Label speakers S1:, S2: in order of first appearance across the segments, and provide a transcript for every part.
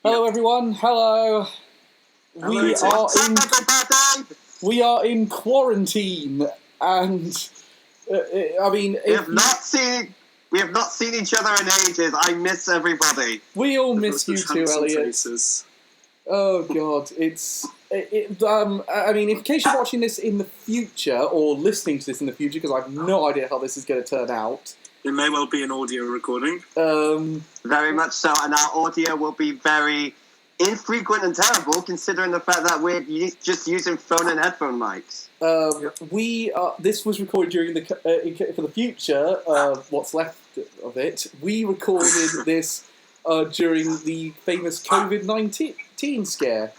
S1: Hello, everyone. Hello. We are in quarantine, and I mean,
S2: we have not seen each other in ages. I miss everybody.
S1: We all miss you too, Elliot. Oh God, I mean, in case you're watching this in the future or listening to this in the future, because I have no idea how this is going to turn out.
S3: It may well be an audio recording.
S2: Very much so, and our audio will be very infrequent and terrible, considering the fact that we're just using phone and headphone mics.
S1: This was recorded during for the future. What's left of it? We recorded this during the famous COVID-19 scare,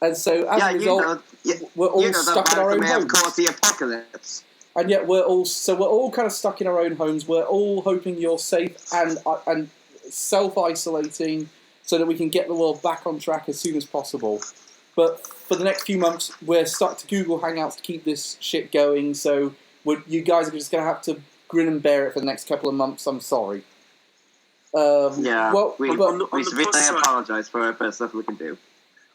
S1: and so as a result, we're all stuck in our own homes.
S2: Caused the apocalypse.
S1: And yet we're all kind of stuck in our own homes. We're all hoping you're safe and self-isolating so that we can get the world back on track as soon as possible. But for the next few months, we're stuck to Google Hangouts to keep this shit going. So you guys are just going to have to grin and bear it for the next couple of months. I'm sorry.
S2: We really apologise for it, but there's nothing we can do.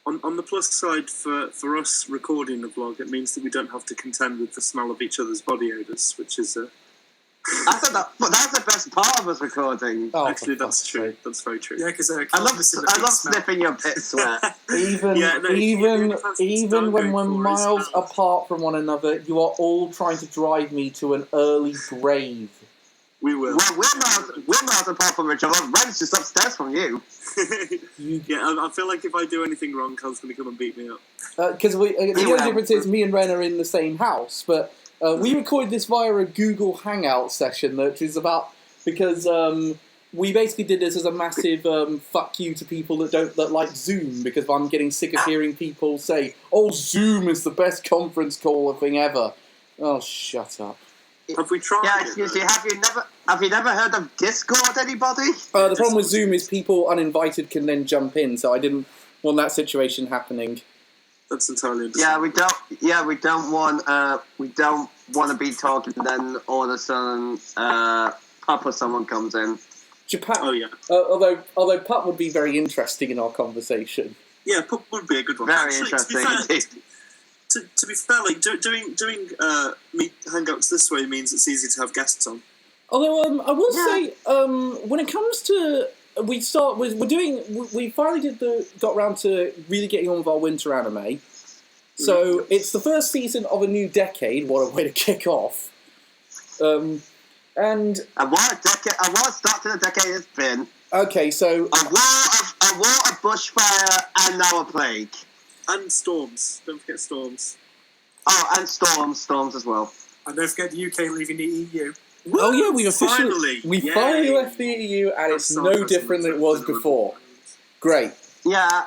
S3: On the plus side, for us recording the vlog, it means that we don't have to contend with the smell of each other's body odours, which is
S2: that's the best part of us recording.
S3: Oh, actually, that's true. Sake. That's very true.
S4: Yeah, because
S2: I love sniffing your pit sweat.
S1: even when we're miles apart from one another, you are all trying to drive me to an early grave.
S3: We will.
S2: Well, we're miles apart from each other. Ren's just upstairs from you.
S3: Yeah, I feel like if I do anything wrong, Carl's going to come and beat me up.
S1: Because the only difference is me and Ren are in the same house, but we recorded this via a Google Hangout session, which is because we basically did this as a massive fuck you to people that like Zoom, because I'm getting sick of hearing people say, "Oh, Zoom is the best conference caller thing ever." Oh, shut up.
S3: Have we tried?
S2: Yeah, excuse me. Have you never heard of Discord, anybody?
S1: The problem with Zoom is people uninvited can then jump in, so I didn't want that situation happening.
S3: That's entirely understandable.
S2: We don't want to be talking, and then all of a sudden, Pup or someone comes in.
S1: Japan.
S3: Oh yeah.
S1: Although Pup would be very interesting in our conversation.
S3: Yeah, Pup would be a good one.
S2: Very interesting.
S3: To be fair, like doing meet hangouts this way means it's easy to have guests on.
S1: Although I will say, when it comes to we finally got around to really getting on with our winter anime. So it's the first season of a new decade. What a way to kick off! And
S2: what a start to the decade it's been.
S1: Okay, so
S2: a war, a bushfire, and now a plague.
S3: And storms. Don't forget storms.
S2: Oh, and storms as well.
S4: And don't forget the UK leaving the EU.
S1: Oh yeah, we officially finally left the EU, and
S3: That's
S1: it's no different than it was before. Great.
S2: Yeah,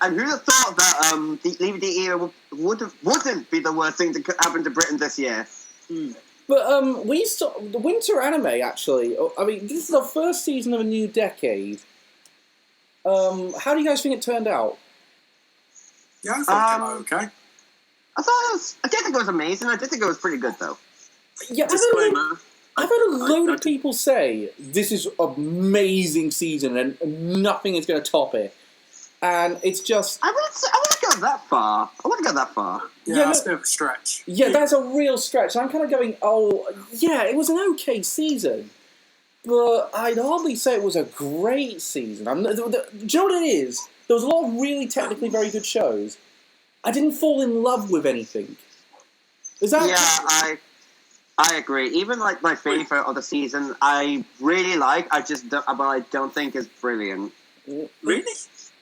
S2: and who'd have thought that leaving the EU wouldn't be the worst thing to happen to Britain this year?
S1: But the winter anime, actually. I mean, this is the first season of a new decade. How do you guys think it turned out?
S4: Yeah, I thought it was okay.
S2: I didn't think it was amazing. I did think it was pretty good, though.
S1: Yeah,
S3: Disclaimer.
S1: I've had a load of people say this is an amazing season and nothing is going to top it. And it's just...
S2: I wouldn't go that far.
S4: Yeah, that's a bit of a stretch.
S1: Yeah, that's a real stretch. I'm kind of going, it was an okay season. But I'd hardly say it was a great season. Do you know what it is? There was a lot of really technically very good shows. I didn't fall in love with anything. Is that...
S2: Yeah, I agree. Even like my favourite of the season, I really like. I don't think is brilliant.
S3: Really?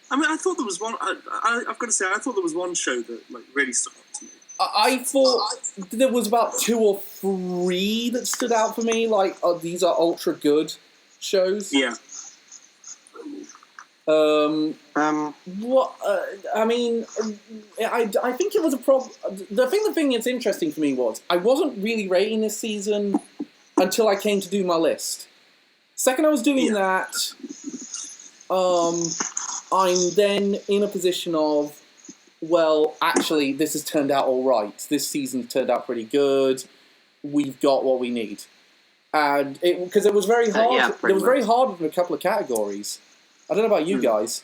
S3: I mean, I thought there was one. I've got to say, I thought there was one show that like really stood out to me.
S1: I thought there was about 2 or 3 that stood out for me. Like, these are ultra good shows.
S3: Yeah.
S1: What? I mean, I think it was a problem. The thing that's interesting for me was I wasn't really rating this season until I came to do my list. Second, I was doing that. I'm then in a position of, well, actually, this has turned out all right. This season's turned out pretty good. We've got what we need, and because it was very hard. It was very hard in a couple of categories. I don't know about you guys.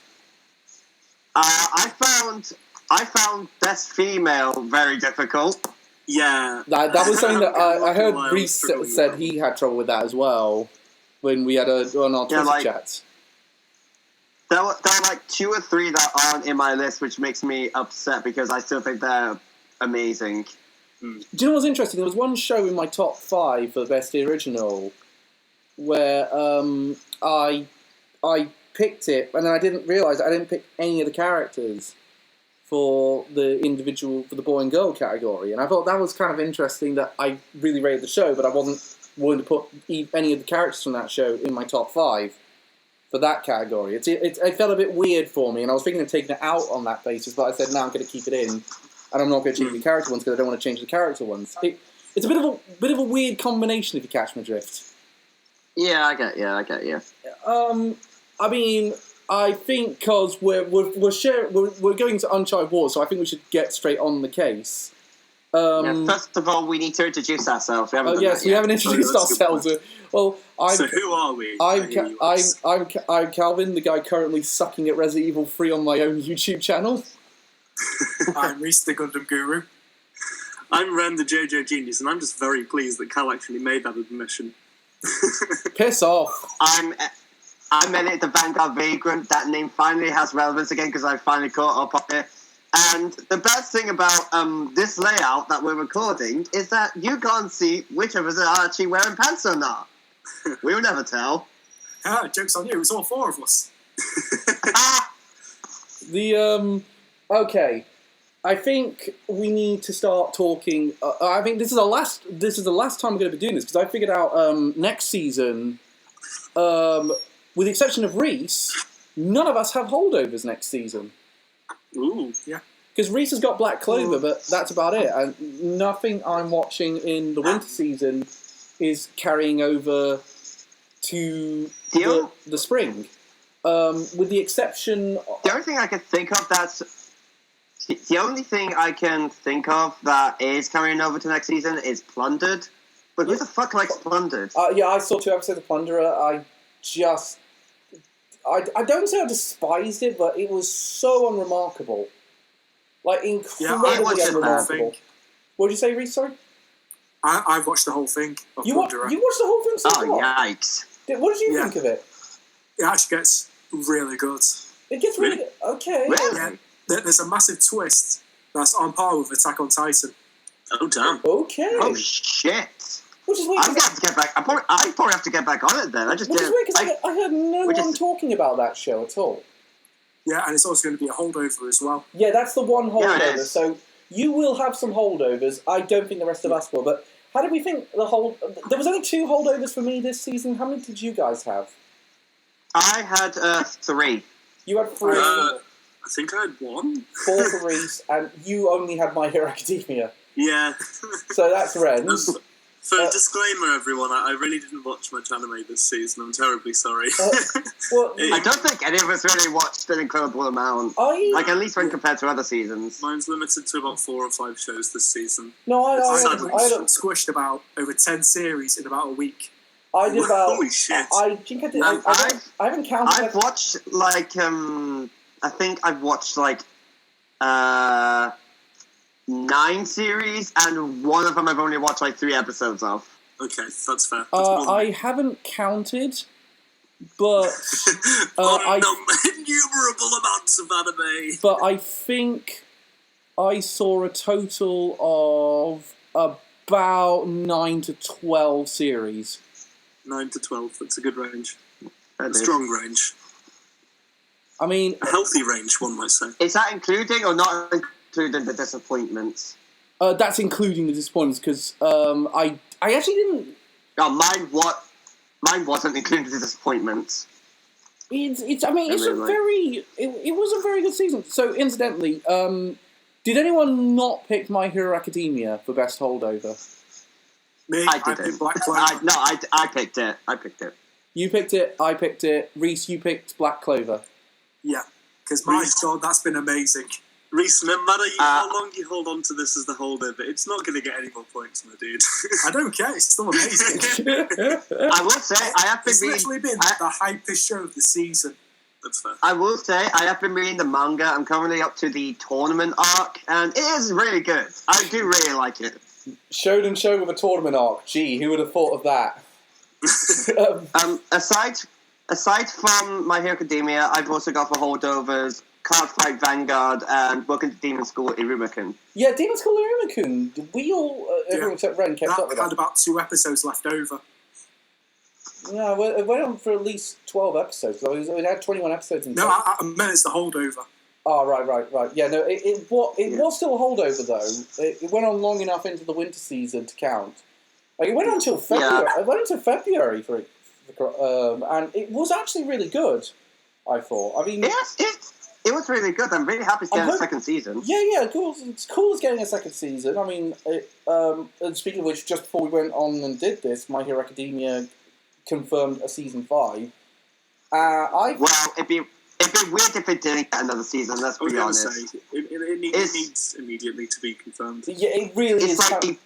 S2: I found best female very difficult.
S3: Yeah.
S1: That was something that I heard Reese said he had trouble with that as well when we had on our Twitter chats.
S2: There were like 2 or 3 that aren't in my list, which makes me upset because I still think they're amazing.
S1: Do you know what's interesting? There was one show in my top 5 for Best Original where I picked it, and then I didn't realise I didn't pick any of the characters for the boy and girl category, and I thought that was kind of interesting that I really rated the show, but I wasn't willing to put any of the characters from that show in my top 5 for that category. It felt a bit weird for me, and I was thinking of taking it out on that basis, but I said, no, I'm going to keep it in, and I'm not going to change the character ones because I don't want to change the character ones. It's a bit of a weird combination if you catch my drift.
S2: Yeah, I get you.
S1: I mean, I think because we're going to Uncharted Wars, so I think we should get straight on the case.
S2: First of all, we need to introduce ourselves. We
S1: haven't introduced ourselves. Well,
S3: so who are we?
S1: I'm Calvin, the guy currently sucking at Resident Evil 3 on my own YouTube channel.
S4: I'm Reese, the Gundam Guru.
S3: I'm Ren, the JoJo Genius, and I'm just very pleased that Cal actually made that admission.
S1: Piss off.
S2: I'm Elliot, the Vanguard Vagrant. That name finally has relevance again because I finally caught up on it. And the best thing about this layout that we're recording is that you can't see which of us are actually wearing pants or not. We'll never tell.
S4: Joke's on you, it's all 4 of us.
S1: Okay. I think we need to start talking. I think this is the last time we're going to be doing this because I figured out next season, with the exception of Reese, none of us have holdovers next season.
S3: Ooh,
S4: yeah.
S1: Because Reese has got Black Clover, but that's about it. And nothing I'm watching in the winter season is carrying over to the spring. With the exception...
S2: The only thing I can think of that is coming over to next season is Plundered. But who the fuck likes Plundered?
S1: Yeah, I saw 2 episodes of Plunderer. I don't say I despised it, but it was so unremarkable. Like, incredibly unremarkable. What did you say, Reese, sorry?
S4: I watched the whole thing of Plunderer.
S1: You watched the whole thing so far?
S2: Oh, yikes.
S1: What did you think of it?
S4: It actually gets really good.
S1: It gets really good? Okay.
S2: Really?
S4: Yeah, there's a massive twist that's on par with Attack on Titan.
S3: Oh, damn.
S1: Okay.
S2: Oh, shit.
S1: Which is weird.
S2: I'm going to have to get back. I probably have to get back on it then.
S1: Which is weird because I heard no one talking about that show at all.
S4: Yeah, and it's also going to be a holdover as well.
S1: Yeah, that's the one holdover.
S2: Yeah, it is.
S1: So you will have some holdovers. I don't think the rest of us will. But how did we think there was only 2 holdovers for me this season. How many did you guys have?
S2: I had 3.
S1: You had 3.
S3: I think I had 1.
S1: 4 for Reese, and you only had My Hero Academia.
S3: Yeah.
S1: So that's Ren's.
S3: For disclaimer, everyone, I really didn't watch much anime this season. I'm terribly sorry.
S2: I don't think any of us really watched an incredible amount. At least when compared to other seasons.
S3: Mine's limited to about 4 or 5 shows this season.
S4: No, I squished about over 10 series in about a week.
S1: I did about...
S3: Holy shit.
S1: I think I did... I haven't counted...
S2: I've watched, I think I've watched, 9 series, and one of them I've only watched 3 episodes of.
S3: Okay, that's fair.
S1: I haven't counted, but
S3: innumerable amounts of anime.
S1: But I think I saw a total of about 9 to 12 series.
S3: 9 to 12, that's a good range. A strong range.
S1: I mean...
S3: A healthy range, one might say.
S2: Is that including or not including the disappointments?
S1: That's including the disappointments, because I actually didn't...
S2: No, mine wasn't including the disappointments.
S1: It was a very good season. So, incidentally, did anyone not pick My Hero Academia for best holdover?
S4: Me,
S2: I picked Black Clover. I picked it.
S1: You picked it, I picked it. Reese, you picked Black Clover.
S4: Yeah, because my God, that's been amazing.
S3: Reese, no matter how long you hold on to this as the holdover, it's not going to get any more points, my dude.
S4: I don't care, it's still amazing.
S2: I will say, I have been
S4: literally been the hypest show of the season.
S3: That's fair.
S2: I will say, I have been reading the manga. I'm currently up to the tournament arc, and it is really good. I do really like it.
S1: Shonen show with a tournament arc. Gee, who would have thought of that?
S2: Aside from My Hero Academia, I've also got the Holdovers, Card Fight Vanguard, and Welcome to Demon School Iruma-kun.
S1: Yeah, Demon School Iruma-kun. We all, everyone except Ren, kept up with
S4: That had
S1: that.
S4: about 2 episodes left over.
S1: Yeah, well, it went on for at least 12 episodes. It had 21 episodes in
S4: No,
S1: total.
S4: I meant it's the holdover.
S1: Oh, right. Yeah, no, it was still a holdover, though. It went on long enough into the winter season to count. Like, it went on until February.
S2: Yeah.
S1: It went into February, and it was actually really good, I thought. I mean...
S2: Yes, it was really good. I'm really happy to get a second season.
S1: Yeah, cool. It's cool as getting a second season. I mean, and speaking of which, just before we went on and did this, My Hero Academia confirmed a season 5.
S2: Well, it'd be weird if it didn't get another season. Let's be honest.
S3: Say, it needs immediately to be confirmed.
S1: Yeah, it really is.
S2: It's like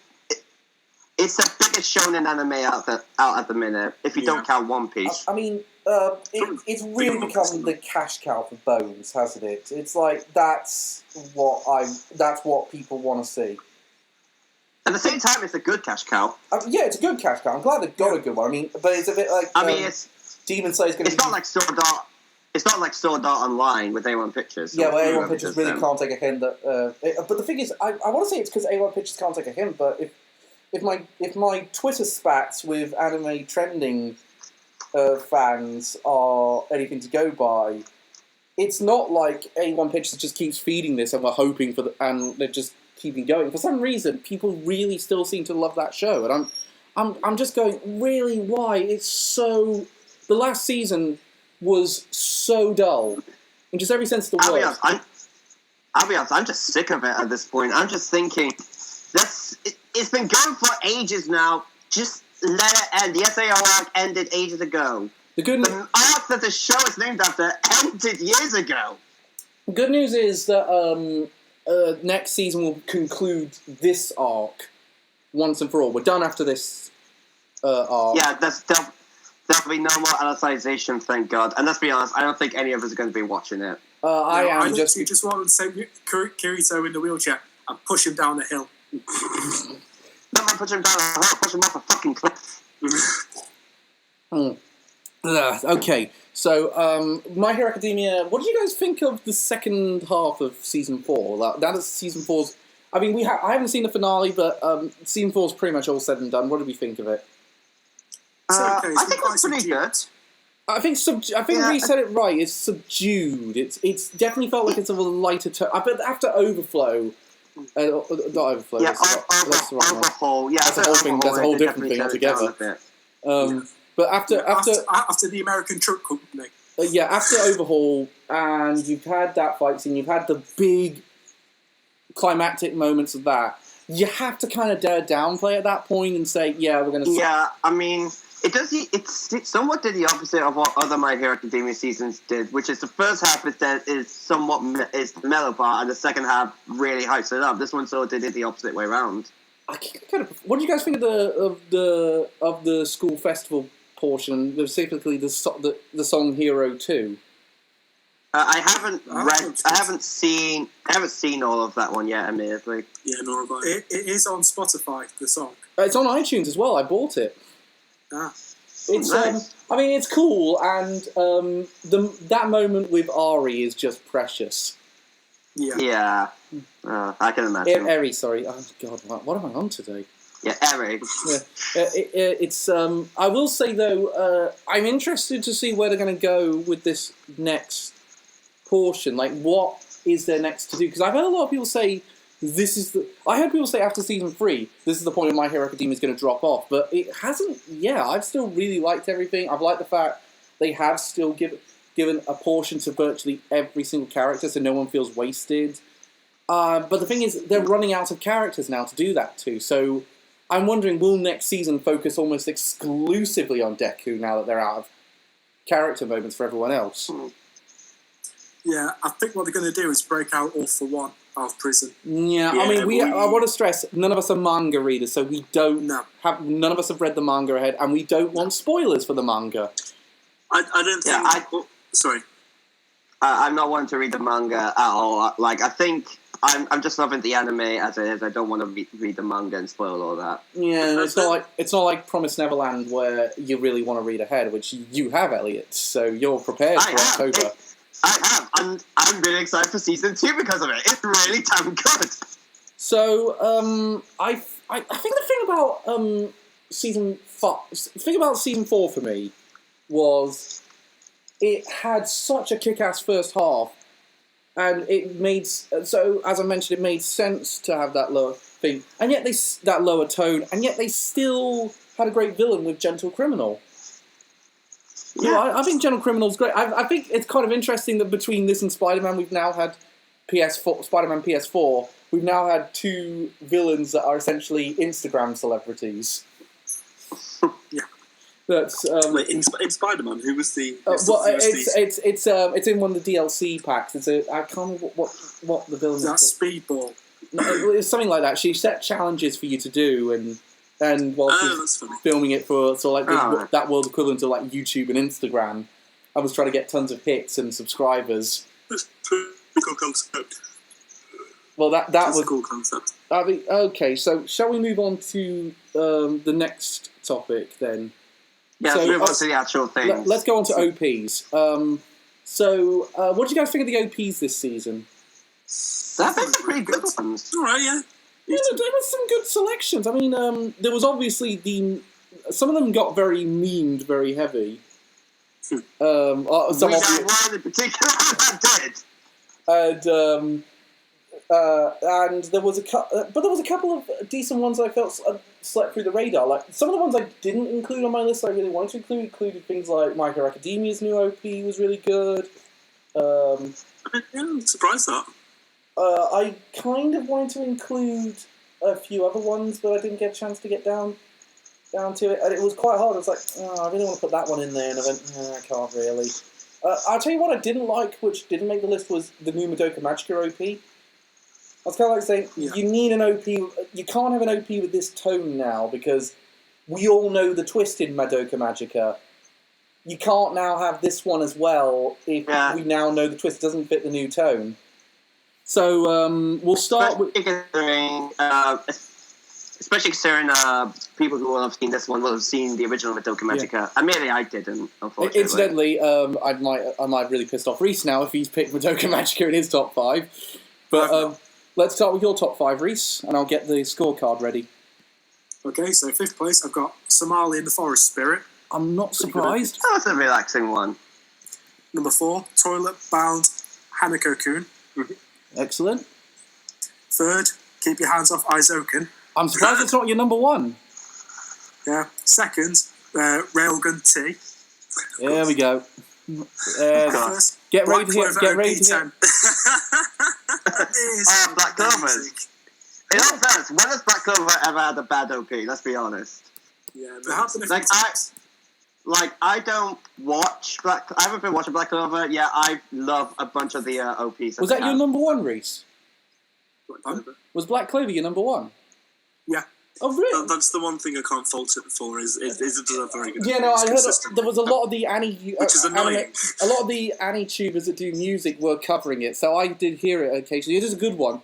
S2: it's the biggest shonen anime out at the minute. If you don't count One Piece.
S1: I mean, it's really become the cash cow for Bones, hasn't it? It's like that's what people want to see.
S2: At the same time, it's a good cash cow.
S1: Yeah, it's a good cash cow. I'm glad they've got a good one. I mean, but it's a bit like
S2: it's
S1: Demon Slayer's going to.
S2: It's not like Sword Art. It's not like Sword Art Online with A1 Pictures.
S1: Yeah, well, A1 Pictures really can't take a hint. But the thing is, I want to say it's because A1 Pictures can't take a hint. But if my Twitter spats with anime trending fans are anything to go by, it's not like A1 Pictures just keeps feeding this and we're hoping and they're just keeping going. For some reason, people really still seem to love that show, and I'm just going, really, why? It's so... The last season was so dull in just every sense of the word.
S2: I'll be honest, I'm just sick of it at this point. I'm just thinking, it's been going for ages now. Just let it end. The SAO arc ended ages ago. The arc that the show is named after ended years ago.
S1: The good news is that next season will conclude this arc once and for all. We're done after this arc.
S2: Yeah, there'll be no more alicization, thank God. And let's be honest, I don't think any of us are going to be watching it.
S4: I just wanted to say Kirito in the wheelchair and push him down the hill.
S2: Not man, push him down the hill, push him off a fucking cliff.
S1: Okay, so My Hero Academia, what did you guys think of the second half of Season 4? That is Season 4's... I mean, I haven't seen the finale, but Season 4's pretty much all said and done. What did we think of it?
S2: I think it was pretty good.
S1: I think Reed said it right. It's subdued. It's definitely felt like it's of a lighter tone. But after Overflow, not Overflow.
S2: Yeah,
S1: that's the right one.
S2: Overhaul. Yeah,
S1: that's a whole thing. That's a whole different thing altogether. But after
S4: the American Truck Company.
S1: After Overhaul, and you've had that fight scene, you've had the big climactic moments of that. You have to kind of downplay at that point and say, "Yeah, we're going to."
S2: Yeah, I mean. It somewhat did the opposite of what other My Hero Academia seasons did, which is the first half is somewhat is the mellow part, and the second half really hypes it up. This one sort of did it the opposite way around.
S1: What do you guys think of the school festival portion, specifically the song Hero 2?
S2: I haven't seen all of that one yet, admittedly.
S3: Yeah, nor have I.
S4: It is on Spotify, the song.
S1: It's on iTunes as well. I bought it. It's
S2: nice.
S1: I mean, it's cool, and that moment with Ari is just precious.
S2: Yeah. I can imagine.
S1: Eri, sorry. Oh God, what am I on today?
S2: Yeah, Eri.
S1: It's. I will say though, I'm interested to see where they're going to go with this next portion. Like, what is there next to do? Because I've heard a lot of people say. I heard people say after Season 3, this is the point where My Hero Academia is going to drop off, but it hasn't. Yeah, I've still really liked everything. I've liked the fact they have still given a portion to virtually every single character, so no one feels wasted. But the thing is, they're running out of characters now to do that too. So I'm wondering, will next season focus almost exclusively on Deku now that they're out of character moments for everyone else?
S4: Yeah, I think what they're going to do is break out All For One out of prison.
S1: Yeah, I mean, I want to stress, none of us are manga readers, so we don't none of us have read the manga ahead, and we don't want spoilers for the manga.
S3: I don't think... sorry.
S2: I'm not one to read the manga at all. Like, I think I'm just loving the anime as it is. I don't want to read the manga and spoil all that.
S1: Yeah, it's not like Promised Neverland where you really want to read ahead, which you have, Elliot. So you're prepared for October.
S2: I have, and I'm really excited for season 2 because of it. It's really damn good.
S1: So I think the thing about season 4 for me was it had such a kick-ass first half, and it made so as I mentioned, it made sense to have that lower thing, and yet that lower tone, and yet they still had a great villain with Gentle Criminal. Yeah, you know, I think Gentle Criminal's great. I think it's kind of interesting that between this and Spider-Man, we've now had Spider-Man PS4. We've now had 2 villains that are essentially Instagram celebrities.
S3: Yeah.
S1: That's
S3: wait, in Spider-Man, who was the?
S1: It's in one of the DLC packs. I can't remember what the villain is.
S4: That's Speedball.
S1: No, it's something like that. She set challenges for you to do, and while she's filming it for that world equivalent to like YouTube and Instagram, I was trying to get tons of hits and subscribers.
S3: That's a cool concept.
S1: Well, that's
S3: a cool concept.
S1: Okay, so shall we move on to the next topic then?
S2: Yeah, let's move on to the actual thing.
S1: Let's go on to OPs. What do you guys think of the OPs this season?
S2: They've been pretty good ones.
S3: All right, yeah.
S1: Yeah, there was some good selections. I mean, there was obviously some of them got very memed, very heavy.
S2: One in particular that did.
S1: And there was a couple of decent ones I felt slept through the radar. Like some of the ones I didn't include on my list, I really wanted to included things like My Hero Academia's new OP was really good.
S3: I'm surprised that.
S1: I kind of wanted to include a few other ones, but I didn't get a chance to get down to it. And it was quite hard. I was like, I really want to put that one in there, and I went, I can't really. I'll tell you what I didn't like, which didn't make the list, was the new Madoka Magica OP. I was kind of like saying, you need an OP. You can't have an OP with this tone now, because we all know the twist in Madoka Magica. You can't now have this one as well if we now know the twist doesn't fit the new tone. So we'll start with...
S2: Especially considering people who will have seen this one will have seen the original Madoka Magica. Yeah. Admittedly, I didn't, unfortunately.
S1: Incidentally, I might really pissed off Reese now if he's picked Madoka Magica in his top 5. But let's start with your top 5, Reese, and I'll get the scorecard ready.
S4: Okay, so 5th place, I've got Somali and the Forest Spirit.
S1: I'm not surprised.
S2: That was a relaxing one.
S4: Number 4, Toilet Bound Hanako-kun.
S2: Mm-hmm.
S1: Excellent.
S4: 3rd, Keep Your Hands Off Aizoken.
S1: I'm surprised it's not your number 1.
S4: Yeah. 2nd, Railgun T.
S1: There we go. Get ready to hear. Get ready to hear.
S2: Black Clovers. In all fairness, when has Black Clover ever had a bad OP? Let's be honest.
S4: Yeah, there have been a few times.
S2: I don't watch I haven't been watching Black Clover. Yeah, I love a bunch of the OPs.
S1: Was that your number 1, Reese? Was Black Clover your number 1?
S4: Yeah.
S1: Oh, really?
S3: That's the one thing I can't fault it for. Is it does have very good.
S1: Yeah, no, I heard there was a lot of the which
S3: is annoying.
S1: A lot of the Annie-tubers that do music were covering it, so I did hear it occasionally. It is a good one.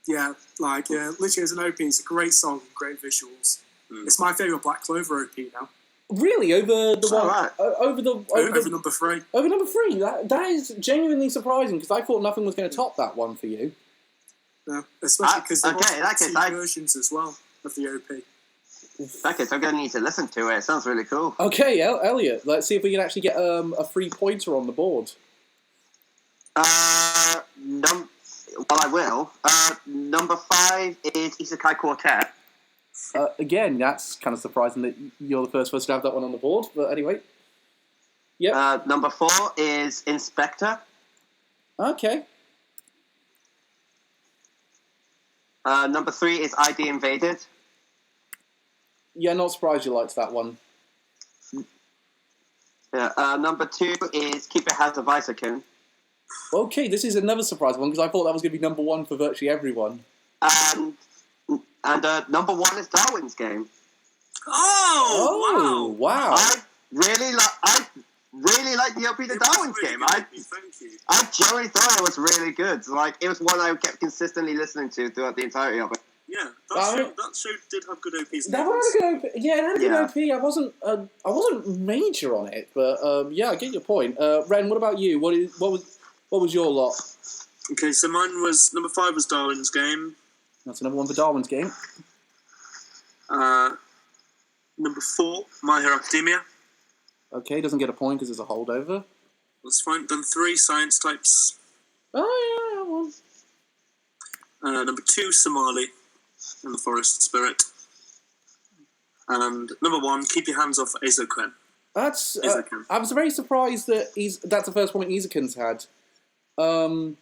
S4: Yeah, literally as an OP, it's a great song, great visuals. It's my favourite Black Clover OP now.
S1: Really, over the one,
S2: right.
S4: over number 3.
S1: Over number 3, that is genuinely surprising because I thought nothing was going to top that one for you.
S4: Yeah, especially because there are 2 versions as well of the OP.
S2: In that case, I'm going to need to listen to it. It sounds really cool.
S1: Okay, Elliot, let's see if we can actually get a 3-pointer on the board.
S2: I will. Number 5 is Isekai Quartet.
S1: Again, that's kind of surprising that you're the first person to have that one on the board, but anyway. Yep.
S2: Number 4 is Inspector.
S1: Okay.
S2: Number 3 is ID Invaded.
S1: Yeah, not surprised you liked that one.
S2: Yeah. Number 2 is Keep Your Hands Off Aizoken.
S1: Okay, this is another surprise one because I thought that was going to be number 1 for virtually everyone.
S2: And number 1 is Darwin's Game.
S3: Oh,
S1: wow!
S2: I really like. really liked the OP to Darwin's
S3: really
S2: game.
S3: good, thank you.
S2: I genuinely thought it was really good. Like, it was one I kept consistently listening to throughout the entirety of it.
S3: Yeah, that show did have good OPs.
S1: That one had a good OP. Yeah, it had a good OP. I wasn't major on it, but yeah, I get your point. Ren, what about you? What was your lot?
S3: Okay, so mine was number 5 was Darwin's Game.
S1: That's another one for Darwin's Game.
S3: Number 4, My Hero Academia.
S1: Okay, doesn't get a point because it's a holdover.
S3: That's fine. Then 3, Science Types.
S1: Oh yeah, that one.
S3: Number 2, Somali and the Forest Spirit. And number 1, Keep Your Hands Off Eizouken.
S1: That's.
S3: Eizouken.
S1: I was very surprised that that's the first point Eizouken's had. The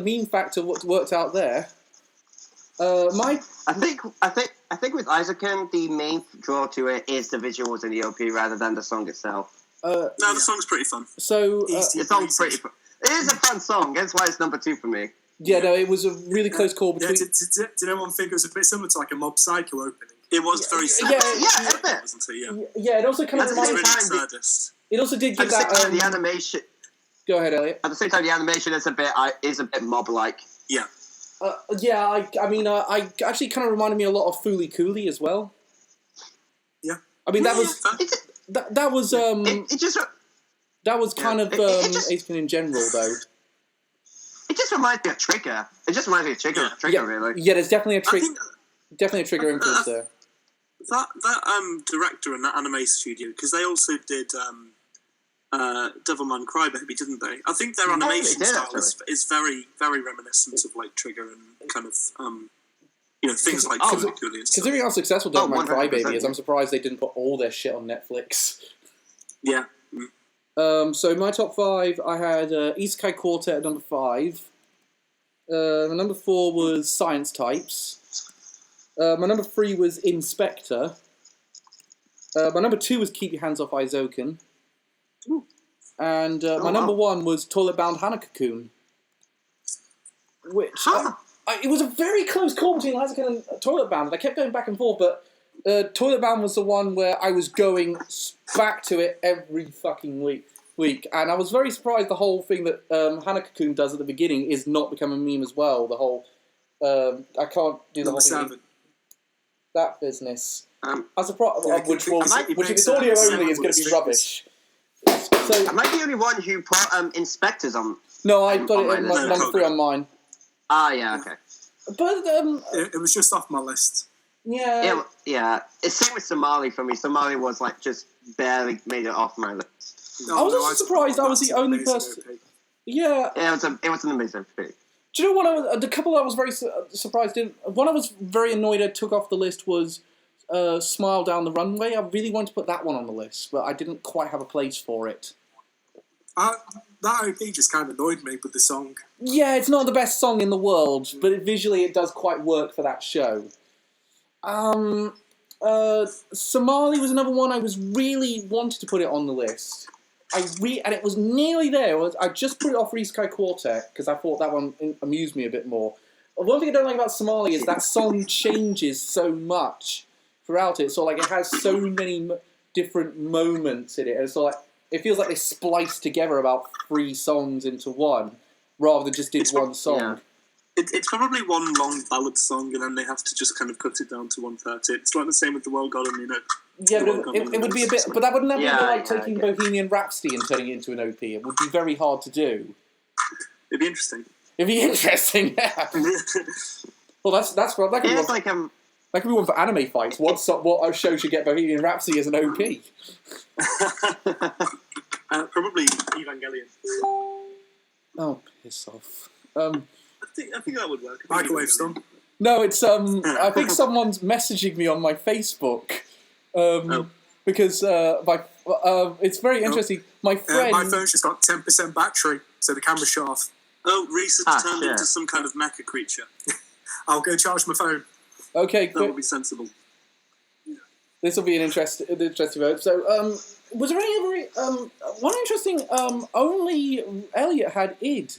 S1: meme factor worked out there.
S2: I think with Eizouken, the main draw to it is the visuals in the OP rather than the song itself.
S3: No, the song's pretty fun.
S1: So
S2: the song's pretty fun. It is a fun song. That's why it's number 2 for me.
S1: Yeah, no, it was a really close call between.
S4: Yeah, did anyone think it was a bit similar to like a Mob Psycho opening?
S3: It was very sad.
S2: Yeah, a bit.
S3: Wasn't it?
S1: Yeah, it also kind of
S2: reminded
S3: Really
S2: me.
S3: saddest.
S1: It also did
S2: At
S1: give
S2: the same
S1: that.
S2: time, the animation.
S1: Go ahead, Elliot.
S2: At the same time, the animation is a bit mob-like.
S3: Yeah.
S1: I actually kind of reminded me a lot of Fooly Cooley as well.
S4: Yeah.
S1: I mean, that was that was kind of Eizouken in general, though.
S2: It just reminds me of Trigger. It just reminds me of Trigger, really.
S1: Yeah, there's definitely a Trigger influence there.
S3: That director and that anime studio, because they also did Devilman Crybaby, didn't they? I think their animation style is very, very reminiscent of like Trigger and kind of things like Fooly Cooley and stuff.
S1: Considering how successful Devilman Crybaby is, I'm surprised they didn't put all their shit on Netflix.
S3: Yeah.
S1: So my top 5, I had Isekai Quartet at number 5. My number 4 was Science Types. My number 3 was Inspector. My number 2 was Keep Your Hands Off Eizouken. And my number 1 was Toilet Bound Hanako-kun. Which it was a very close call between Eizouken and Toilet Bound, and I kept going back and forth, but Toilet Bound was the one where I was going back to it every fucking week. And I was very surprised the whole thing that Hanako-kun does at the beginning is not becoming a meme as well. The whole I can't do the whole thing. That business. I'm surprised, which if it's audio only is going to be rubbish. So,
S2: am I the only one who put Inspectors on?
S1: No, I got it in number 3 on mine.
S2: Ah, yeah, okay.
S1: But
S4: it was just off my list.
S1: Yeah.
S2: It's same with Somali for me. Somali was like just barely made it off my list.
S1: I was also surprised I was the only person. Yeah.
S2: Yeah, it was an amazing pick.
S1: Do you know what? The couple I was very surprised in. One I was very annoyed I took off the list was Smile Down the Runway. I really wanted to put that one on the list, but I didn't quite have a place for it.
S4: That OP just kind of annoyed me with the song.
S1: Yeah, it's not the best song in the world, but visually it does quite work for that show. Somali was another one I was really wanted to put it on the list. And it was nearly there. I just put it off for Isekai Quartet because I thought that one amused me a bit more. One thing I don't like about Somali is that song changes so much throughout it. So like it has so many different moments in it, and so like it feels like they spliced together about 3 songs into one, rather than just did one song.
S2: Yeah.
S3: It's probably one long ballad song, and then they have to just kind of cut it down to 1/3. It's like the same with the World God and
S1: Yeah, but it would be a bit, but that would never be like taking Bohemian Rhapsody and turning it into an OP. It would be very hard to do.
S3: It'd be interesting.
S1: It'd be interesting, yeah. Well, that could be one. That could be one for anime fights. What show should get Bohemian Rhapsody as an OP?
S3: Probably Evangelion.
S1: Oh, piss off.
S3: I think that would work.
S4: Microwave Storm.
S1: No, it's I think someone's messaging me on my Facebook. Because it's very interesting. My friend,
S4: my phone's just got 10% battery, so the camera's shut off.
S3: Oh, Reese has turned into some kind of mecha creature.
S4: I'll go charge my phone.
S1: Okay,
S3: that would be sensible.
S1: This will be an interesting vote. So, was there any other one interesting? Only Elliot had id,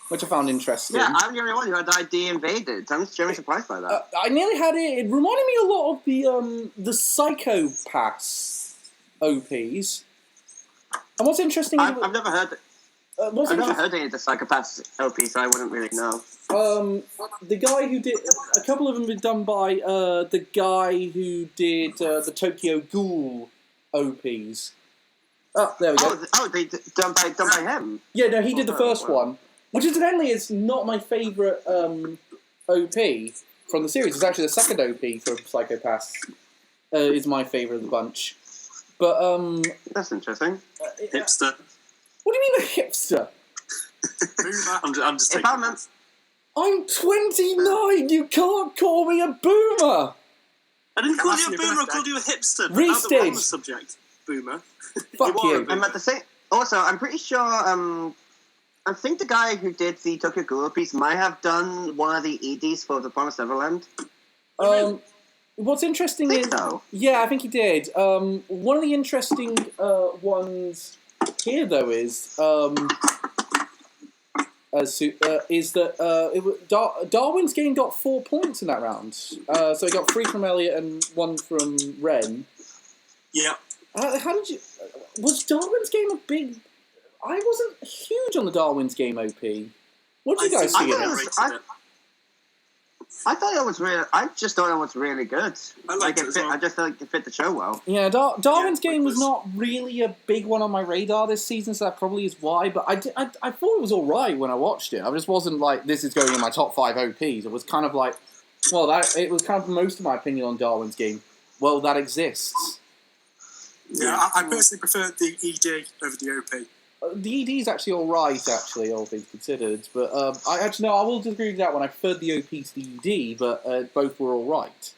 S1: which I found interesting.
S2: Yeah, I'm the only one who had ID invaded. I'm just genuinely surprised by that.
S1: I nearly had it. It reminded me a lot of the Psycho Pass OPs. And what's interesting...
S2: I've never heard... I've never heard any of the Psychopaths OPs, so I wouldn't really know.
S1: The guy who did... A couple of them were done by the guy who did the Tokyo Ghoul OPs. Oh, there we go.
S2: They done by him?
S1: Yeah, no, he did the first one. Which incidentally is not my favourite OP from the series. It's actually the second OP from Psychopaths is my favourite of the bunch. But,
S2: That's interesting.
S3: Hipster.
S1: What do you mean a hipster?
S3: I'm just taking it.
S1: I'm 29! You can't call me a boomer!
S3: I didn't call you a boomer, I called you a hipster.
S1: Reese
S3: Now that
S1: did.
S3: we're on the subject, boomer.
S1: Fuck you.
S2: I'm at the same... Also, I'm pretty sure... I think the guy who did the Tokyo Ghoul piece might have done one of the EDs for The Promised Neverland.
S1: What's interesting is...
S2: So.
S1: Yeah, I think he did. One of the interesting ones here, though, is that Darwin's game got 4 points in that round. So he got 3 from Elliot and 1 from Ren.
S3: Yeah.
S1: How did you... Was Darwin's game a big... I wasn't huge on the Darwin's game OP. What did you guys see?
S2: I thought it was really... I just thought it was really good.
S3: I
S2: just thought it fit the show well.
S1: Yeah, Darwin's game was not really a big one on my radar this season, so that probably is why. But I thought it was all right when I watched it. I just wasn't like, this is going in my top 5 OPs. It was kind of like, well, it was kind of most of my opinion on Darwin's game. Well, that exists.
S4: Yeah, I personally prefer the ED over the OP.
S1: The ED is actually all right, actually, all things considered. But I will disagree with that one. I preferred the OP to the ED, but both were all right.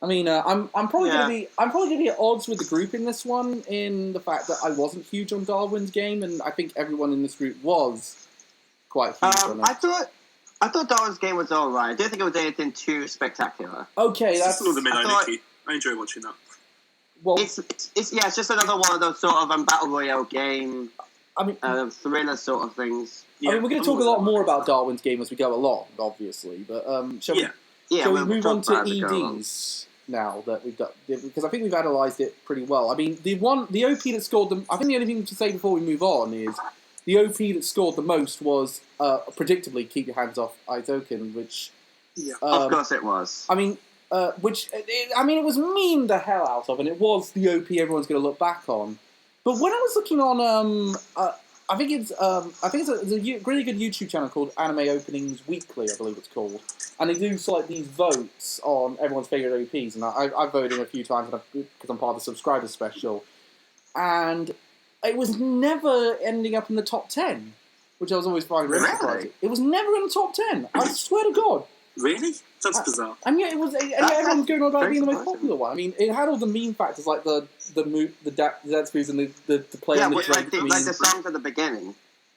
S1: I mean, I'm probably gonna be at odds with the group in this one, in the fact that I wasn't huge on Darwin's game, and I think everyone in this group was quite huge on it.
S2: I thought Darwin's game was all right. I didn't think it was anything too spectacular.
S1: Okay, that's
S3: another midnight Nikki. I enjoy watching that.
S1: Well,
S2: it's just another one of those sort of battle royale game.
S1: I mean,
S2: thriller sort of things.
S1: Yeah, I mean, we're going to talk a lot more about Darwin's game as we go along, obviously. But shall we move on to EDs now that we've done? Because I think we've analysed it pretty well. I mean, the OP that scored them. I think the only thing to say before we move on is the OP that scored the most was predictably "Keep Your Hands Off Izoken," which
S2: of course it was.
S1: I mean, it was memed the hell out of, and it was the OP everyone's going to look back on. But when I was looking on, I think it's a really good YouTube channel called Anime Openings Weekly, I believe it's called, and they do like these votes on everyone's favourite OPs, and I've voted in a few times because I'm part of the subscriber special, and it was never ending up in the top 10, which I was always finding really surprising. It was never in the top 10. I swear to God.
S3: Really? That's bizarre.
S1: And yet everyone's going on about being the most popular one. I mean, it had all the meme factors like the Zetsu's and the play and the Drake
S2: like the songs at the beginning.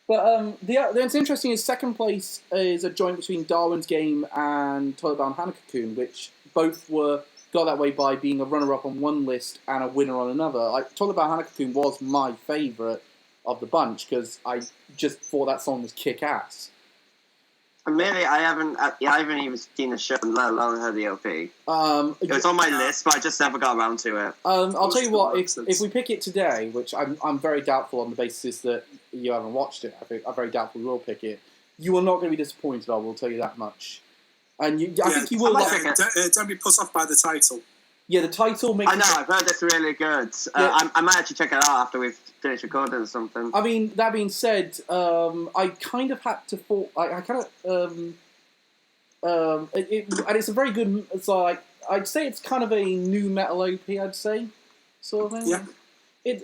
S1: But what's interesting is second place is a joint between Darwin's Game and Toilet Bound Hanako-kun, which both got that way by being a runner-up on one list and a winner on another. Like, Toilet Bound Hanako-kun was my favourite of the bunch because I just thought that song was kick-ass.
S2: Maybe I haven't even seen the show, let alone heard the OP. It was on my list, but I just never got around to it.
S1: I'll tell you what, if we pick it today, which I'm very doubtful on the basis that you haven't watched it, I'm very doubtful we will pick it, you are not going to be disappointed, I will tell you that much. And I think you will
S4: don't be put off by the title.
S1: Yeah, the title makes...
S2: I know, I've heard it's really good. I might actually check it out after we've finished recording or something.
S1: I mean, that being said, I kind of had to fall... and it's a very good... It's like... I'd say it's kind of a new metal OP, I'd say. Sort of thing.
S3: Yeah.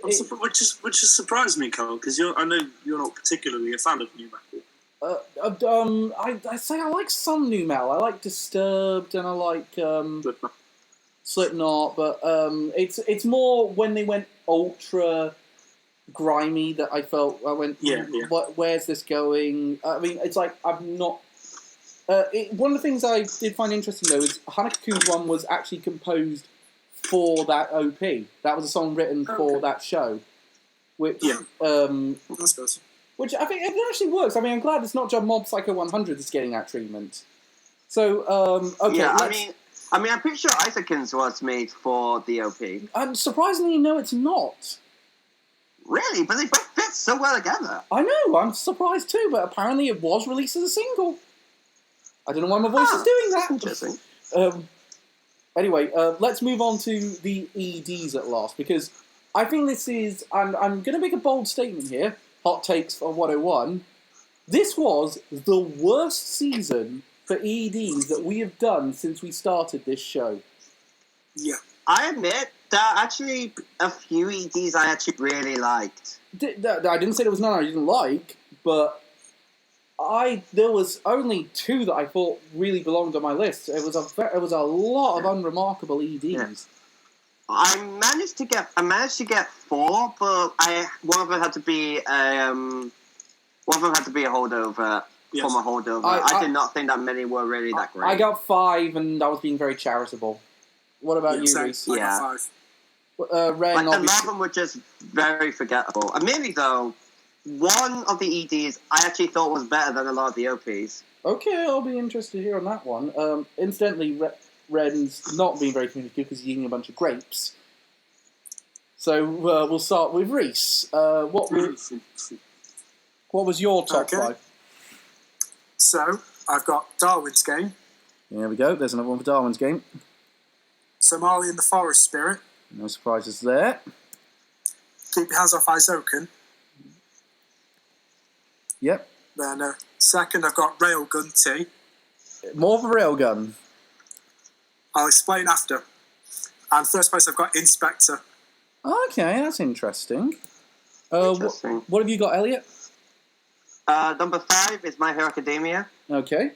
S3: Which has surprised me, Carl, because I know you're not particularly a fan of new metal.
S1: I'd say I like some new metal. I like Disturbed and I like... Slipknot, but it's more when they went ultra grimy that I felt I went. Where's this going? I mean, it's like I'm not. One of the things I did find interesting though is Hanako-kun's one was actually composed for that OP. That was a song written for that show, which
S4: that's good.
S1: Which I think it actually works. I mean, I'm glad it's not just Mob Psycho 100 that's getting that treatment. So
S2: okay, I mean, I'm pretty sure Isaacins was made for the OP.
S1: And surprisingly, no, it's not.
S2: Really? But they both fit so well together.
S1: I know, I'm surprised too, but apparently it was released as a single. I don't know why my voice is doing that.
S2: Interesting.
S1: Anyway, let's move on to the EDs at last, because I think this is... I'm going to make a bold statement here. Hot takes for 101. This was the worst season for EDs that we have done since we started this show.
S4: Yeah.
S2: I admit, there are actually a few EDs I actually really liked.
S1: I didn't say there was none I didn't like, but there was only two that I thought really belonged on my list. It was a lot of unremarkable EDs.
S2: Yeah. I managed to get 4, but one of them had to be a holdover.
S3: Yes.
S2: From a holdover. I did not think that many were really that great.
S1: I got 5, and I was being very charitable. What about you, Reese?
S4: I got 5.
S1: Ren,
S2: like, a lot of them were just very forgettable. Admittedly, though, one of the EDs I actually thought was better than a lot of the OPs.
S1: Okay, I'll be interested to hear on that one. Incidentally, Ren's not being very communicative because he's eating a bunch of grapes. So we'll start with Reese. What was your top 5?
S4: So, I've got Darwin's Game.
S1: There we go. There's another one for Darwin's Game.
S4: Somali and the Forest Spirit.
S1: No surprises there.
S4: Keep Your Hands Off Isoken.
S1: Yep.
S4: Then second, I've got Railgun T.
S1: More of a railgun.
S4: I'll explain after. And first place, I've got Inspector.
S1: Okay, that's interesting.
S2: Interesting.
S1: What have you got, Elliot?
S2: Number 5 is My Hero Academia.
S1: Okay.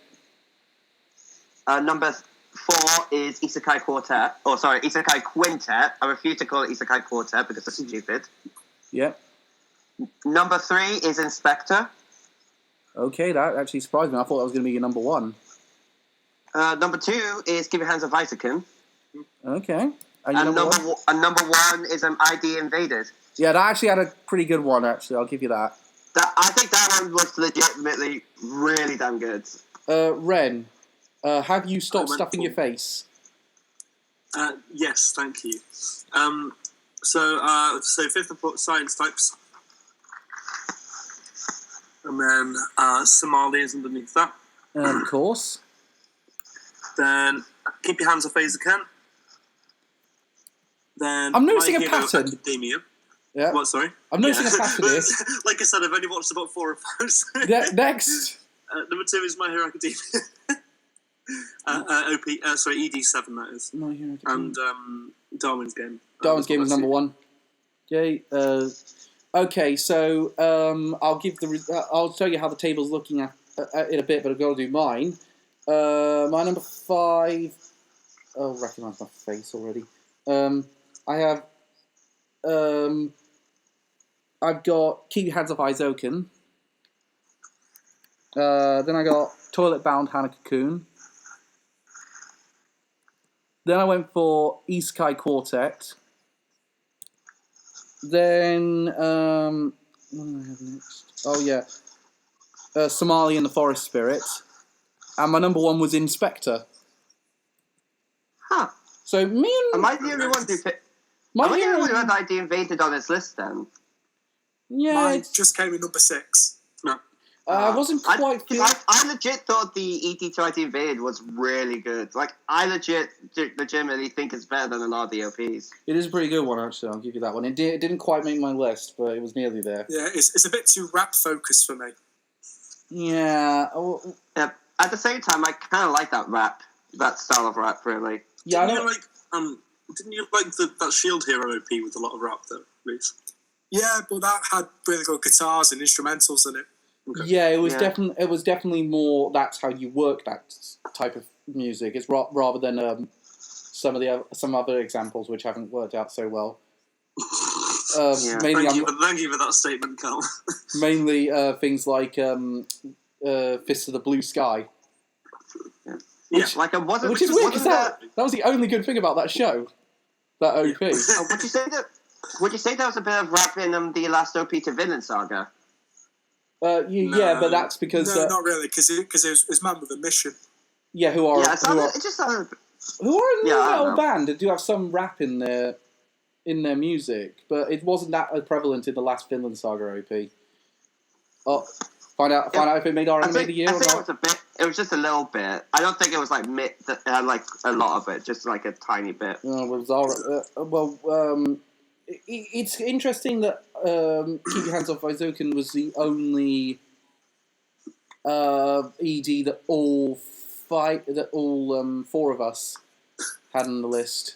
S2: Number 4 is Isekai Quartet. Oh, sorry, Isekai Quintet. I refuse to call it Isekai Quartet because it's stupid.
S1: Yep.
S2: Number 3 is Inspector.
S1: Okay, that actually surprised me. I thought that was going to be your number 1.
S2: Number 2 is Keep Your Hands Off Isaacin.
S1: Okay.
S2: And number 1 is ID Invaded.
S1: Yeah, that actually had a pretty good one, actually. I'll give you that.
S2: I think that one was legitimately really damn good.
S1: Ren, have you stopped stuffing your face?
S3: Yes, thank you. So fifth I've got Science Types. And then Somali is underneath that.
S1: Of course.
S3: Then Keep Your Hands Off Azakan. Then
S1: I'm noticing a
S3: My Hero
S1: pattern.
S3: Academia.
S1: Yeah.
S3: What, sorry?
S1: I'm noticing a pattern here.
S3: Like I said, I've only watched about 4 or 5. So.
S1: Next.
S3: Number 2 is My Hero Academia. ED7 that is.
S1: My Hero Academia.
S3: And Darwin's Game.
S1: Darwin's Game is number 1. Okay. Okay, so I'll tell you how the table's looking at in a bit, but I've got to do mine. My number 5. Oh, I recognise my face already. I have. I've got Keep Your Hands Off Isoken. Then I got Toilet Bound Hana Cocoon. Then I went for Isekai Quartet. Then what do I have next? Oh yeah, Somali and the Forest Spirit. And my number 1 was Inspector.
S2: Huh.
S1: So me and...
S2: Am I the only one who picked... Am I the only one who had ID Invaded on his list then?
S1: Yeah.
S4: Mine just came in number 6.
S3: No.
S1: I wasn't quite...
S2: I legit thought the ET to ID Invaded was really good. Like, I legitimately think it's better than a lot of the OPs.
S1: It is a pretty good one, actually. I'll give you that one. It didn't quite make my list, but it was nearly there.
S4: Yeah, it's a bit too rap-focused for me.
S1: Yeah.
S2: Yeah. At the same time, I kind of like that style of rap, really.
S1: Yeah,
S3: Didn't you like that Shield Hero OP with a lot of rap, though, Reese?
S4: Yeah, but that had really good guitars and instrumentals in it.
S1: Okay. Yeah, it was definitely more. That's how you work that type of music. It's rather than some other examples which haven't worked out so well. Mainly,
S3: thank you for that statement, Carl.
S1: Mainly things like Fist of the Blue Sky. Which is weird because that was the only good thing about that show. That OP.
S2: Would you say that was a bit of rap in the last OP to Villain Saga?
S1: Yeah, but that's because...
S4: No, not really, because it was Man with a Mission.
S1: Yeah,
S2: it just sounded
S1: who are a new
S2: I
S1: metal
S2: know.
S1: band that do have some rap in their music, but it wasn't that prevalent in the last Vinland Saga OP. Oh, find out if it made our anime of the year or
S2: think
S1: not.
S2: it was a bit. It was just a little bit. I don't think it was like like a lot of it, just like a tiny bit.
S1: It's interesting that Keep Your Hands Off Izoken was the only ED that all four of us had on the list.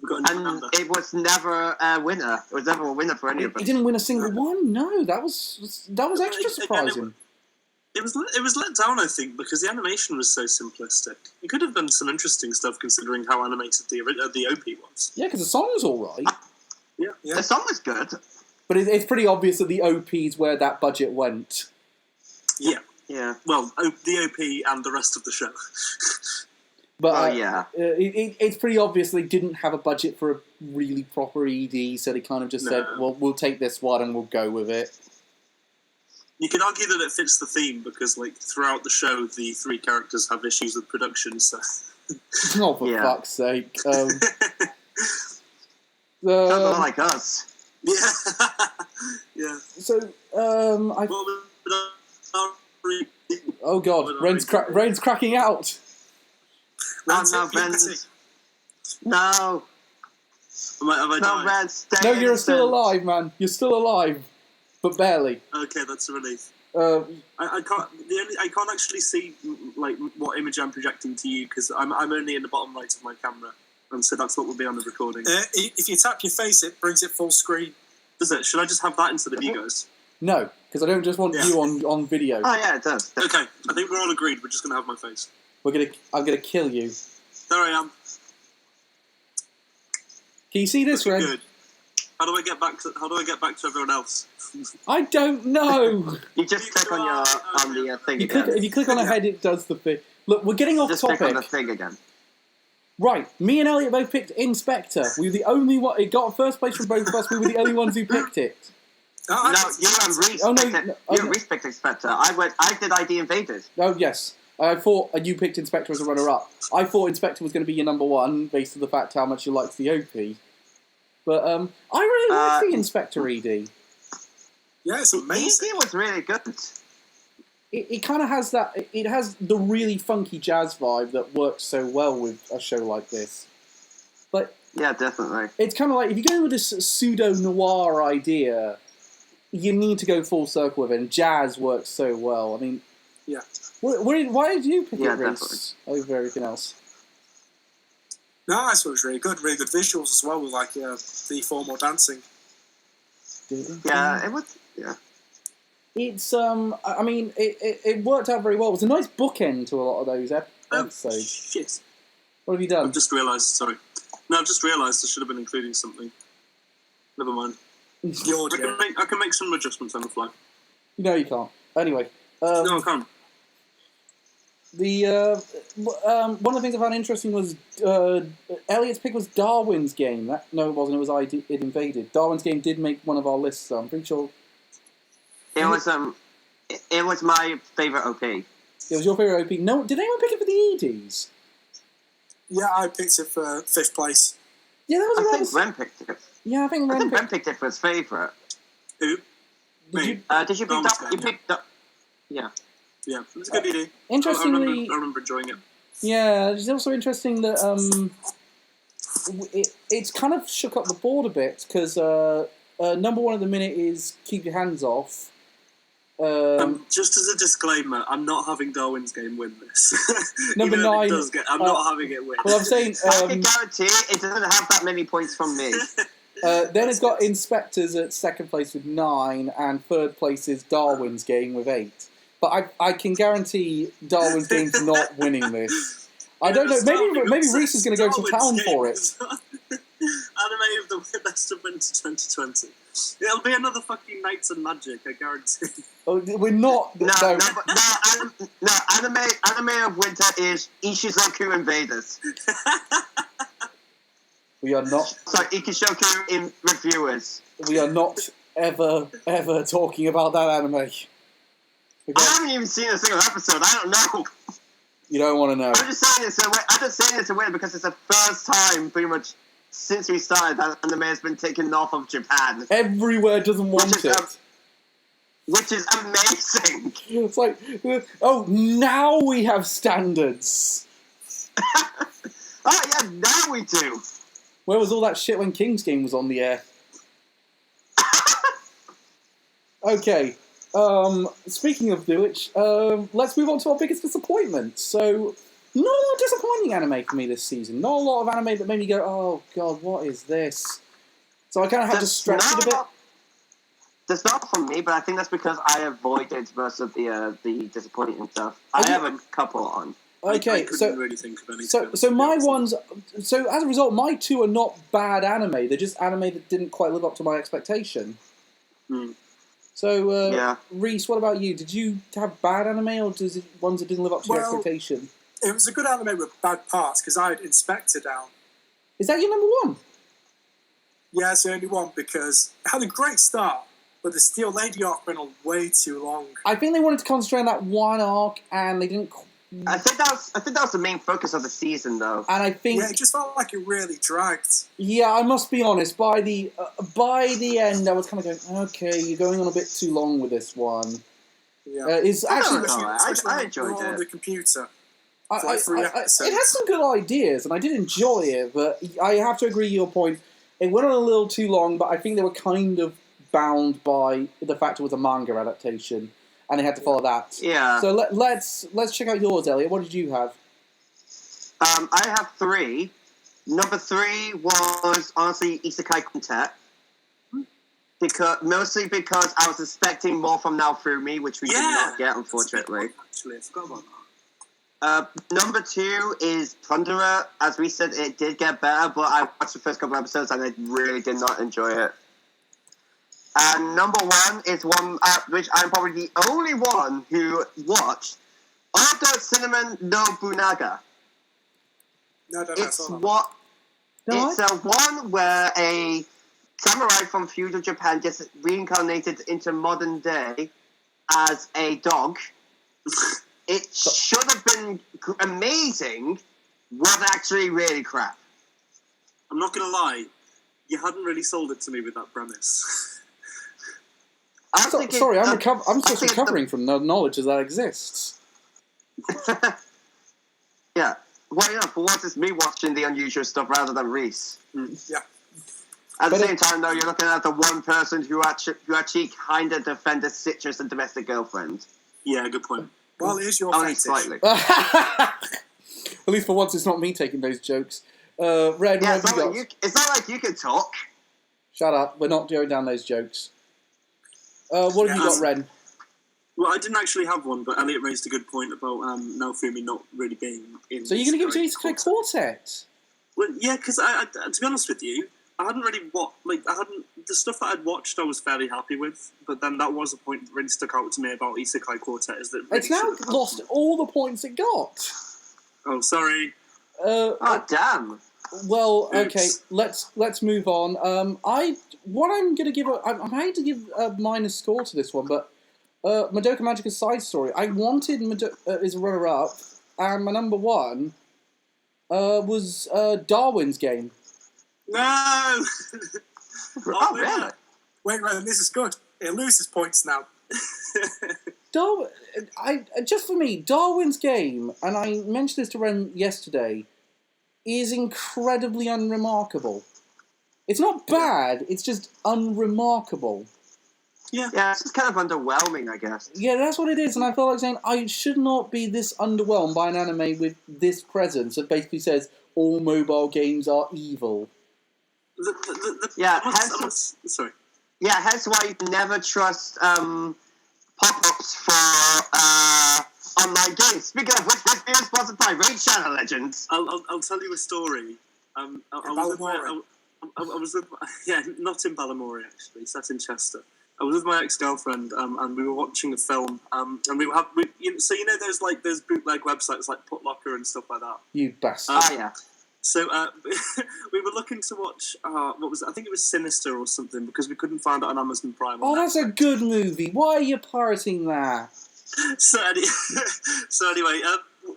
S2: And it was never a winner. It was never a winner for any of us.
S1: It didn't win a single one. No, that was extra surprising.
S3: It was let down, I think, because the animation was so simplistic. It could have done some interesting stuff considering how animated the OP was.
S1: Yeah, because the song was all right.
S3: Yeah.
S2: The song was good.
S1: But it's pretty obvious that the OP is where that budget went.
S3: Yeah.
S2: Yeah.
S3: Well, the OP and the rest of the show.
S1: But it's pretty obvious they didn't have a budget for a really proper ED, so they kind of just said, well, we'll take this one and we'll go with it.
S3: You can argue that it fits the theme because, like, throughout the show, the three characters have issues with production, so...
S1: Oh, for fuck's sake.
S2: Sounds like us.
S3: Yeah. Yeah.
S1: So, oh god, Ren's cracking out.
S2: Ren's. No.
S3: Have I died?
S2: Ren, stay
S1: No, you're
S2: innocent.
S1: still alive, man. You're still alive, but barely.
S3: Okay, that's a relief.
S1: I
S3: I can't actually see like what image I'm projecting to you because I'm only in the bottom right of my camera, and so that's what will be on the recording.
S4: If you tap your face, it brings it full screen.
S3: Does it? Should I just have that instead of you guys?
S1: No, because I don't just want you on video.
S2: Oh yeah, it does.
S3: Okay, I think we're all agreed. We're just gonna have my face.
S1: I'm gonna kill you.
S3: There I am.
S1: Can you see this, Ren?
S3: Good. How do I get back to everyone else?
S1: I don't know.
S2: You just click on the thing
S1: If you click on a head, it does the thing. Look, we're getting off
S2: just
S1: topic.
S2: click on the thing again.
S1: Right, me and Elliot both picked Inspector. We were the only one. It got first place from both of us. We were the only ones who picked it.
S2: No, you and Reese picked Inspector. I did ID Invaders.
S1: Oh yes, I thought you picked Inspector as a runner-up. I thought Inspector was going to be your number one based on the fact how much you liked the OP. But I really like the Inspector ED.
S4: Yeah, it's amazing.
S2: ED was really good.
S1: It kind of has that. It has the really funky jazz vibe that works so well with a show like this. But
S2: yeah, definitely.
S1: It's kind of like if you go with this pseudo noir idea, you need to go full circle with it. And jazz works so well. I mean,
S4: yeah.
S1: Why did you pick it,
S2: definitely.
S1: Reese, over everything else?
S4: No, I thought it was really good visuals as well, with like the formal dancing.
S2: Yeah, it was. Yeah.
S1: It's I mean, it worked out very well. It was a nice bookend to a lot of those episodes.
S3: Shit.
S1: What have you done?
S3: I've just realised. Sorry. No, I've just realised I should have been including something. Never mind. I can make some adjustments on the fly.
S1: No, you can't. Anyway.
S3: No, I can't.
S1: One of the things I found interesting was Elliot's pick was Darwin's Game. No, it wasn't. It was It Invaded. Darwin's Game did make one of our lists, so I'm pretty sure.
S2: It was my favourite OP.
S1: It was your favourite OP. No, did anyone pick it for the EDs?
S4: Yeah, I picked it for 5th place.
S1: Yeah, that was.
S2: I think Ren picked it.
S1: Yeah, I think
S2: Ren picked it for his favourite.
S3: Who?
S2: Me. Did you pick that? You picked that? Yeah.
S3: Yeah, it's a good idea.
S1: Interestingly,
S3: I remember enjoying it.
S1: Yeah, it's also interesting that it's kind of shook up the board a bit because number one at the minute is Keep Your Hands Off.
S3: Just as a disclaimer, I'm not having Darwin's Game win this.
S1: Number 9.
S3: I'm not having it win.
S1: Well, I'm saying
S2: I can guarantee it doesn't have that many points from me.
S1: Then it's got Inspectors at 2nd place with 9, and 3rd place is Darwin's Game with 8. But I can guarantee Darwin's Game's not winning this. I don't know. Maybe Reese is going to go to town for it.
S3: Anime of the best of winter 2020. It'll be another fucking Knights and Magic, I guarantee.
S1: Oh, we're not.
S2: No, anime of winter is Ishizoku Invaders.
S1: We are not.
S2: So Ikishoku in Reviewers.
S1: We are not ever talking about that anime.
S2: I haven't even seen a single episode. I don't know.
S1: You don't want to know.
S2: I'm just saying it's a win because it's the first time, pretty much, since we started, that anime has been taken off of Japan.
S1: Everywhere doesn't want it.
S2: Which is amazing.
S1: It's like, oh, now we have standards.
S2: Oh, yeah, now we do.
S1: Where was all that shit when King's Game was on the air? Okay, speaking of which, let's move on to our biggest disappointment. So, not a lot of disappointing anime for me this season. Not a lot of anime that made me go, oh god, what is this? So I kind of had to stretch it a bit.
S2: That's not from me, but I think that's because I avoided most of the disappointing stuff. I have a couple on.
S1: Okay,
S3: I couldn't really think of anything.
S1: So my ones. So as a result, my two are not bad anime. They're just anime that didn't quite live up to my expectation.
S3: Hmm.
S1: So, Reese, what about you? Did you have bad anime, or ones that didn't live up to your expectation?
S4: It was a good anime with bad parts because I had Inspector down.
S1: Is that your number one?
S4: Yeah, it's the only one because it had a great start, but the Steel Lady arc went on way too long.
S1: I think they wanted to concentrate on that one arc, and they didn't.
S2: I think that was the main focus of the season, though.
S1: And I think
S4: it just felt like it really dragged.
S1: Yeah, I must be honest. By the end, I was kind of going, okay, you're going on a bit too long with this one.
S4: Yeah,
S1: it's actually
S2: I enjoyed it.
S4: On the computer.
S1: It had some good ideas, and I did enjoy it. But I have to agree with your point. It went on a little too long, but I think they were kind of bound by the fact it was a manga adaptation. And they had to follow that.
S2: Yeah.
S1: So let's check out yours, Elliot. What did you have?
S2: I have 3. Number 3 was honestly Isekai Quintet. Mostly because I was expecting more from Now Through Me, which we did not get, unfortunately.
S3: Actually, I forgot about that.
S2: Number 2 is Plunderer. As we said, it did get better, but I watched the first couple episodes and I really did not enjoy it. And number 1 is one which I'm probably the only one who watched. Ordo Cinnamon no Bunaga.
S4: No,
S2: it's a one where a samurai from feudal Japan gets reincarnated into modern day as a dog. It should have been amazing. Was actually really crap.
S3: I'm not gonna lie, you hadn't really sold it to me with that premise.
S1: I'm just recovering from the knowledge that exists.
S2: Yeah. Well, for once it's me watching the unusual stuff rather than Reese.
S4: Yeah.
S2: At the same time, though, you're looking at the one person who actually kind of defended Citrus and Domestic Girlfriend.
S3: Yeah, good point.
S4: Well, it is your
S2: only
S4: fetish.
S2: slightly.
S1: At least for once, it's not me taking those jokes. Red,
S2: yeah,
S1: what have you got?
S2: It's not like you can talk.
S1: Shut up. We're not going down those jokes. What have you got, Ren?
S3: Well, I didn't actually have one, but Elliot raised a good point about Now Through Me not really being in.
S1: So you're going to give it to Isekai Quartet?
S3: Well, yeah, because to be honest with you, I hadn't really the stuff that I'd watched I was fairly happy with, but then that was a point that really stuck out to me about Isekai Quartet is that really
S1: it's now lost all the points it got.
S3: Oh, sorry.
S2: Oh, damn.
S1: Well, okay, let's move on. I'm going to give I'm hating to give a minus score to this one, but Madoka Magica's side story. I wanted is a runner-up, and my number 1 was Darwin's Game.
S3: No.
S2: Oh, really?
S4: Wait, this is good. It loses points now.
S1: Just for me, Darwin's Game, and I mentioned this to Ren yesterday, is incredibly unremarkable. It's not bad, it's just unremarkable.
S2: Yeah, it's just kind of underwhelming, I guess.
S1: Yeah, that's what it is, and I felt like saying, I should not be this underwhelmed by an anime with this presence that basically says all mobile games are evil.
S3: Sorry.
S2: Yeah, hence why you never trust pop-ups for online games. Speaking of which, this video is sponsored by Raid Shadow Legends.
S3: I'll tell you a story. I was with not in Balamory actually, set in Chester. I was with my ex-girlfriend, and we were watching a film, and those bootleg websites like Putlocker and stuff like that.
S1: You bastard!
S2: Yeah.
S3: So we were looking to watch what was it? I think it was Sinister or something because we couldn't find it on Amazon Prime.
S1: Oh, that's a good movie. Why are you pirating that?
S3: So anyway,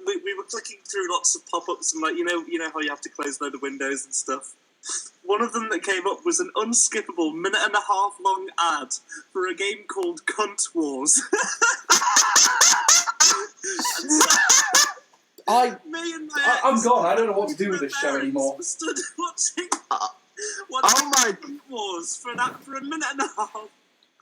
S3: we were clicking through lots of pop-ups and like you know how you have to close load of windows and stuff. One of them that came up was an unskippable 1.5-minute long ad for a game called Cunt Wars.
S1: I'm gone. I don't know what to do with this show anymore.
S3: Stood watching
S2: Oh my
S3: Cunt Wars for 1.5 minutes.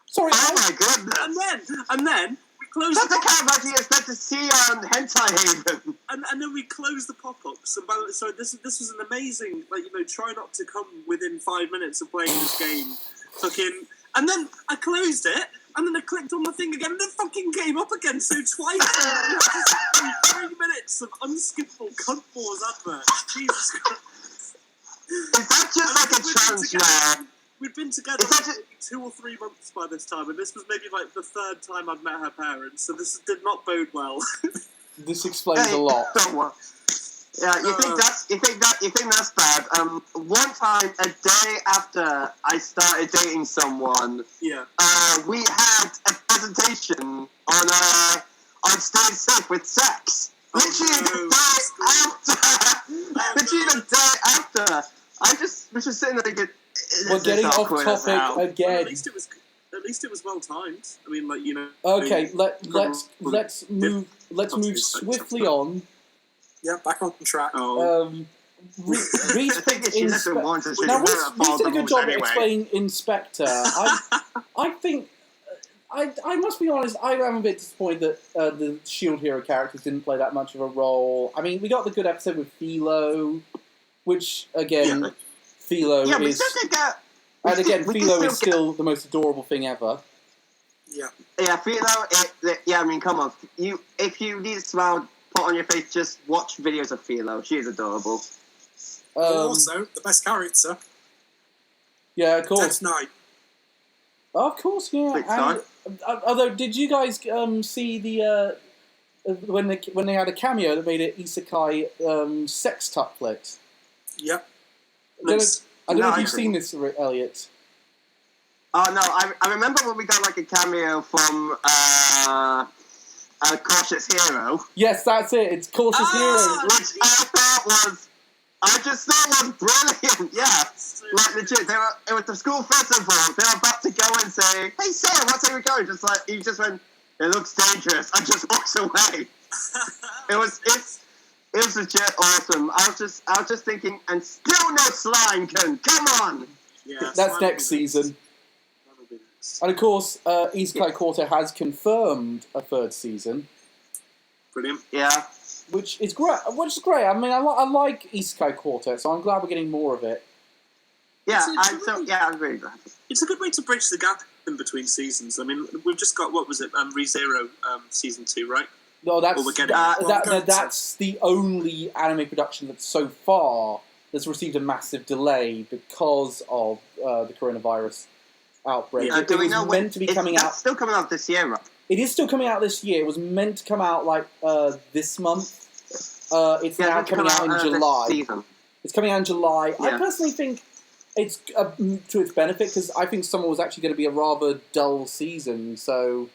S1: Sorry.
S2: Oh my goodness.
S3: And then we closed.
S2: That's the kind of idea you expect to see on Hentai Haven.
S3: And then we closed the pop-ups. And so this was an amazing, try not to come within 5 minutes of playing this game. And then I closed it, and then I clicked on the thing again, and it fucking came up again. So twice, 3 minutes of unskippable Cunt Wars advert. Jesus Christ.
S2: Is that just like a chance now?
S3: We'd been together for 2 or 3 months by this time, and this was maybe like the third time I'd met her parents, so this did not bode well.
S1: This explains a lot.
S2: Yeah, you think that's bad? One time, a day after I started dating someone, we had a presentation on staying safe with sex. Literally the day after, I just was just sitting there thinking,
S1: we're getting off topic again.
S3: Well, at least it was well timed. I mean,
S1: Okay, let's move swiftly on.
S4: Yeah, back on track.
S1: Reese picked Inspector. Now, Reese did a good job at explaining Inspector. I think, I must be honest, I am a bit disappointed that the S.H.I.E.L.D. hero characters didn't play that much of a role. I mean, we got the good episode with Philo, which, again, Philo is... And again, Philo is still the most adorable thing ever.
S4: Yeah.
S2: Yeah, Philo, come on. If you need a smile put on your face, just watch videos of Philo. She is adorable.
S4: Also, the best character.
S1: Yeah, of course.
S4: Ted Knight.
S1: Of course, yeah. And, although, did you guys see the when they had a cameo that made it isekai sex tuck flicks?
S4: Yep.
S1: I don't know if you've seen this, Elliot.
S2: Oh no, I remember when we got like a cameo from Cautious Hero.
S1: Yes, that's it. It's Cautious Hero,
S2: which I just thought was brilliant. Yeah, like legit. It was the school festival. They were about to go and say, "Hey Sarah, what's where we going?" Just like he just went, "It looks dangerous," and just walks away. It was legit awesome. I was just thinking, and still no slime can. Come on.
S3: Yeah,
S1: that's next season. And of course, Isekai Quarter has confirmed a third season.
S3: Brilliant.
S2: Yeah.
S1: Which is great. I mean, I like Isekai Quarter, so I'm glad we're getting more of it.
S2: Yeah, I'm really glad.
S3: It's a good way to bridge the gap in between seasons. I mean, we've just got, what was it, ReZero season 2, right?
S1: No, that's
S3: or we're getting
S1: that's the only anime production that so far that's received a massive delay because of the coronavirus outbreak.
S2: Do we know when?
S1: Meant to be coming out.
S2: It's still coming out this year, right?
S1: It is still coming out this year. It was meant to come out like this month. It's now coming out in July. It's coming out in July. Yeah. I personally think it's to its benefit because I think summer was actually going to be a rather dull season. So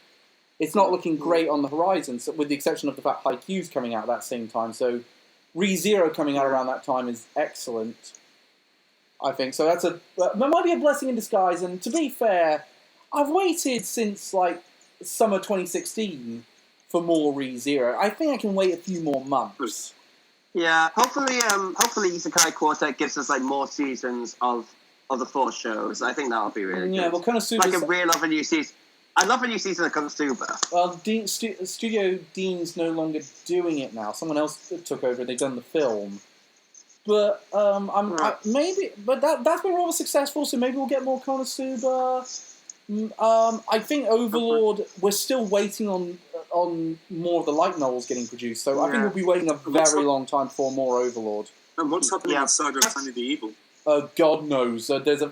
S1: it's not looking great on the horizon, so with the exception of the fact Haikyuu's coming out at that same time. So ReZero coming out around that time is excellent, I think. So that might be a blessing in disguise. And to be fair, I've waited since like summer 2016 for more ReZero. I think I can wait a few more months.
S2: Yeah, hopefully Isekai Quartet gives us like more seasons of the 4 shows. I think that'll be really good.
S1: Yeah, well, Konosuba
S2: like a new season. I love a new season of Konosuba.
S1: Well, Studio Dean's no longer doing it now. Someone else took over and they've done the film. But that's been rather successful. So maybe we'll get more Konosuba. I think Overlord. We're still waiting on more of the light novels getting produced. So I think we'll be waiting a very long time for more Overlord.
S3: And what's happening with Saga of Tiny the Evil?
S1: God knows. The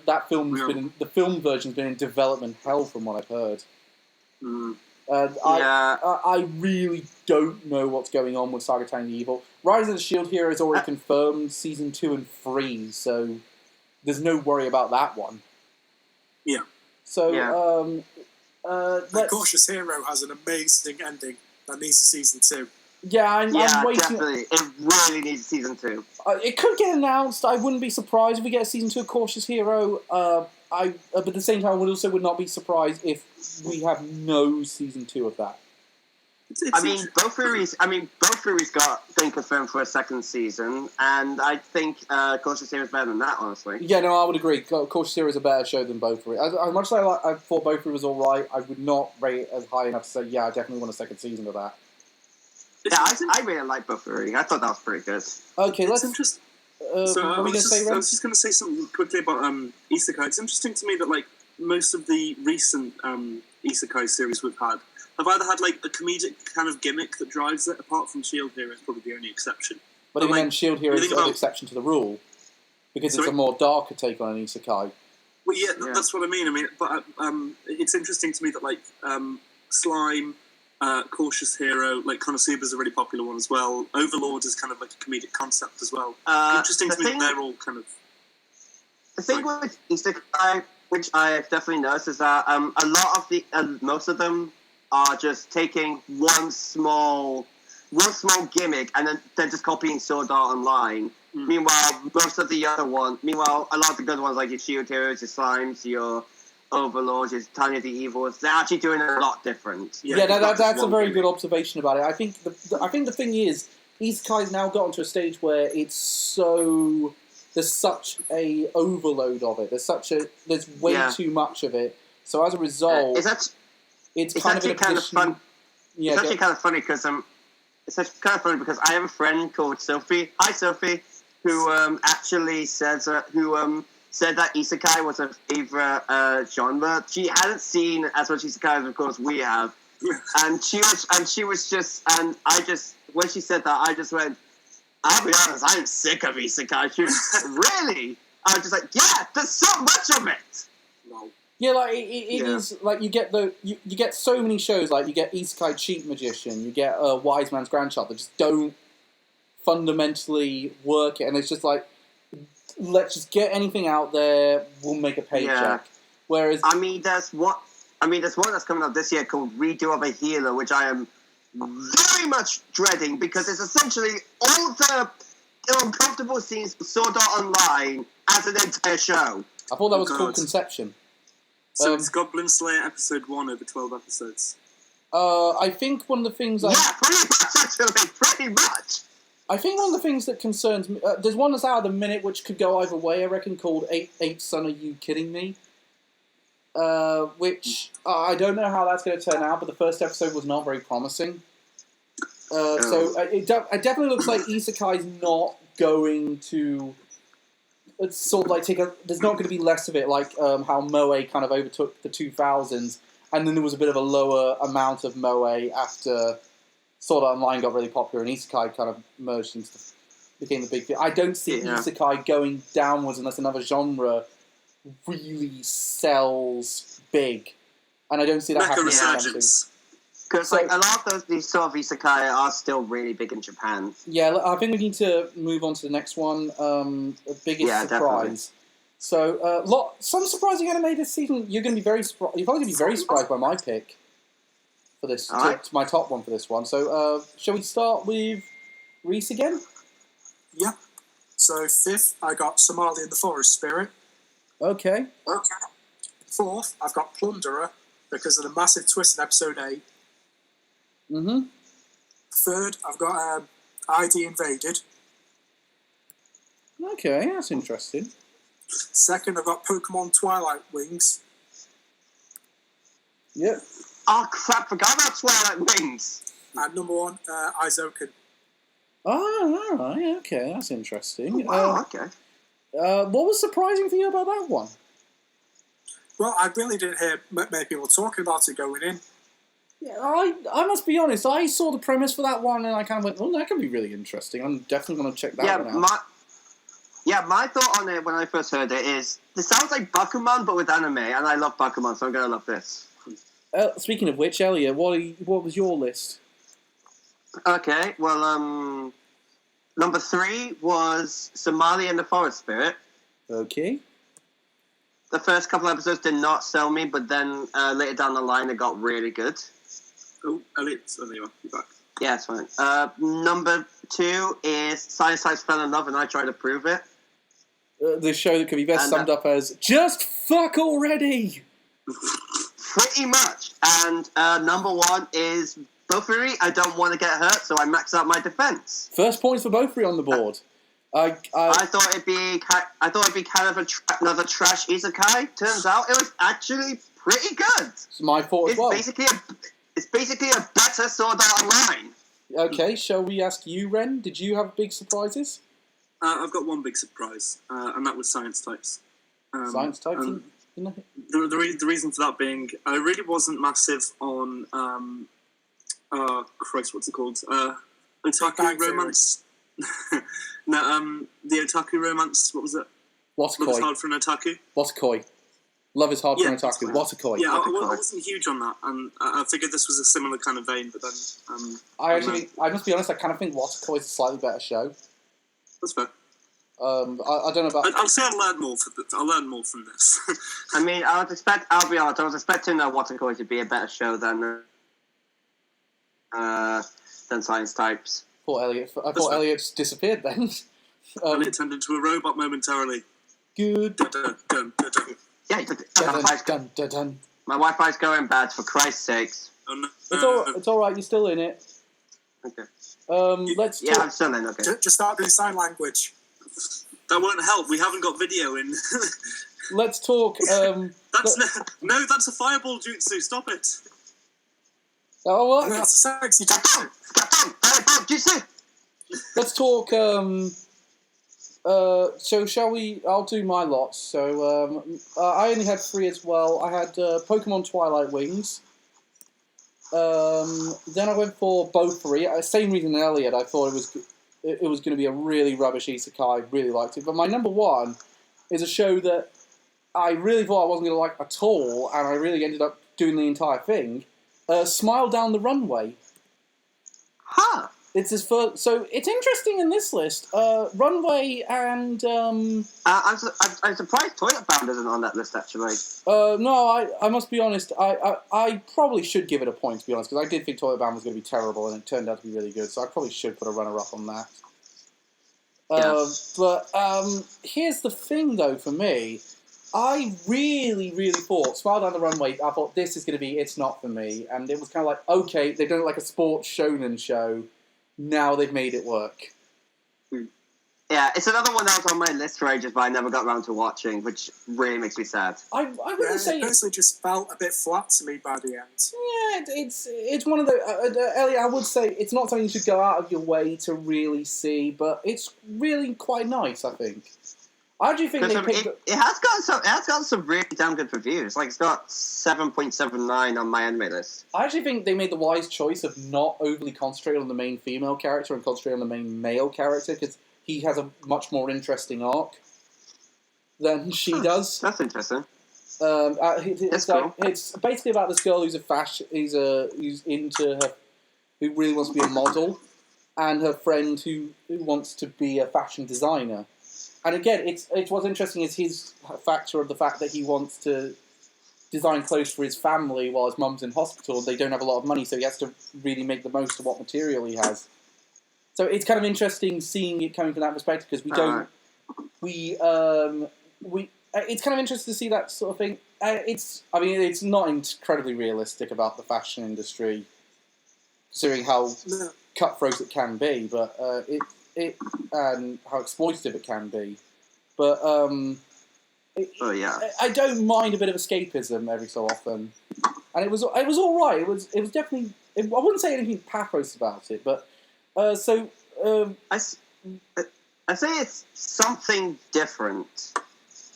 S1: film version's been in development hell from what I've heard. I really don't know what's going on with Saga Tiny the Evil. Rise of the Shield Hero is already confirmed season 2 and 3, so there's no worry about that one.
S3: Yeah.
S1: So
S4: Cautious Hero has an amazing ending that needs a season 2.
S1: Yeah, I'm waiting.
S2: Definitely. It really needs season 2.
S1: It could get announced. I wouldn't be surprised if we get a season 2 of Cautious Hero. But at the same time, I would not be surprised if we have no season 2 of that.
S2: Both theories got been confirmed for a second season, and I think Cautious Hero is better than that, honestly.
S1: Yeah, no, I would agree. Cautious Hero is a better show than Both Theories. As much as I thought Both Theories was alright, I would not rate it as high enough to say, yeah, I definitely want a second season of that.
S2: Yeah, I really like Both Theories. I thought that was pretty good.
S1: Okay, let's...
S3: interesting.
S1: what are we going to say, Ren?
S3: I was just going to say something quickly about Isekai. It's interesting to me that like most of the recent Isekai series we've had have either had like a comedic kind of gimmick that drives it, apart from Shield Hero is probably the only exception.
S1: But even then, Shield Hero is an exception to the rule, because it's a more darker take on an Isekai.
S3: Well, yeah, that's what I mean. But it's interesting to me that like Slime, Cautious Hero, like Konosuba's a really popular one as well. Overlord is kind of like a comedic concept as of interesting to me that they're all kind of...
S2: The thing with Isekai, which I've definitely noticed, is that a lot of the... most of them are just taking one small gimmick and then they're just copying Sword Art Online. Meanwhile, most of the other ones... Meanwhile, a lot of the good ones, like your Shield Heroes, your Slimes, your Overlords, your Tiny the Evils, they're actually doing it a lot different.
S1: Yeah, that's a very good observation about it. I think the thing is, Isekai's now gotten to a stage where it's so... There's such a overload of it. There's way too much of it. So as a result, it's kind of fun. Yeah,
S2: it's actually kind of funny because I have a friend called Sophie. Hi, Sophie, who actually said that Isekai was her favorite genre. She hadn't seen as much Isekai as, of course, we have, and when she said that, I just went, I'll be honest, I'm sick of Isekai. She was, really? I was just like, yeah, there's so much of it.
S3: No.
S1: Yeah, like it is like you get so many shows, like you get Isekai Cheat Magician, you get Wise Man's Grandchild, that just don't fundamentally work it, and it's just like, let's just get anything out there, we'll make a paycheck.
S2: Yeah.
S1: Whereas
S2: there's one that's coming up this year called Redo of a Healer, which I am very much dreading because it's essentially all the uncomfortable scenes of Sword Art Online as an entire show.
S1: I thought that was called Conception.
S3: So it's Goblin Slayer episode 1 over 12 episodes.
S1: I think one of the things
S2: pretty much.
S1: I think one of the things that concerns me... there's one that's out at the minute which could go either way, I reckon, called 8 Son, Are You Kidding Me? Which I don't know how that's going to turn out, but the first episode was not very promising. So it definitely looks like Isekai's not going to... It's sort of like there's not going to be less of it, like how Moe kind of overtook the 2000s, and then there was a bit of a lower amount of Moe after Sword Art Online got really popular, and Isekai kind of merged into became the big thing. I don't see Isekai going downwards unless another genre really sells big, and I don't see that happening.
S3: Resurgence.
S2: Because a lot of these sort of Isekai are still really big in Japan.
S1: Yeah, I think we need to move on to the next one. Biggest surprise. Definitely. So, some surprising anime this season. You're going to be very surprised. You're probably going to be very surprised by my pick for this. My top one for this one. So, shall we start with Reese again?
S4: Yeah. So 5th, I got Somali and the Forest Spirit.
S1: Okay.
S4: 4th, I've got Plunderer because of the massive twist in episode 8. 3rd, I've got ID Invaded.
S1: Okay, that's interesting.
S4: 2nd, I've got Pokemon Twilight Wings.
S1: Yep.
S2: Oh crap, forgot about Twilight Wings.
S4: And number 1, Izoken.
S1: Oh, alright, okay, that's interesting.
S2: Oh, wow, okay.
S1: What was surprising for you about that one?
S4: Well, I really didn't hear many people talking about it going in.
S1: Yeah, I must be honest, I saw the premise for that one and I kind of went, oh, that could be really interesting. I'm definitely going to check that one out.
S2: My thought on it when I first heard it is, this sounds like Bakuman, but with anime, and I love Bakuman, so I'm going to love this.
S1: Speaking of which, Elliot, what was your list?
S2: Okay, well, number 3 was Somali and the Forest Spirit.
S1: Okay.
S2: The first couple episodes did not sell me, but then later down the line it got really good.
S3: Oh, Elliot, there you are. You're back.
S2: Yeah, it's fine. Number 2 is Science Types Fell in Love and I Try to Prove It.
S1: The show that could be best summed up as "Just fuck already."
S2: Pretty much. And number 1 is Buffery. I don't want to get hurt, so I max out my defense.
S1: First points for Bofuri on the board. I
S2: thought it'd be kind of another trash isekai. Turns out it was actually pretty good.
S1: It's my fault as well.
S2: It's basically a better Sword Art Online.
S1: Okay, shall we ask you, Ren? Did you have big surprises?
S3: I've got one big surprise, and that was Science Types.
S1: Science Types?
S3: The reason for that being, I really wasn't massive on, Christ, what's it called? Otaku Romance. No, the Otaku Romance, what was it?
S1: Watakoi.
S3: Love is hard for an otaku.
S1: Watakoi. Love is hard for an otaku. Watakoi.
S3: Yeah, I wasn't huge on that, and I figured this was a similar kind of vein, but then...
S1: I must be honest, I kind of think Watakoi is a slightly better show.
S3: That's fair.
S1: I don't know about...
S3: I'll say I learned more from this.
S2: I mean, I'll be honest, I was expecting Watakoi to be a better show than Science Types.
S1: I thought Elliot disappeared then.
S3: Elliot turned into a robot momentarily.
S1: Good.
S3: Dun, dun, dun, dun.
S2: Yeah,
S1: Dun.
S2: My Wi-Fi's going bad, for Christ's sakes.
S3: Oh, no.
S1: It's all right. You're still in it.
S2: Okay.
S1: Let's.
S2: Yeah, I'm still in. Okay.
S4: Just start doing sign language.
S3: That won't help. We haven't got video in.
S1: Let's talk.
S3: That's a fireball jutsu. Stop it.
S1: Oh, what?
S4: That's a sexy jutsu.
S1: Let's talk. So shall we? I'll do my lots. So I only had 3 as well. I had Pokemon Twilight Wings. Then I went for Bofuri. Same reason as Elliot. I thought it was going to be a really rubbish isekai. I really liked it. But my number 1 is a show that I really thought I wasn't going to like at all, and I really ended up doing the entire thing. Smile Down the Runway.
S2: Huh.
S1: It's his first, so it's interesting in this list. Runway and
S2: I'm surprised Toilet Bound isn't on that list actually.
S1: No, I must be honest. I probably should give it a point, to be honest, because I did think Toilet Bound was going to be terrible, and it turned out to be really good. So I probably should put a runner-up on that. But here's the thing, though, for me. I really, really thought Smile Down the Runway. I thought this is going to be. It's not for me, and it was kind of like, okay, they've done it like a sports shonen show. Now they've made it work.
S2: Yeah, it's another one that was on my list for ages, but I never got around to watching, which really makes me sad.
S1: I wouldn't say
S4: it personally just felt a bit flat to me by the end.
S1: Yeah, it's one of the Elliot. I would say it's not something you should go out of your way to really see, but it's really quite nice. I think. I do think they picked.
S2: It has gotten some really damn good reviews. Like it's got 7.79 on my anime list.
S1: I actually think they made the wise choice of not overly concentrating on the main female character and concentrating on the main male character, because he has a much more interesting arc than she does.
S2: That's interesting.
S1: It's
S2: cool.
S1: It's basically about this girl who's who really wants to be a model, and her friend who wants to be a fashion designer. And again, it's what's interesting is his factor of the fact that he wants to design clothes for his family while his mum's in hospital. They don't have a lot of money, so he has to really make the most of what material he has. So it's kind of interesting seeing it coming from that perspective, because it's kind of interesting to see that sort of thing. It's not incredibly realistic about the fashion industry, considering how cutthroat it can be, but it and how exploitative it can be, but I don't mind a bit of escapism every so often, and it was all right. It was definitely. I wouldn't say anything pathos about it, but I say
S2: it's something different.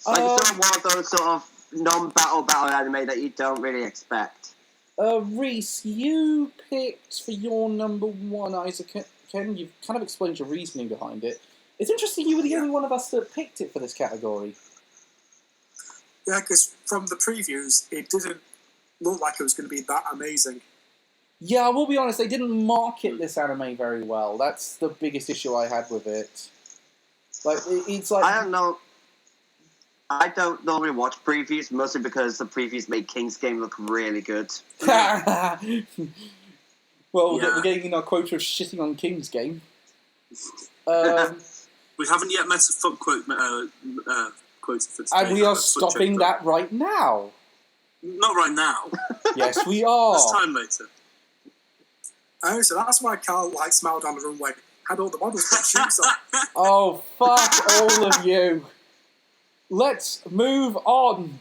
S2: Like it's one of those sort of non-battle anime that you don't really expect.
S1: Reese, you picked for your number 1, Isaac. Ken, you've kind of explained your reasoning behind it. It's interesting you were the only one of us that picked it for this category.
S4: Yeah, because from the previews, it didn't look like it was going to be that amazing.
S1: Yeah, I will be honest, they didn't market this anime very well. That's the biggest issue I had with it. Like, it's like...
S2: I don't know. I don't normally watch previews, mostly because the previews made King's Game look really good.
S1: Well,
S3: Yeah.
S1: we're getting our quota of shitting on King's game.
S3: We haven't yet met a foot quote quota for today.
S1: And we are
S3: Foot
S1: stopping
S3: check
S1: that right now.
S3: Not right now.
S1: Yes, we are.
S3: There's time later.
S4: Oh, so that's why Carl smiled on the runway. Had all the models put shoes on.
S1: Oh, fuck all of you. Let's move on.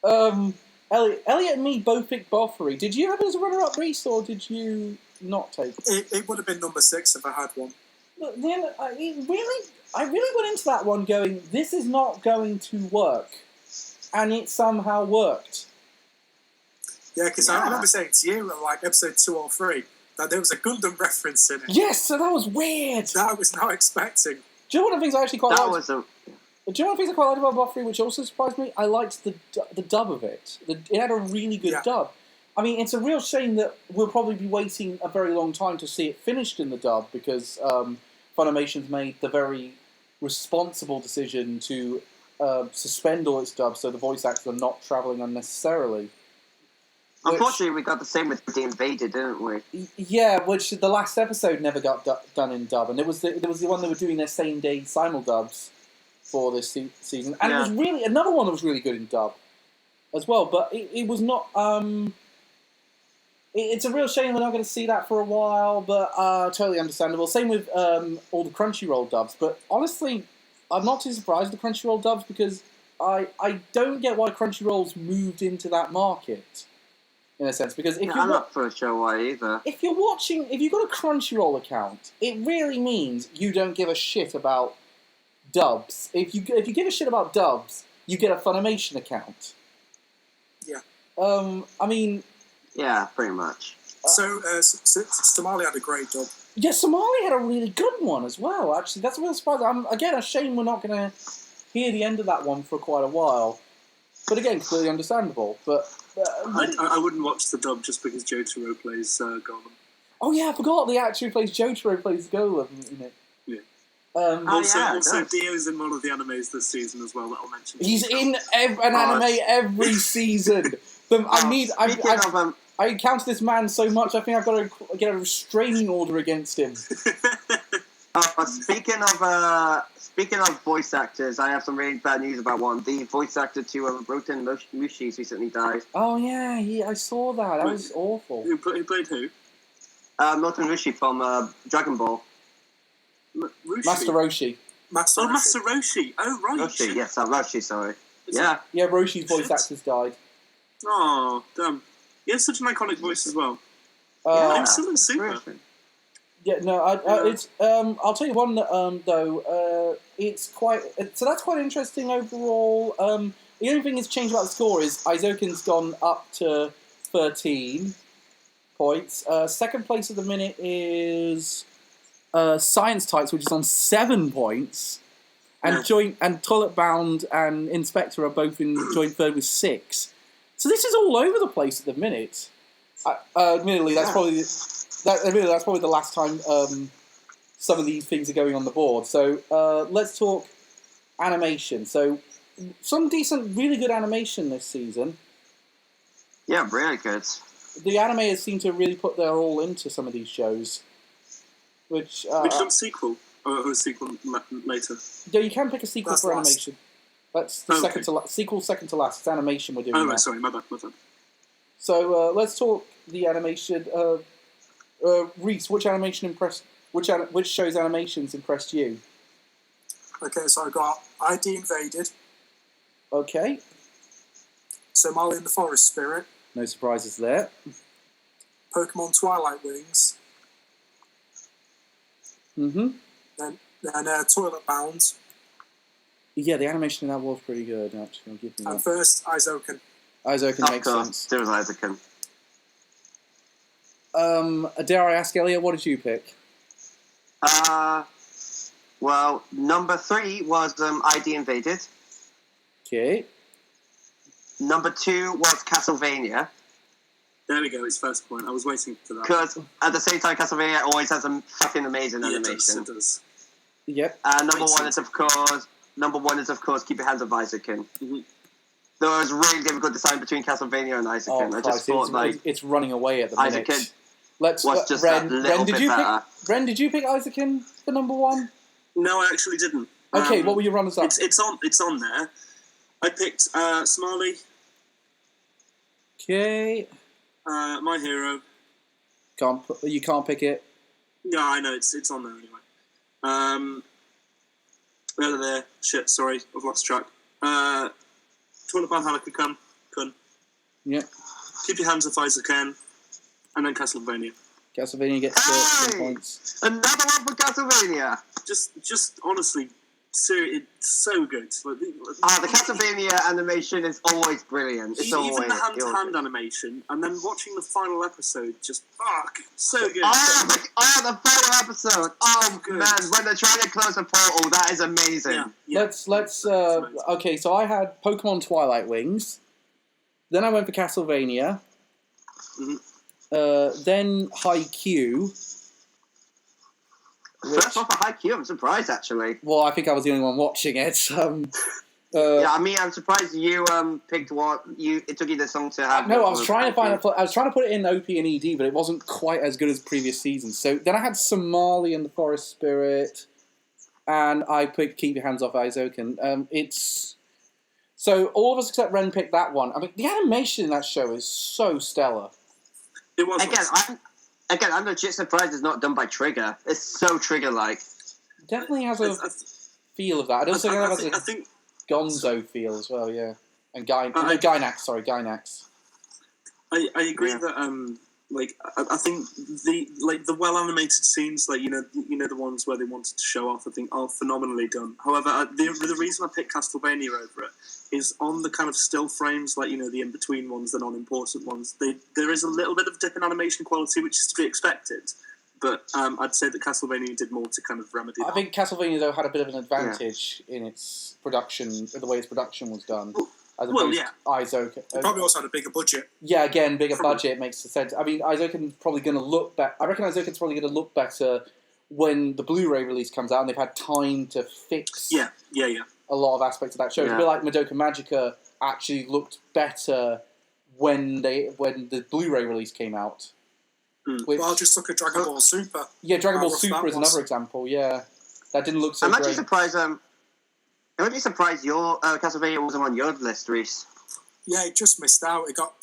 S1: Elliot and me both picked Boffery. Did you have it as a runner-up, Reese, or did you not take it?
S4: It would have been number 6 if I had one.
S1: But then I really went into that one going, this is not going to work. And it somehow worked.
S4: Yeah, because I remember saying to you at like episode 2 or 3 that there was a Gundam reference in it.
S1: Yes, so that was weird.
S4: That I was not expecting.
S1: Do you know one of the things I actually quite
S2: That
S1: liked?
S2: was a...
S1: Do you know one of the things I quite liked about Boffery, which also surprised me? I liked the dub of it. It had a really good dub. I mean, it's a real shame that we'll probably be waiting a very long time to see it finished in the dub because Funimation's made the very responsible decision to suspend all its dubs so the voice actors are not travelling unnecessarily.
S2: Unfortunately, we got the same with The Invaded, didn't we?
S1: Yeah, which the last episode never got done in dub, and it was the one that were doing their same day simuldubs for this season, and it was really another one that was really good in dub as well. But it was not. It's a real shame we're not going to see that for a while, but totally understandable. Same with all the Crunchyroll dubs. But honestly, I'm not too surprised with the Crunchyroll dubs because I don't get why Crunchyroll's moved into that market. In a sense, because if
S2: I'm not for sure why either.
S1: If you've got a Crunchyroll account, it really means you don't give a shit about dubs. If you give a shit about dubs, you get a Funimation account.
S4: Yeah.
S1: I mean.
S2: Yeah, pretty much.
S4: So Somali had a great dub.
S1: Yeah, Somali had a really good one as well. Actually, that's a real surprise. Again, a shame we're not going to hear the end of that one for quite a while. But again, clearly understandable. But.
S3: I wouldn't watch the dub just because Jotaro plays Golem.
S1: Oh yeah, I forgot the actor who plays Jotaro plays Golem in it.
S3: Yeah.
S1: Also,
S3: Dio's in one of the animes this season as well that I'll mention.
S1: He's in an anime every season. I encounter this man so much, I think I've got to get a restraining order against him.
S2: Speaking of voice actors, I have some really bad news about one. The voice actor to Roten Mushi's recently died.
S1: Oh yeah, I saw that. That was awful.
S3: Who played who?
S2: Roten Mushi from Dragon Ball.
S1: Master Roshi.
S3: Master Roshi. Oh right.
S2: Roshi, yes, Roshi. Sorry. Yeah,
S1: Roshi's voice actors died.
S3: Oh damn! He has such an iconic voice as well.
S2: yeah.
S3: Still in Super.
S1: Yeah, no, it's. I'll tell you one though. It's quite. So that's quite interesting overall. The only thing that's changed about the score is Aizoken's gone up to 13 points. Second place at the minute is Science Tights, which is on 7 points, and Toilet Bound and Inspector are both in joint third with 6. So this is all over the place at the minute. Admittedly, that's probably. That's probably the last time some of these things are going on the board. So let's talk animation. So some decent, really good animation this season.
S2: Yeah, really good.
S1: The animators seem to really put their all into some of these shows. Which
S3: one's sequel? Or a sequel later?
S1: Yeah, you can pick a sequel for animation. That's the second to last. It's animation we're doing now.
S3: Oh, right, sorry, my bad.
S1: So let's talk the animation. Reese, which animation impressed? Which show's animations impressed you?
S4: Okay, so I got ID Invaded.
S1: Okay.
S4: Somali and the Forest Spirit.
S1: No surprises there.
S4: Pokemon Twilight Wings.
S1: Mm-hmm.
S4: Then Toilet Bound.
S1: Yeah, the animation in that was pretty good, actually. I'll give you that.
S4: And first, Aizoken.
S1: Aizoken makes sense.
S2: There was Aizoken.
S1: Dare I ask, Elliot, what did you pick?
S2: Well, number 3 was ID Invaded.
S1: Okay.
S2: Number 2 was Castlevania.
S3: There we go, it's first point. I was waiting for that.
S2: Because at the same time, Castlevania always has a fucking amazing animation.
S3: It does.
S1: Yep.
S2: Number one is of course Keep Your Hands Off Aizoken.
S3: Mm-hmm.
S2: There was really difficult design between Castlevania and Aizoken.
S1: Oh, Christ, it's running away at the minute. Let's.
S2: was just that little bit better.
S1: Ren, did you pick Isaacin for number 1?
S3: No, I actually didn't.
S1: Okay, what were your runners up?
S3: It's on there. I picked Smiley.
S1: Okay.
S3: My Hero.
S1: You can't pick it.
S3: Yeah, I know it's on there anyway. There. Shit, sorry, I've lost track. Toilet Bar Halaka Kun.
S1: Yeah.
S3: Keep Your Hands Off Isaacin. And then Castlevania.
S1: Castlevania gets 13 points.
S2: Another one for Castlevania.
S3: Just honestly, it's so good.
S2: The Castlevania animation is always brilliant. It's always
S3: even the hand-to-hand animation, and then watching the final episode, just so good.
S2: The final episode. Oh
S3: good.
S2: Man, when they're trying to close a portal, that is amazing.
S3: Yeah.
S1: Let's. Okay, so I had Pokemon Twilight Wings. Then I went for Castlevania.
S3: Mm-hmm.
S1: Then Haikyuu.
S2: First off, a Haikyuu, I'm surprised actually.
S1: Well, I think I was the only one watching it.
S2: I'm surprised you picked what you. It took you this long to have.
S1: No, I was trying to put it in OP and ED, but it wasn't quite as good as previous seasons. So then I had Somali and the Forest Spirit, and I picked Keep Your Hands Off Aizoken. So all of us except Ren picked that one. I mean, the animation in that show is so stellar.
S3: It was
S2: I'm legit surprised it's not done by Trigger. It's so Trigger-like.
S1: Definitely has a feel of that. It also has
S3: I think
S1: Gonzo feel as well, yeah. And Gynax.
S3: I agree that I think the well animated scenes, the ones where they wanted to show off, I think are phenomenally done. However, the reason I picked Castlevania over it is on the kind of still frames, the in between ones, the non-important ones. There is a little bit of dip in animation quality, which is to be expected. But I'd say that Castlevania did more to kind of remedy that.
S1: I think Castlevania though had a bit of an advantage in its production, the way its production was done. Aizoken.
S4: Probably also had a bigger budget.
S1: Yeah, again, bigger budget makes sense. I mean, Aizoken's probably going to look better. I reckon Aizoken's probably going to look better when the Blu-ray release comes out and they've had time to fix a lot of aspects of that show. It's a bit like Madoka Magica actually looked better when the Blu-ray release came out.
S4: Well, I'll just look at Dragon Ball Super.
S1: Yeah, Dragon Ball Super is another example, yeah. That didn't look so great.
S2: I'm actually surprised, I would be surprised your Castlevania wasn't on your list, Reese.
S4: Yeah, it just missed out. It got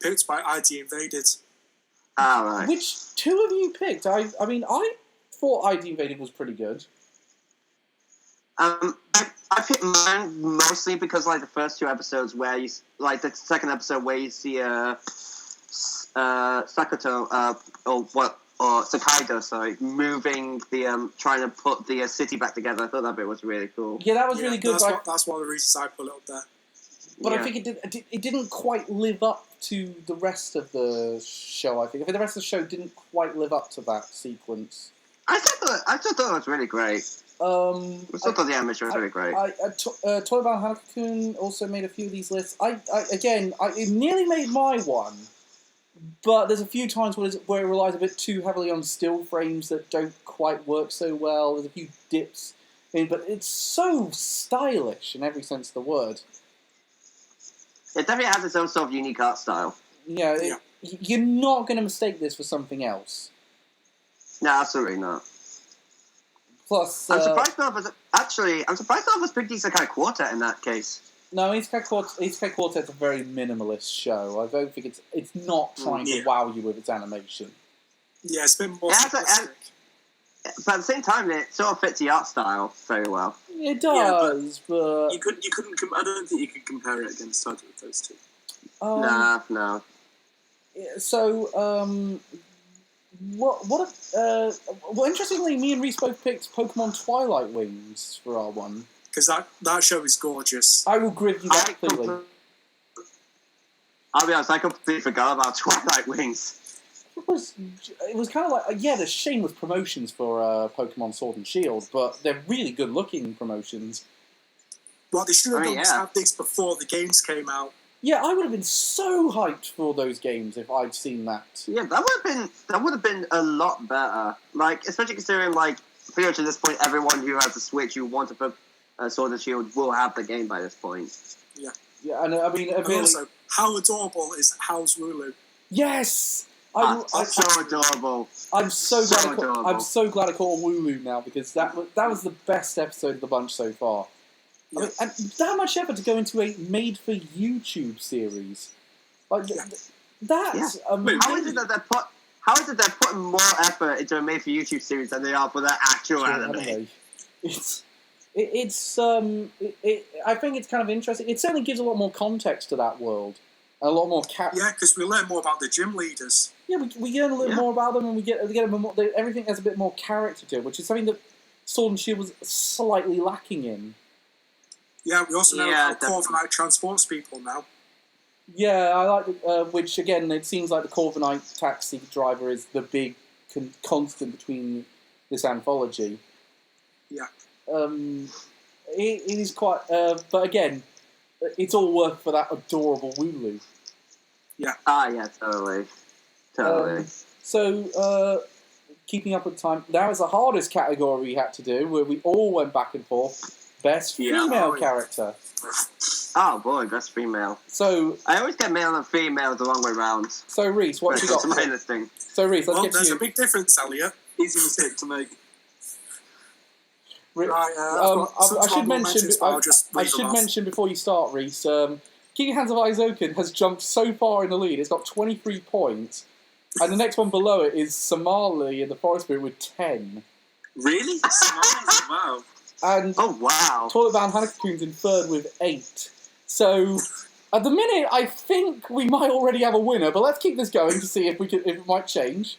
S4: picked by ID Invaded.
S2: Right.
S1: Which two of you picked? I thought ID Invaded was pretty good.
S2: I picked mine mostly because the first 2 episodes where you the second episode where you see Sakuto Sakaido, moving the trying to put the city back together. I thought that bit was really cool.
S1: Yeah, that was really good.
S4: That's one of the reasons I put it up there.
S1: But I think it didn't quite live up to the rest of the show. I think the rest of the show didn't quite live up to that sequence.
S2: I still thought it was really great. I still thought the animation was really great.
S1: Toiban Hanakun also made a few of these lists. It nearly made my one, but there's a few times where it relies a bit too heavily on still frames that don't quite work so well. There's a few dips in, but it's so stylish in every sense of the word.
S2: It definitely has its own sort of unique art style.
S1: Yeah. You're not going to mistake this for something else.
S2: No, absolutely not.
S1: Plus,
S2: I'm surprised none of us picked Isekai Quartet in that case.
S1: No, Isekai Quartet's a very minimalist show. I don't think it's not trying to wow you with its animation.
S4: Yeah, it's a bit more simplistic.
S2: But at the same time, it sort of fits the art style very well.
S1: It does, but
S3: you couldn't. I don't think you could compare it against either of those two.
S2: No.
S1: So, interestingly, me and Reese both picked Pokemon Twilight Wings for our one.
S4: Because that show is gorgeous.
S1: I will give you that clearly.
S2: I'll be honest, I completely forgot about Twilight Wings.
S1: It was kind of like, they're shameless promotions for Pokemon Sword and Shield, but they're really good-looking promotions.
S4: Well, they should have done have these before the games came out.
S1: Yeah, I would have been so hyped for those games if I'd seen that.
S2: Yeah, that would have been a lot better. Especially considering, pretty much at this point, everyone who has a Switch who wants to put Sword and Shield will have the game by this point.
S1: Yeah, and I mean...
S4: And also, how adorable is Howl's Wooloo?
S1: Yes!
S2: So adorable.
S1: I'm so
S2: So
S1: glad.
S2: adorable.
S1: I'm so glad I called Wooloo now because that was the best episode of the bunch so far. I mean, and that much effort to go into a made-for-YouTube series, like that's amazing.
S2: How is it that they're putting more effort into a made-for-YouTube series than they are for their actual anime?
S1: I think it's kind of interesting. It certainly gives a lot more context to that world. A lot more
S4: Yeah, because we learn more about the gym leaders.
S1: Yeah, we learn a little more about them, and we get more, everything has a bit more character to it, which is something that Sword and Shield was slightly lacking in.
S4: Yeah, we also know how Corviknight transports people now.
S1: Yeah, I like which again, it seems like the Corviknight taxi driver is the big constant between this anthology.
S4: Yeah.
S1: It is quite, but again, it's all work for that adorable Wooloo.
S2: Yeah. Yeah, totally.
S1: So, keeping up with time, that was the hardest category we had to do, where we all went back and forth. Best female character.
S2: Oh boy, best female.
S1: So
S2: I always get male and female the wrong way round.
S1: So Reese, what you got? So Reese, let's get to you.
S4: There's a big difference, Elliot.
S3: Easy mistake to make.
S1: I should mention before you start, Reese. Keep Your Hands Off Aizoken has jumped so far in the lead. It's got 23 points, and the next one below it is Somali in the Forest Spirit with 10.
S3: Really? Somali? Wow.
S1: And Toilet Bound Hanako-kun's in third with 8. So at the minute, I think we might already have a winner. But let's keep this going to see if it might change.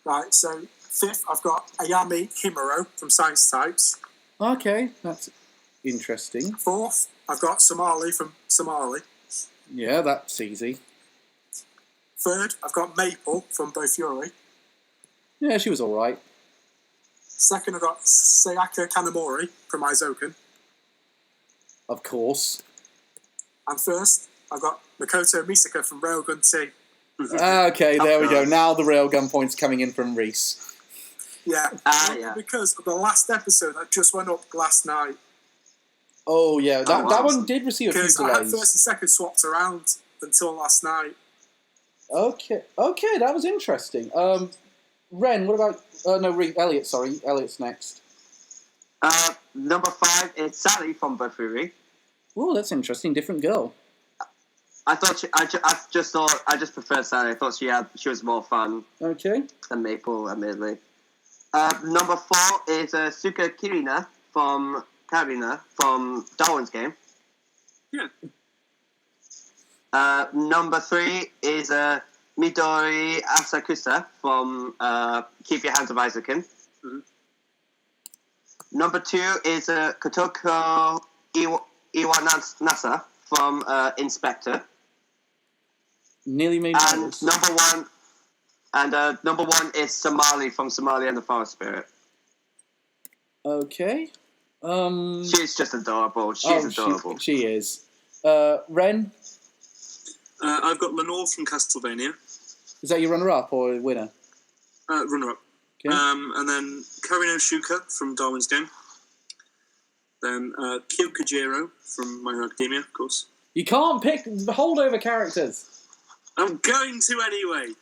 S4: Right. So fifth, I've got Ayami Himuro from Science Types.
S1: Okay, that's interesting.
S4: Fourth, I've got Somali from Somali.
S1: Yeah, that's easy.
S4: Third, I've got Maple from Bo Fury.
S1: Yeah, she was all right.
S4: Second, I've got Sayaka Kanamori from Aizoken.
S1: Of course.
S4: And first, I've got Makoto Misaka from Railgun T.
S1: Okay, there we go. Now the Railgun points coming in from Reese.
S4: Yeah. Because of the last episode that just went up last night.
S1: Oh, yeah. That one did receive a few delays.
S4: Because I had first and second swapped around until last night.
S1: Okay, that was interesting. Ren, what about... Elliot, sorry. Elliot's next.
S2: Number 5 is Sally from Bofuri.
S1: Oh, that's interesting. Different girl.
S2: I just preferred Sally. I thought she was more fun.
S1: Okay.
S2: Than Maple, admittedly. Number 4 is Suka Karina from Darwin's Game.
S3: Yeah.
S2: Number 3 is Midori Asakusa from Keep Your Hands Off Aizoken.
S3: Mm-hmm.
S2: Number 2 is Kotoko Iwanasa from Inspector.
S1: Nearly made
S2: and number one is Somali from Somali and the Forest Spirit.
S1: Okay.
S2: She's just adorable. She's adorable.
S1: She is. Ren?
S3: I've got Lenore from Castlevania.
S1: Is that your runner-up or winner?
S3: Runner-up.
S1: Okay.
S3: And then Karino Shuka from Darwin's Game. Then Kyokujiro from My Hero Academia, of course.
S1: You can't pick holdover characters.
S3: I'm going to anyway.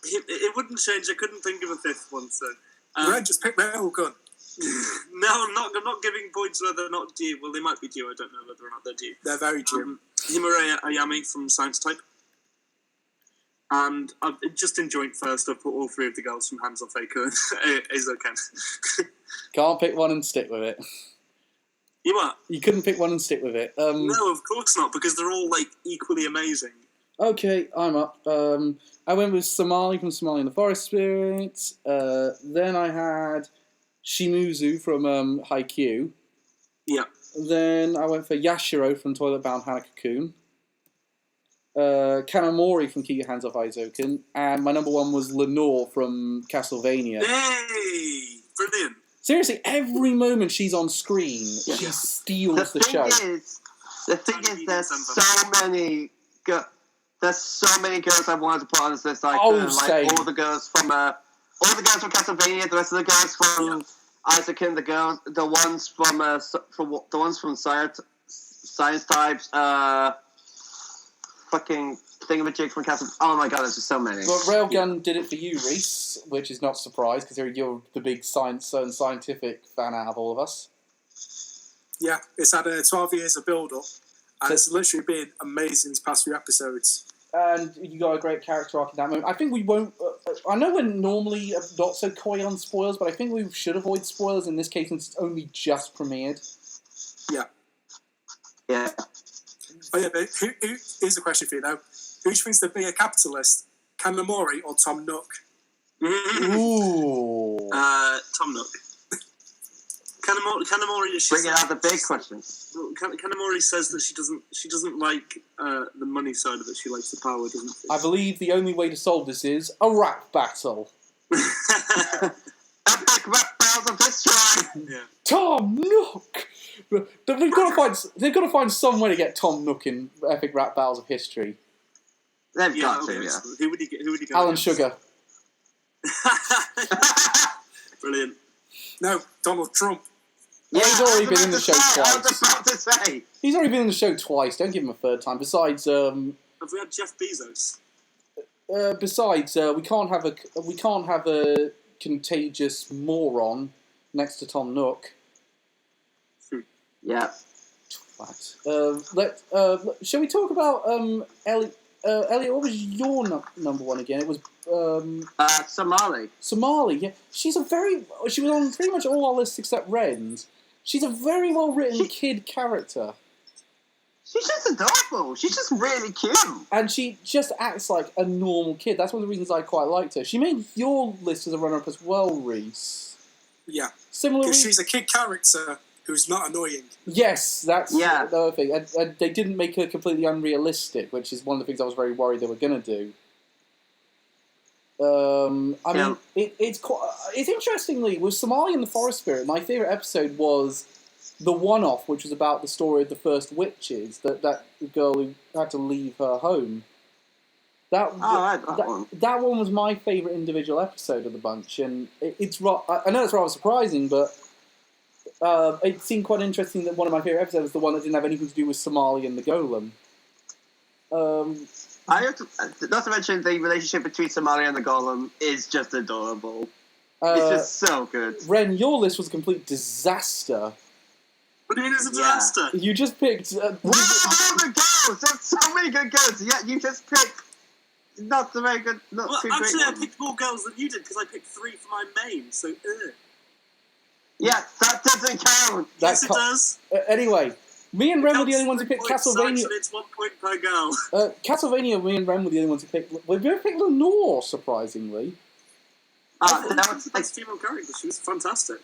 S3: It wouldn't change. I couldn't think of a fifth one, so...
S4: Red, just pick Railgun.
S3: No, I'm not giving points where they're not due. Well, they might be due. I don't know whether or not they're due.
S4: They're very due.
S3: Himura Ayami from Science Type. And just in joint first, I've put all 3 of the girls from Hands Off Aizoken.
S1: Can't pick one and stick with it.
S3: You what?
S1: You couldn't pick one and stick with it.
S3: No, of course not, because they're all equally amazing.
S1: Okay, I'm up. I went with Somali from Somali and the Forest Spirit. Then I had Shimuzu from Haikyuu.
S3: Yeah.
S1: Then I went for Yashiro from Toilet Bound Hanako-kun. Kanamori from Keep Your Hands Off Aizoken. And my number 1 was Lenore from Castlevania.
S3: Hey! Brilliant.
S1: Seriously, every moment she's on screen, she steals the show.
S2: The thing is, there's so many girls I wanted to put on this list. All the girls from Castlevania, the rest of the girls from Aizoken, the ones from Science Types. fucking thingamajig from Castle. Oh my god, there's just so many.
S1: Well, Railgun did it for you, Reese, which is not a surprise because you're the big science and scientific fan out of all of us.
S4: Yeah, it's had 12 years of build-up, and it's literally been amazing these past few episodes.
S1: And you got a great character arc in that moment. I think we won't... I know we're normally not so coy on spoilers, but I think we should avoid spoilers in this case since it's only just premiered.
S4: Yeah.
S2: Yeah.
S4: Oh yeah, but here's a question for you, though. Who do you think's the bigger capitalist, Kanamori or Tom Nook?
S1: Ooh.
S3: Tom Nook. Kanamori.
S2: Bringing out the big questions.
S3: Kanamori says that she doesn't like the money side of it. She likes the power, doesn't she?
S1: I believe the only way to solve this is a rap battle.
S2: Epic rap battles of history.
S3: Yeah.
S1: Tom Nook. They've got to find some way to get Tom Nook in epic rap battles of history.
S2: They've got to, yeah.
S3: Who would he go
S1: Alan
S3: against?
S1: Sugar.
S3: Brilliant.
S4: No, Donald Trump.
S1: Yeah, he's already been in the show
S2: I was
S1: twice.
S2: about to say.
S1: He's already been in the show twice. Don't give him a third time. Besides,
S3: Have we had Jeff Bezos?
S1: we can't have a contagious moron next to Tom Nook.
S2: Yeah.
S1: Twat. Shall we talk about Elliot? Elliot, what was your number one again? It was
S2: Somali.
S1: Somali. Yeah, she was on pretty much all our lists except Ren's. She's a very well written kid character.
S2: She's just adorable. She's just really cute.
S1: And she just acts like a normal kid. That's one of the reasons I quite liked her. She made your list as a runner-up as well, Reese.
S4: Yeah.
S1: Similarly,
S4: Because she's a kid character who's not annoying.
S1: yes, that's the other thing. And they didn't make her completely unrealistic, which is one of the things I was very worried they were going to do. I mean, it's interestingly, with Somali and the Forest Spirit, my favourite episode was the one-off, which was about the story of the first witches, that girl who had to leave her home. That one was my favourite individual episode of the bunch, and I know it's rather surprising, but it seemed quite interesting that one of my favourite episodes was the one that didn't have anything to do with Somali and the golem.
S2: I have to, not to mention the relationship between Somali and the golem is just adorable. It's just so good.
S1: Ren, your list was a complete disaster.
S3: What do you mean it's a disaster?
S1: You just picked...
S2: Wow, the girls! There's so many good girls, yet you just picked not the very good, not
S3: well,
S2: too
S3: actually,
S2: great
S3: I
S2: ones.
S3: picked more girls than you did because I picked 3 for my main, so
S2: Yeah, that doesn't count.
S3: Yes, it does.
S1: Anyway, me and Ren were the only ones who picked Castlevania.
S3: It's 1 point per girl.
S1: Castlevania, me and Ren were the only ones who picked... We both picked Lenore, surprisingly.
S3: That's female character. She was fantastic.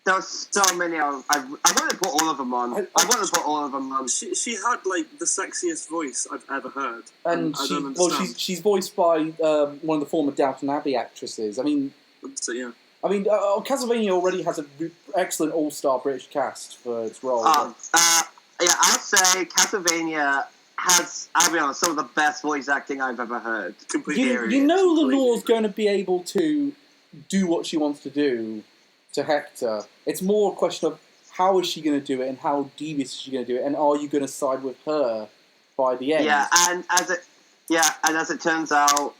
S2: There were so many. I want to put all of them on. I want to put all of them on.
S3: She had like the sexiest voice I've ever heard.
S1: And
S3: I don't understand.
S1: she's voiced by one of the former Downton Abbey actresses. I mean,
S3: So, yeah.
S1: I mean, Castlevania already has an excellent all-star British cast for its role.
S2: Yeah, I'll say Castlevania has, I'll be honest, some of the best voice acting I've ever heard.
S1: You know Lenore's going to be able to do what she wants to do to Hector. It's more a question of how is she going to do it and how devious is she going to do it, and are you going to side with her by the end?
S2: Yeah, and as it turns out,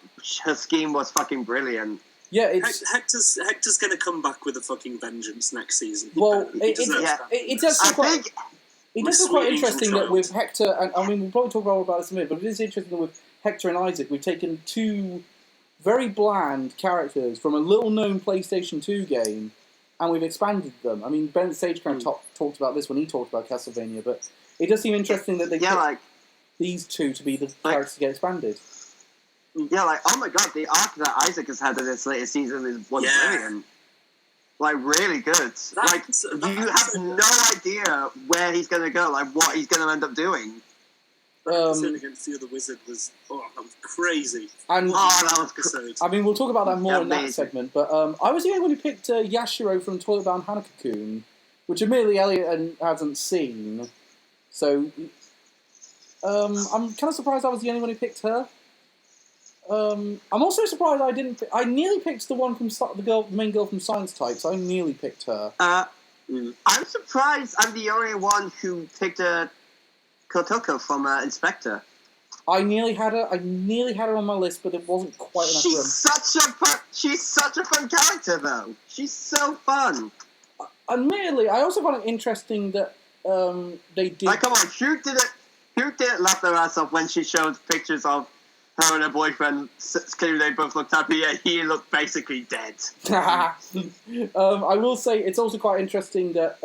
S2: her scheme was fucking brilliant.
S1: Yeah,
S3: Hector's going to come back with a fucking vengeance next season.
S1: Well, it does look quite interesting that with Hector, and I mean, we'll probably talk more about this in a minute, but it is interesting that with Hector and Isaac, we've taken 2 very bland characters from a little-known PlayStation 2 game, and we've expanded them. I mean, Ben Sage kind of talked about this when he talked about Castlevania, but it does seem interesting that they picked these 2 to be the characters to get expanded.
S2: Yeah, like, oh my god, the arc that Isaac has had in this latest season was brilliant. Like, really good. You have no idea where he's going to go, like, what he's going to end up doing.
S3: That against the other wizard was crazy.
S1: And
S2: that was crazy.
S1: I mean, we'll talk about that more in that segment, but I was the only one who picked Yashiro from Toilet Bound Hanako-kun, which admittedly Elliot hasn't seen, so I'm kind of surprised I was the only one who picked her. I'm also surprised I nearly picked the one from the main girl from Science Types. I nearly picked her.
S2: I'm surprised I'm the only one who picked Kotoko from Inspector.
S1: I nearly had her on my list, but it wasn't quite enough room.
S2: She's such a fun character, though. She's so fun.
S1: Admittedly, I also find it interesting that they did.
S2: Like, come on, who didn't laugh their ass off when she showed pictures of her and her boyfriend? Clearly, they both looked happy. Yeah, he looked basically dead.
S1: I will say it's also quite interesting that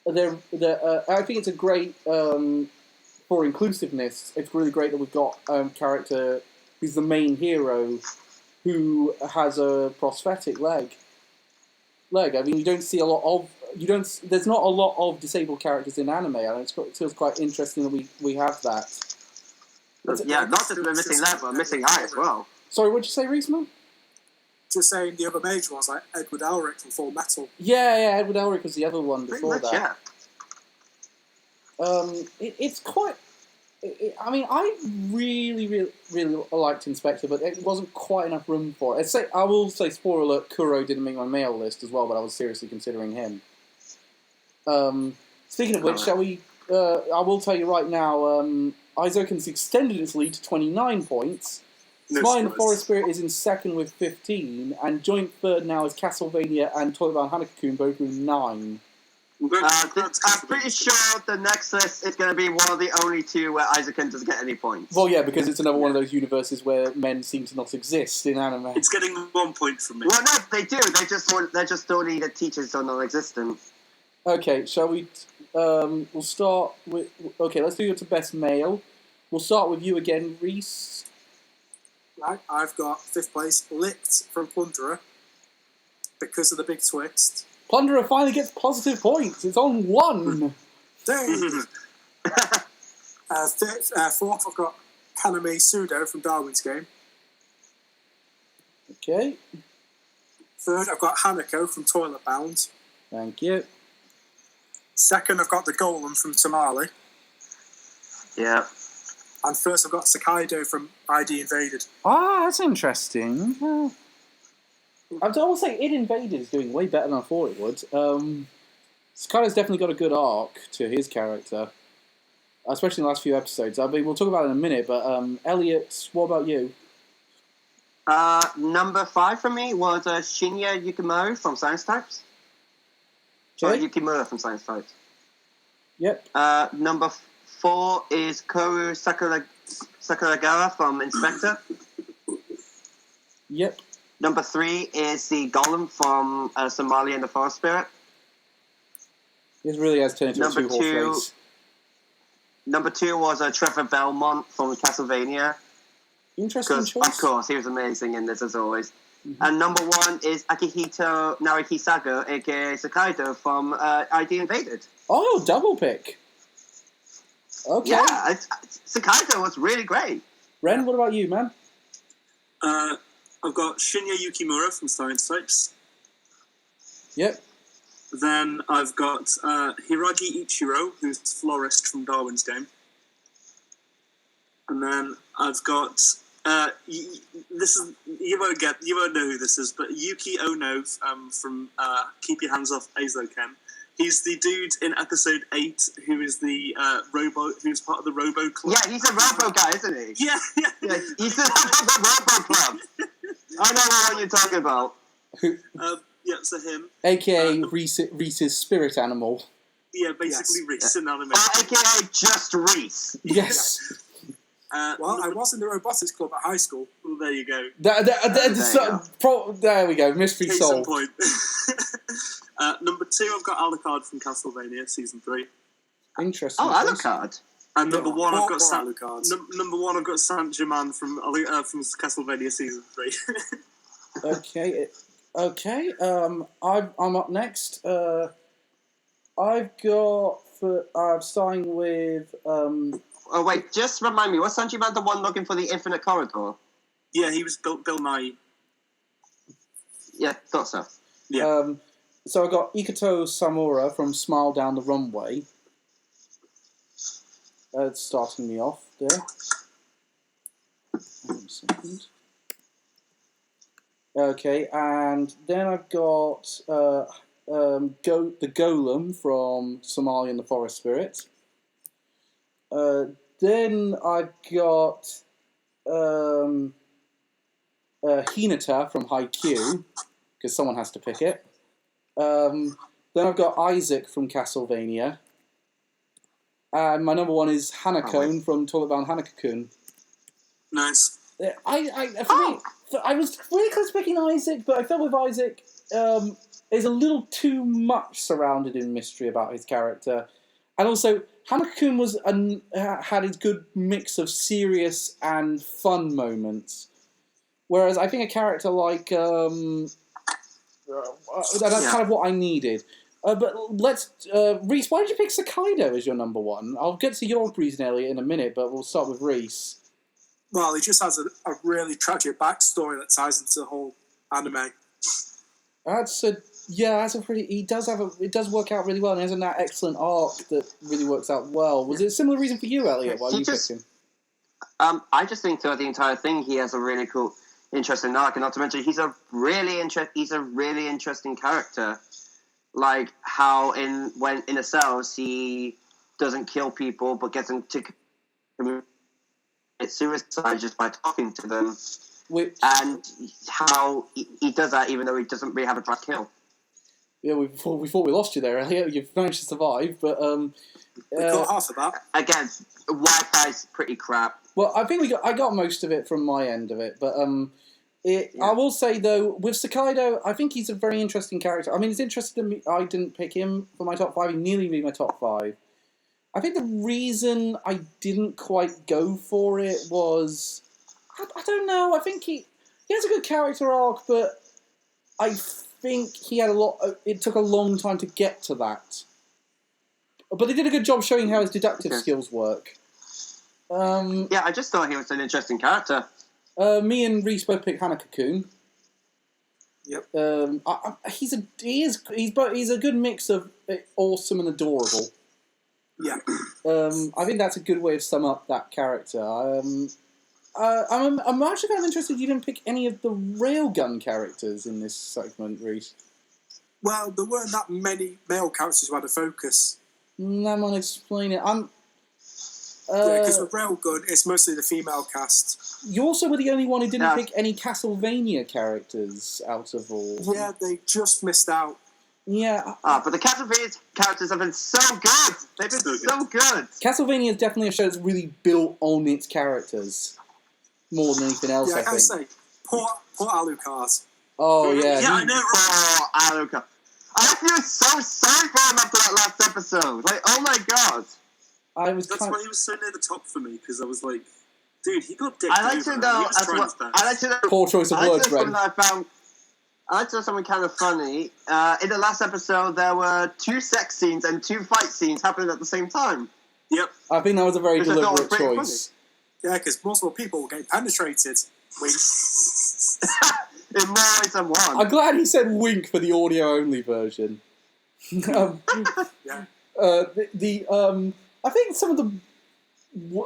S1: I think it's a great for inclusiveness. It's really great that we've got a character who's the main hero who has a prosthetic leg. I mean, you don't see a lot of There's not a lot of disabled characters in anime, and it feels quite interesting that we have that.
S2: Yeah, not just the missing leg, but missing eye as well.
S1: Sorry, what'd you say, Reisman?
S4: Just saying the other major ones, like Edward Elric from Full Metal.
S1: Yeah, Edward Elric was the other one before that.
S2: Yeah.
S1: It's quite. I mean, I really liked Inspector, but it wasn't quite enough room for it. I will say, spoiler alert, Kuro didn't make my mail list as well, but I was seriously considering him. Speaking of which, shall we... I will tell you right now, Aizoken's extended its lead to 29 points. Smile and the Forest Spirit is in second with 15, and joint third now is Castlevania and Toybound Hanako-kun, both with 9.
S2: I'm pretty sure the next list is going to be one of the only two where Aizoken doesn't get any points.
S1: Well, yeah, because it's another one of those universes where men seem to not exist in anime.
S3: It's getting 1 point from me.
S2: Well, no, they do. They just don't need a teacher, so non-existent.
S1: Okay, shall we... we'll start with... Okay, let's do it to best male. We'll start with you again, Reese.
S4: Right, I've got 5th place, Licked from Plunderer, because of the big twist.
S1: Plunderer finally gets positive points. It's on 1.
S4: Dang! 4th, I've got Kaname Sudo from Darwin's Game.
S1: Okay.
S4: 3rd, I've got Hanako from Toilet Bound.
S1: Thank you.
S4: 2nd, I've got the Golem from Tamale.
S2: Yeah.
S4: And 1st, I've got Sakaido from ID Invaded.
S1: Ah, that's interesting. I will say Id Invaded is doing way better than I thought it would. Sakaido's definitely got a good arc to his character, especially in the last few episodes. I mean, we'll talk about it in a minute, but Elliot, what about you?
S2: Number 5 for me was Shinya Yukimura from Science Types.
S1: Okay.
S2: Yukimura from Science Types.
S1: Yep.
S2: Number 4 is Koru Sakuragawa from Inspector.
S1: Yep.
S2: Number 3 is the Golem from Somalia and the Forest Spirit.
S1: This really has turned into a two-horse race.
S2: Number 2 was Trevor Belmont from Castlevania.
S1: Interesting choice.
S2: Of course, he was amazing in this as always. Mm-hmm. And number 1 is Akihito Narikisago, aka Sakaido from ID Invaded.
S1: Oh, double pick. Okay.
S2: Yeah, Sakaido was really great.
S1: Ren, what about you, man?
S3: I've got Shinya Yukimura from Science Types.
S1: Yep.
S3: Then I've got Hiragi Ichiro, who's Florist from Darwin's Game. And then I've got you won't know who this is, but Yuki Ono from Keep Your Hands Off Aizoken. He's the dude in episode 8 who is the who's part of the Robo Club.
S2: Yeah, he's a Robo guy, isn't he?
S3: Yeah.
S2: He's the Robo Club. I know what you're talking about.
S3: Yeah, so him.
S1: AKA Reese's spirit animal.
S3: Yeah, basically Reese in anime.
S2: AKA just Reese.
S1: Yes.
S4: Well, I was in the robotics club at high school.
S3: Well, there you go.
S1: There we go. Mystery
S3: Case
S1: solved.
S3: in point. Number 2, I've got Alucard from Castlevania Season 3.
S1: Interesting.
S2: Oh, Alucard.
S3: And number 1, I've got
S4: Alucard.
S3: Number 1, I've got Saint-Germain from Castlevania Season 3.
S1: Okay. I'm up next. I've got I'm starting with.
S2: Oh wait, just remind me. Was Saint-Germain the one looking for the Infinite Corridor?
S3: Yeah, he was Bill Nye.
S2: Yeah, thought so.
S3: Yeah.
S1: So I got Ikato Samura from Smile Down the Runway. Starting me off there. 1 second. Okay, and then I've got the Golem from Somalia and the Forest Spirit. Then I've got Hinata from Haikyuu, because someone has to pick it. Then I've got Isaac from Castlevania. And my number one is Hanako from Toilet Bound Hanako-kun.
S3: Nice.
S1: I was really close to picking Isaac, but I felt with Isaac, there's a little too much surrounded in mystery about his character. And also, Hanako-kun had his good mix of serious and fun moments. Whereas I think a character like... that's kind of what I needed. But let's... Reese, why did you pick Sakaido as your number one? I'll get to your reason, Elliot, in a minute, but we'll start with Reese.
S4: Well, he just has a really tragic backstory that ties into the whole anime. It does work out really well, and he has that excellent arc that really works out well. Was it a similar reason for you, Elliot, why you picked him?
S2: I just think throughout the entire thing, he has a really cool, interesting arc, and not to mention, he's a really interesting character. Like how in a cells he doesn't kill people, but gets them to commit suicide just by talking to them. And how he does that even though he doesn't really have a try to kill.
S1: Yeah, we thought we lost you there, Elliot. You've managed to survive, but
S4: we got half of that.
S2: Again, Wi-Fi's pretty crap.
S1: Well, I think I got most of it from my end of it, but I will say though, with Sakaido, I think he's a very interesting character. I mean, it's interesting to me. I didn't pick him for my top 5. He nearly made my top 5. I think the reason I didn't quite go for it was I don't know. I think he has a good character arc, but I think he had it took a long time to get to that. But they did a good job showing how his deductive skills work.
S2: I just thought he was an interesting character.
S1: Me and Reese both picked Hanako-kun.
S4: Yep.
S1: He's a good mix of awesome and adorable.
S4: Yeah.
S1: I think that's a good way of sum up that character. I'm actually kind of interested you didn't pick any of the Railgun characters in this segment, Reese.
S4: Well, there weren't that many male characters who had a focus.
S1: That might explain it.
S4: Because with Railgun, it's mostly the female cast.
S1: You also were the only one who didn't pick any Castlevania characters out of all.
S4: Yeah, they just missed out.
S1: Yeah.
S2: But the Castlevania characters have been so good! They've been so good!
S1: Castlevania is definitely a show that's really built on its characters. More than anything else, I think.
S4: Say, poor Alucard.
S1: Oh, yeah.
S3: Yeah, I know.
S2: Poor Alucard. I feel so sorry for him after that last episode. Like, oh my god.
S3: That's why he was so near the top for me, because I was like, dude, he got dicked
S2: I like to know
S1: poor choice of words, Ren.
S2: I like to know something kind of funny. In the last episode, there were 2 sex scenes and 2 fight scenes happening at the same time.
S3: Yep.
S1: I think that was a very deliberate choice.
S4: Yeah, because multiple people were getting penetrated. Wink.
S2: In more ways than one.
S1: I'm glad he said wink for the audio-only version.
S4: Yeah.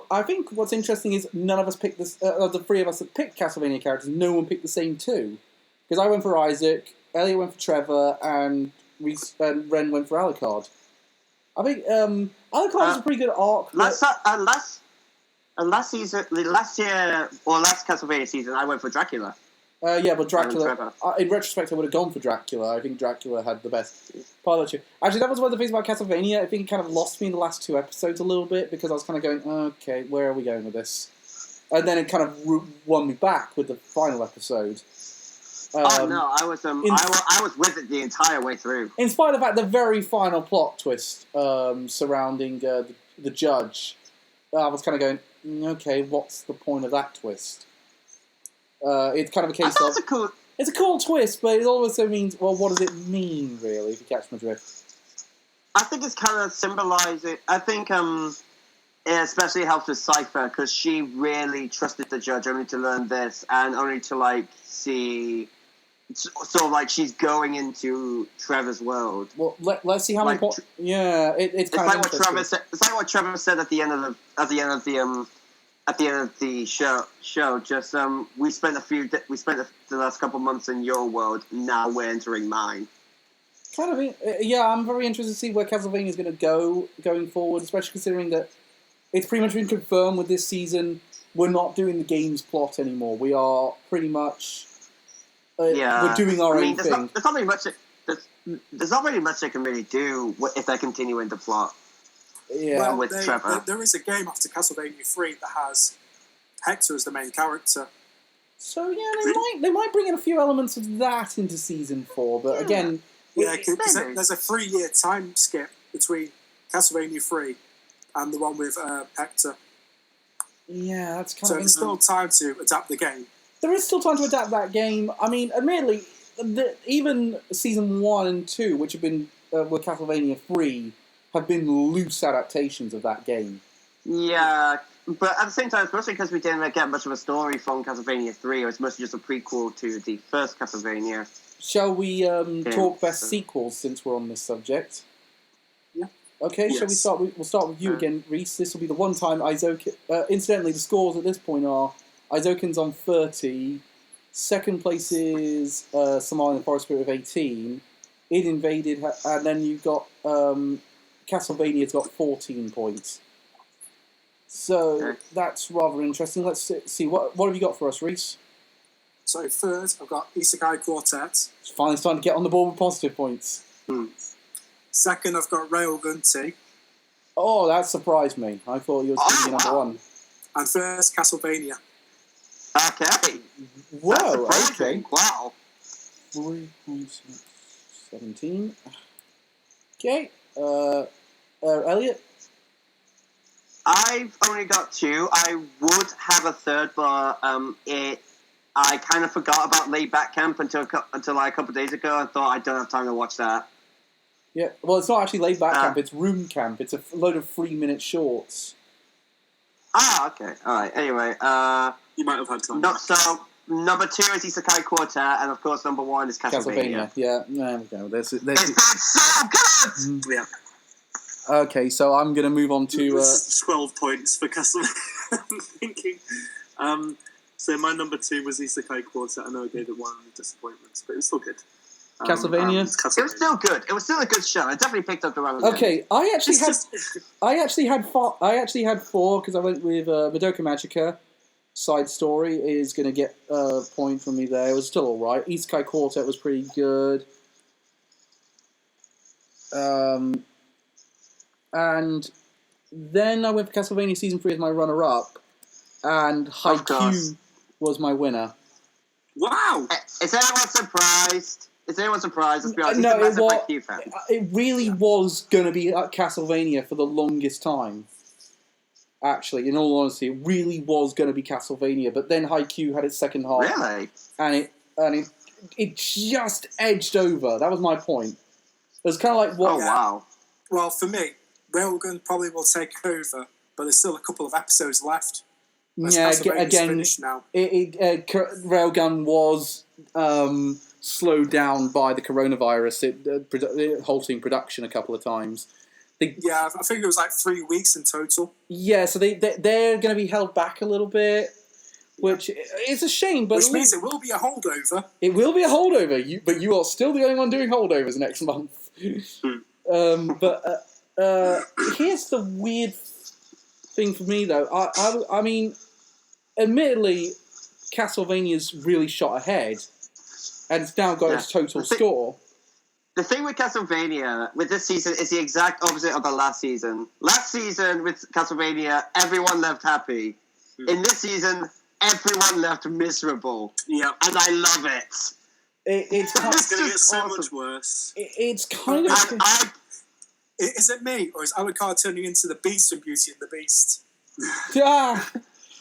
S1: I think what's interesting is none of us picked this. The 3 of us that picked Castlevania characters, no one picked the same 2. Because I went for Isaac, Elliot went for Trevor, and Ren went for Alucard. I think Alucard was a pretty good arc.
S2: Last Castlevania season, I went for Dracula.
S1: But Dracula... in retrospect, I would have gone for Dracula. I think Dracula had the best pilot show. Actually, that was one of the things about Castlevania. I think it kind of lost me in the last 2 episodes a little bit, because I was kind of going, okay, where are we going with this? And then it kind of won me back with the final episode.
S2: I was with it the entire way through.
S1: In spite of the fact, the very final plot twist surrounding the judge, I was kind of going, okay, what's the point of that twist? It's kind of a case of... It's a cool twist, but it also means, well, what does it mean, really, if you catch my drift?
S2: I think it's kind of symbolising... I think it especially helps with Cypher, because she really trusted the judge only to learn this, and only to, see... Sort of like she's going into Trevor's world.
S1: Well, let's see how many. It's kind of
S2: like what Trevor said. It's like what Trevor said at the end of the show. Just we spent the last couple months in your world. Now we're entering mine.
S1: Kind of. I'm very interested to see where Castlevania is going to go going forward, especially considering that it's pretty much been confirmed with this season. We're not doing the game's plot anymore. We are pretty much we're doing our own thing.
S2: There's not really much. There's not really much they can really do if they continue in the plot.
S1: Yeah,
S4: Well,
S2: with Trevor.
S4: there is a game after Castlevania 3 that has Hector as the main character.
S1: so yeah, they might bring in a few elements of that into season 4, but again,
S4: Yeah, because there's a 3-year time skip between Castlevania 3 and the one with Hector.
S1: yeah, that's kind
S4: So
S1: of
S4: there's still time to adapt the game.
S1: There is still time to adapt that game. I mean, admittedly, even season 1 and 2, which have been with Castlevania 3, have been loose adaptations of that game.
S2: Yeah, but at the same time, especially because we didn't get much of a story from Castlevania 3, it was mostly just a prequel to the first Castlevania.
S1: Shall we talk best sequels since we're on this subject?
S4: Yeah.
S1: Okay,
S3: Yes.
S1: shall we start? We'll start with you again, Reese. This will be the one time Izoken... incidentally, the scores at this point are Izoken's on 30, second place is Somali and Forest Spirit with 18, Id Invaded, and then you've got Castlevania's got 14 points. So that's rather interesting. Let's see, what have you got for us, Reese?
S4: So third, I've got Isekai Quartet.
S1: It's finally starting to get on the board with positive points.
S4: Second, I've got Railgun T.
S1: Oh, that surprised me. I thought you were going to be number one.
S4: And first, Castlevania.
S2: Okay.
S1: Whoa,
S2: That's
S1: okay.
S2: surprising. Wow.
S1: 17. Okay. Elliot?
S2: I've only got 2. I would have a third, but I kind of forgot about Laid Back Camp until like a couple of days ago. I thought I don't have time to watch that.
S1: Yeah, well, it's not actually Laid Back Camp, it's Room Camp. It's a load of 3-minute shorts.
S2: Ah, okay. All right. Anyway,
S3: You might have had time.
S2: so number 2 is Isekai Quartet, and of course number 1 is Castlevania.
S1: Yeah, there we go.
S2: It's so good!
S3: Yeah.
S1: Okay, so I'm going to move on to...
S3: This is 12 points for Castlevania. I'm thinking. So my number 2 was Isekai Quartet. I know I gave it one disappointment, but it was still good.
S1: Castlevania?
S2: It was still good. It was still a good show. It definitely picked up the run.
S1: Okay, I actually had 4 because I went with Madoka Magica. Side story is going to get a point from me there. It was still all right. Isekai Quartet was pretty good. And then I went for Castlevania Season 3 as my runner-up, and Haikyuu was my winner.
S3: Wow!
S2: Is anyone surprised? Let's be honest.
S1: No,
S2: He's a massive Haikyuu fan.
S1: It really was going to be Castlevania for the longest time. Actually, in all honesty, it really was going to be Castlevania, but then Haikyuu had its second half.
S2: Really?
S1: And it just edged over. That was my point. It was kind of like what...
S2: Oh, wow.
S4: Well, for me, Railgun probably will take over, but there's still a couple of episodes left.
S1: Yeah, again,
S4: now.
S1: Railgun was slowed down by the coronavirus, halting production a couple of times.
S4: Yeah, I think it was like 3 weeks in total.
S1: Yeah, so they're going to be held back a little bit, which is a shame. But
S4: which means it will be a holdover.
S1: It will be a holdover, but you are still the only one doing holdovers next month. But here's the weird thing for me, though. I mean, admittedly, Castlevania's really shot ahead, and it's now got its total score.
S2: The thing with Castlevania, with this season, is the exact opposite of the last season. Last season, with Castlevania, everyone left happy. In this season, everyone left miserable.
S3: Yeah.
S2: And I love it.
S3: It's going to get so
S2: awesome.
S3: much worse.
S1: It's kind of...
S4: Is it me, or is Alucard turning into the Beast in Beauty and the Beast?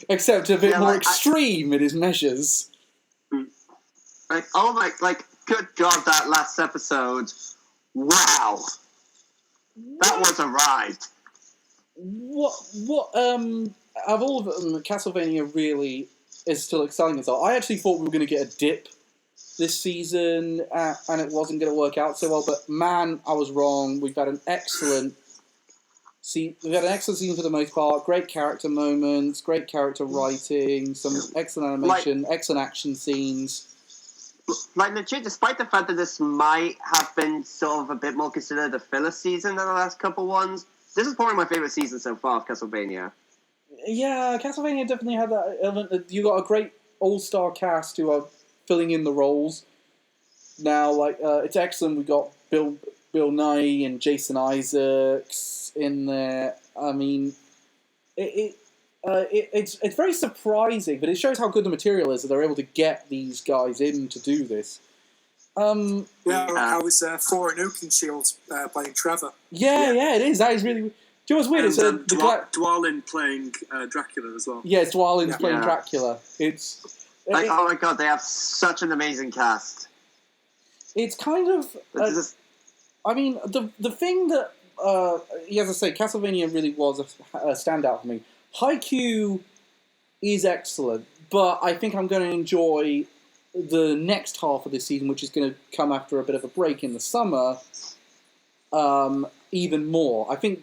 S1: Except a bit more extreme in his measures.
S2: Good God, that last episode. Wow. That was a ride.
S1: Of all of them, Castlevania really is still exciting itself. I actually thought we were going to get a dip this season, and it wasn't going to work out so well, but man, I was wrong. We've had an excellent season for the most part. Great character moments, great character writing, some excellent animation, excellent action scenes.
S2: Legit, despite the fact that this might have been sort of a bit more considered a filler season than the last couple ones, this is probably my favourite season so far of Castlevania.
S1: Yeah, Castlevania definitely had that element. You got a great all-star cast who are filling in the roles. Now, it's excellent. We got Bill Nye and Jason Isaacs in there. I mean, it's very surprising, but it shows how good the material is that they're able to get these guys in to do this.
S4: I was Florian Oakenshield playing Trevor.
S1: Yeah, it is. That is really. Do you know what's weird?
S3: And Dwalin playing Dracula as well.
S1: Yeah, Dwalin's playing Dracula. It's
S2: oh my god, they have such an amazing cast.
S1: It's kind of. I mean, the thing that, as I say, Castlevania really was a standout for me. Haikyuu is excellent, but I think I'm going to enjoy the next half of this season, which is going to come after a bit of a break in the summer, even more. I think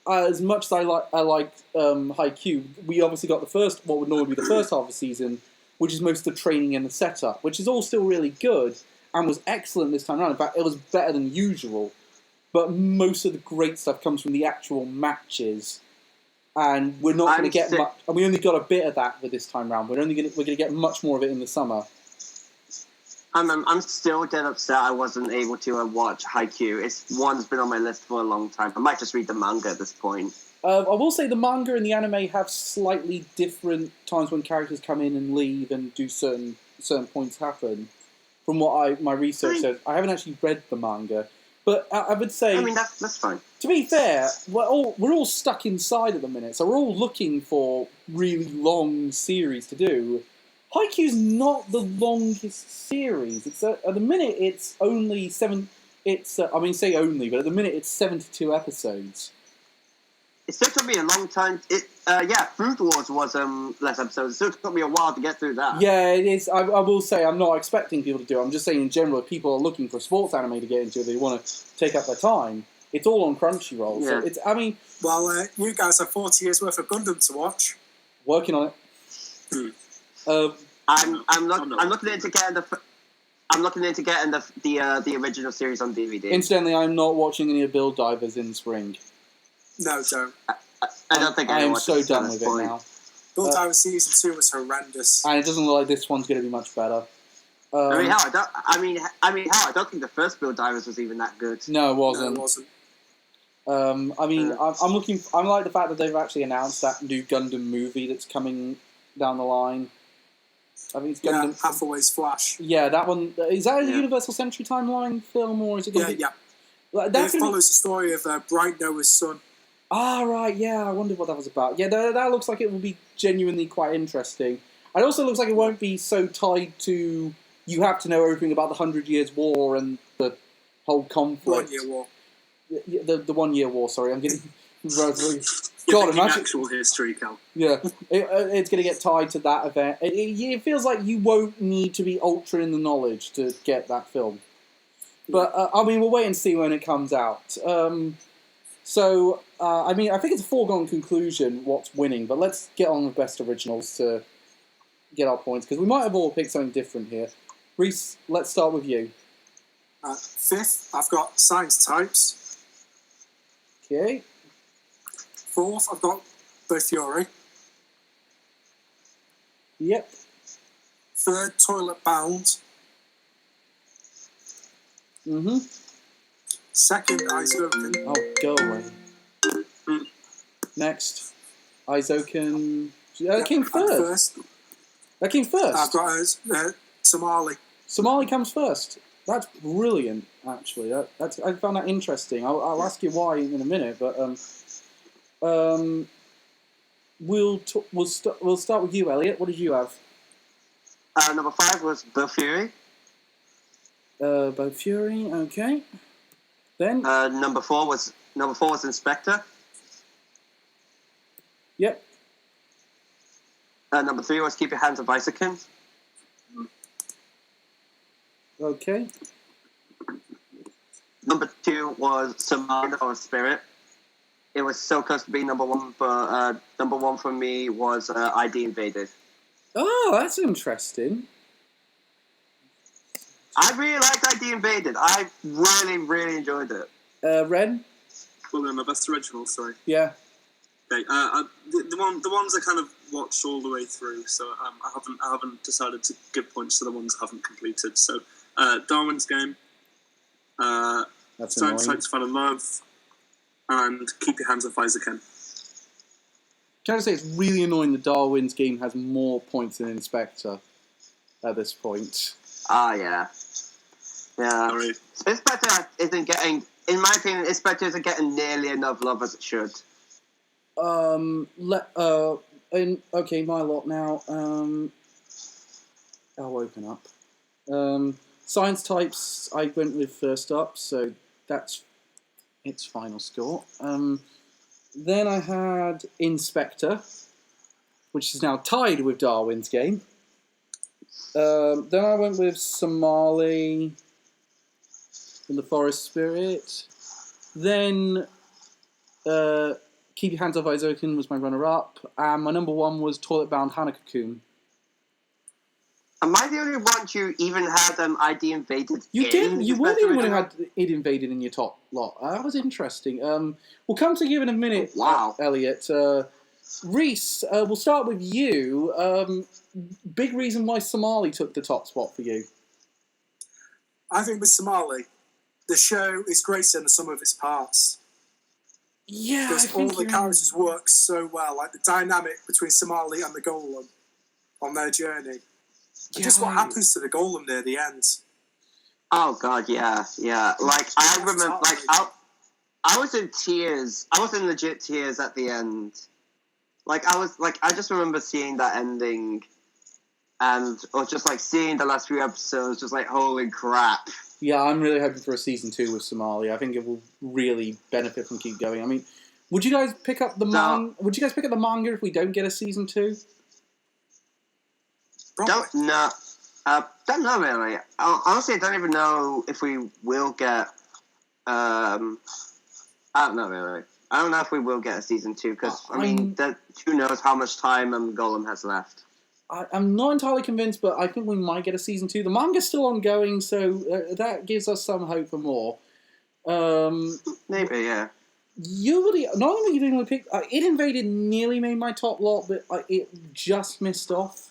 S1: as much as I like Haikyuu, we obviously got what would normally be the first half of the season, which is most of the training and the setup, which is all still really good and was excellent this time around. In fact, it was better than usual. But most of the great stuff comes from the actual matches, and we're not going to get much. And we only got a bit of that with this time round. We're going to get much more of it in the summer.
S2: I'm still dead upset I wasn't able to watch Haikyuu. It's been on my list for a long time. I might just read the manga at this point.
S1: I will say the manga and the anime have slightly different times when characters come in and leave and do certain points happen. From what my research says, I haven't actually read the manga, but I would say.
S2: I mean, that's fine.
S1: To be fair, we're all stuck inside at the minute, so we're all looking for really long series to do. Haikyuu's not the longest series. It's at the minute it's only 7. It's say only, but at the minute it's 72 episodes.
S2: It still took me a long time. Food Wars was less episodes. It still took me a while to get through that.
S1: Yeah, it is. I will say I'm not expecting people to do it. I'm just saying in general, if people are looking for a sports anime to get into, they want to take up their time. It's all on Crunchyroll.
S2: Yeah.
S1: So it's. I mean,
S4: well, you guys have 40 years worth of Gundam to watch.
S1: Working on it.
S2: I'm looking into getting the original series on DVD.
S1: Incidentally, I'm not watching any of Build Divers in spring.
S4: No, don't.
S2: I don't think
S1: I am so done with it now.
S4: Build Divers Season 2 was horrendous.
S1: And it doesn't look like this one's going to be much better.
S2: I don't think the first Build Divers was even that good.
S1: No, it wasn't.
S4: No, it wasn't.
S1: I'm looking. I like the fact that they've actually announced that new Gundam movie that's coming down the line. I think it's Gundam.
S4: Yeah, Hathaway's Flash.
S1: Yeah, that one. Is that a Universal Century Timeline film, or is it?
S4: Yeah. It follows the story of Bright Noah's son.
S1: Ah, right. Yeah, I wondered what that was about. Yeah, that looks like it will be genuinely quite interesting. It also looks like it won't be so tied to. You have to know everything about the 100 Years' War and the whole conflict.
S4: 1 Year War.
S1: The 1 Year War. Sorry, I'm getting.
S3: God, imagine actual history, Cal.
S1: Yeah, it's going to get tied to that event. It feels like you won't need to be ultra in the knowledge to get that film. But we'll wait and see when it comes out. I think it's a foregone conclusion what's winning. But let's get on with best originals to get our points because we might have all picked something different here. Reese, let's start with you.
S4: Fifth, I've got Science Types.
S1: Okay.
S4: Fourth, I've got The Fury.
S1: Yep.
S4: Third, Toilet Bound.
S1: Mm-hmm.
S4: Second, Aizoken.
S1: Oh, go away. Next, Aizoken. That came first. That came first.
S4: I've got Somali.
S1: Somali comes first. That's brilliant, actually. I found that interesting. I'll ask you why in a minute, but we'll start with you, Elliot. What did you have?
S2: Number 5 was The Fury.
S1: Bo Fury. Okay. Then
S2: number 4 was Inspector.
S1: Yep.
S2: Number 3 was Keep Your Hands Off Aizoken.
S1: Okay.
S2: Number 2 was Samana or Spirit. It was so close to being number 1, but number 1 for me was ID Invaded.
S1: Oh, that's interesting.
S2: I really liked ID Invaded. I really, really enjoyed it.
S1: Ren?
S3: Well, then, my best original, sorry.
S1: Yeah.
S3: Okay. The ones I kind of watched all the way through, so I haven't decided to give points to the ones I haven't completed. So Darwin's Game,
S1: That's
S3: Stone
S1: annoying.
S3: Sites Fell in Love, and Keep Your Hands Off Isaac Ken.
S1: Can I say it's really annoying that Darwin's Game has more points than Inspector at this point?
S2: Ah, yeah.
S3: Sorry.
S2: Inspector isn't getting, in my opinion, Inspector isn't getting nearly enough love as it should.
S1: Okay, my lot now. I'll open up. Science types, I went with first up, so that's its final score. Then I had Inspector, which is now tied with Darwin's Game. Then I went with Somali and the Forest Spirit. Then Keep Your Hands Off Izokin was my runner-up. And my number one was Toilet Bound Hana Cocoon.
S2: Am I the only one who even had ID invaded?
S1: You did. You were the only one who had it invaded in your top lot. That was interesting. We'll come to you in a minute,
S2: Wow.
S1: Elliot. Reese, we'll start with you. Big reason why Somali took the top spot for you.
S4: I think with Somali, the show is greater than the sum of its parts.
S1: Yeah,
S4: Because all the characters work so well. Like the dynamic between Somali and the Golem on their journey. And just what happens to the Golem near the end.
S2: Oh god, yeah. Like I remember, like I was in tears. I was in legit tears at the end. Like I just remember seeing that ending, or just like seeing the last few episodes, just like holy crap.
S1: Yeah, I'm really hoping for a season 2 with Somali. I think it will really benefit from keep going. I mean, would you guys pick up the manga? Would you guys pick up the manga if we don't get a season 2?
S2: Don't know really. Honestly, I don't even know if we will get. I don't know really. I don't know if we will get a season 2 because who knows how much time Golem has left.
S1: I'm not entirely convinced, but I think we might get a season 2. The manga's still ongoing, so that gives us some hope for more.
S2: Maybe, yeah.
S1: Not only you didn't pick, It Invaded nearly made my top lot, but it just missed off.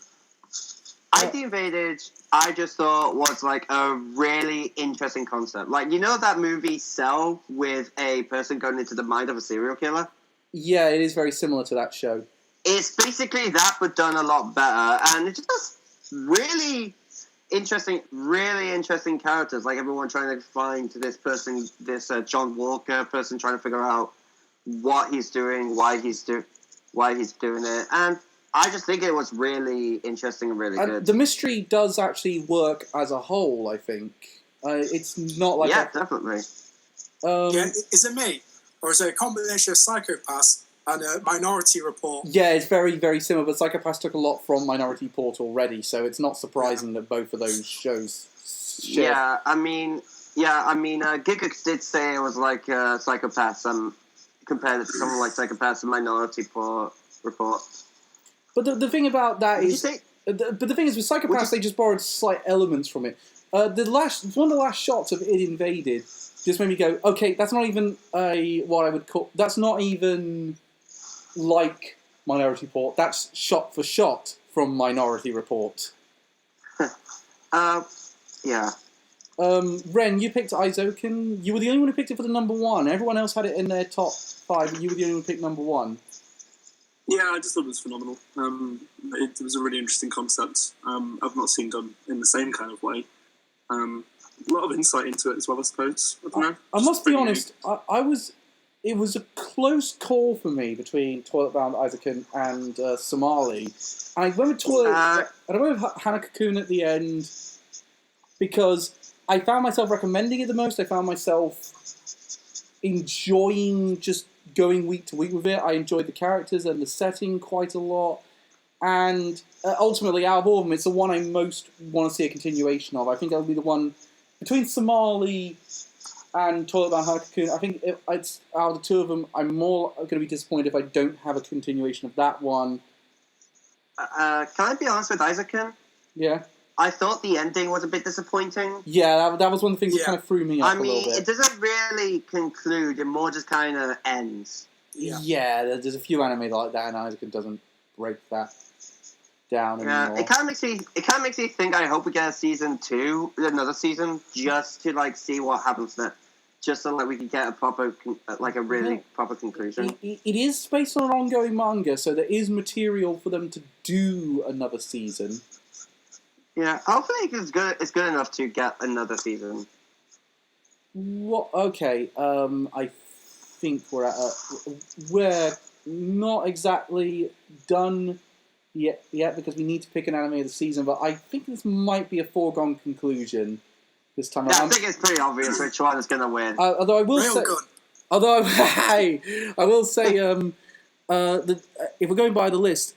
S2: ID Invaded, I just thought was like a really interesting concept. Like, you know that movie Cell with a person going into the mind of a serial killer?
S1: Yeah, it is very similar to that show.
S2: It's basically that, but done a lot better, and it's just really interesting characters. Like everyone trying to find this person, this John Walker person, trying to figure out what he's doing, why he's doing it, and I just think it was really interesting and really good.
S1: The mystery does actually work as a whole. I think it's not like
S2: definitely.
S4: Is it me, or is it a combination of Psychopaths and a Minority Report?
S1: Yeah, it's very, very similar, but Psychopaths took a lot from Minority Report already, so it's not surprising that both of those shows share.
S2: Yeah, I mean, Gigax did say it was like Psychopaths, compared it to someone like Psychopaths and Minority Report.
S1: But the thing about that is... But the thing is, with Psychopaths, they just borrowed slight elements from it. One of the last shots of It Invaded just made me go, okay, that's not even what I would call... That's not even like Minority Report. That's shot for shot from Minority Report.
S2: Yeah.
S1: Ren, you picked Izokin. You were the only one who picked it for the number 1. Everyone else had it in their top 5. You were the only one who picked number 1.
S3: Yeah, I just thought it was phenomenal. It was a really interesting concept. I've not seen done in the same kind of way. A lot of insight into it as well, I suppose. I don't know.
S1: I must be honest. It was a close call for me between Toilet Bound Izokin and Somali. I went with Hana Cocoon at the end because I found myself recommending it the most. I found myself enjoying just going week to week with it. I enjoyed the characters and the setting quite a lot. And ultimately, out of all of them, it's the one I most want to see a continuation of. I think that'll be the one between Somali and Toilet Bound Hana Cocoon. I think it's out of the two of them, I'm more going to be disappointed if I don't have a continuation of that one.
S2: Can I be honest with Izokin?
S1: Yeah.
S2: I thought the ending was a bit disappointing.
S1: Yeah, that was one of the things that kind of threw me off a little bit.
S2: It doesn't really conclude, it more just kind of ends.
S1: Yeah, there's a few anime like that, and Isaac doesn't break that down anymore.
S2: It kind of makes me think. I hope we get another season, just to like see what happens there, just so like we can get a proper, proper conclusion.
S1: It is based on an ongoing manga, so there is material for them to do another season.
S2: Yeah, hopefully it's good enough to get another season.
S1: What? Okay, I think we're not exactly done yet because we need to pick an anime of the season, but I think this might be a foregone conclusion this time around.
S2: I think it's pretty obvious which one is going to win.
S1: Although I will say, if we're going by the list,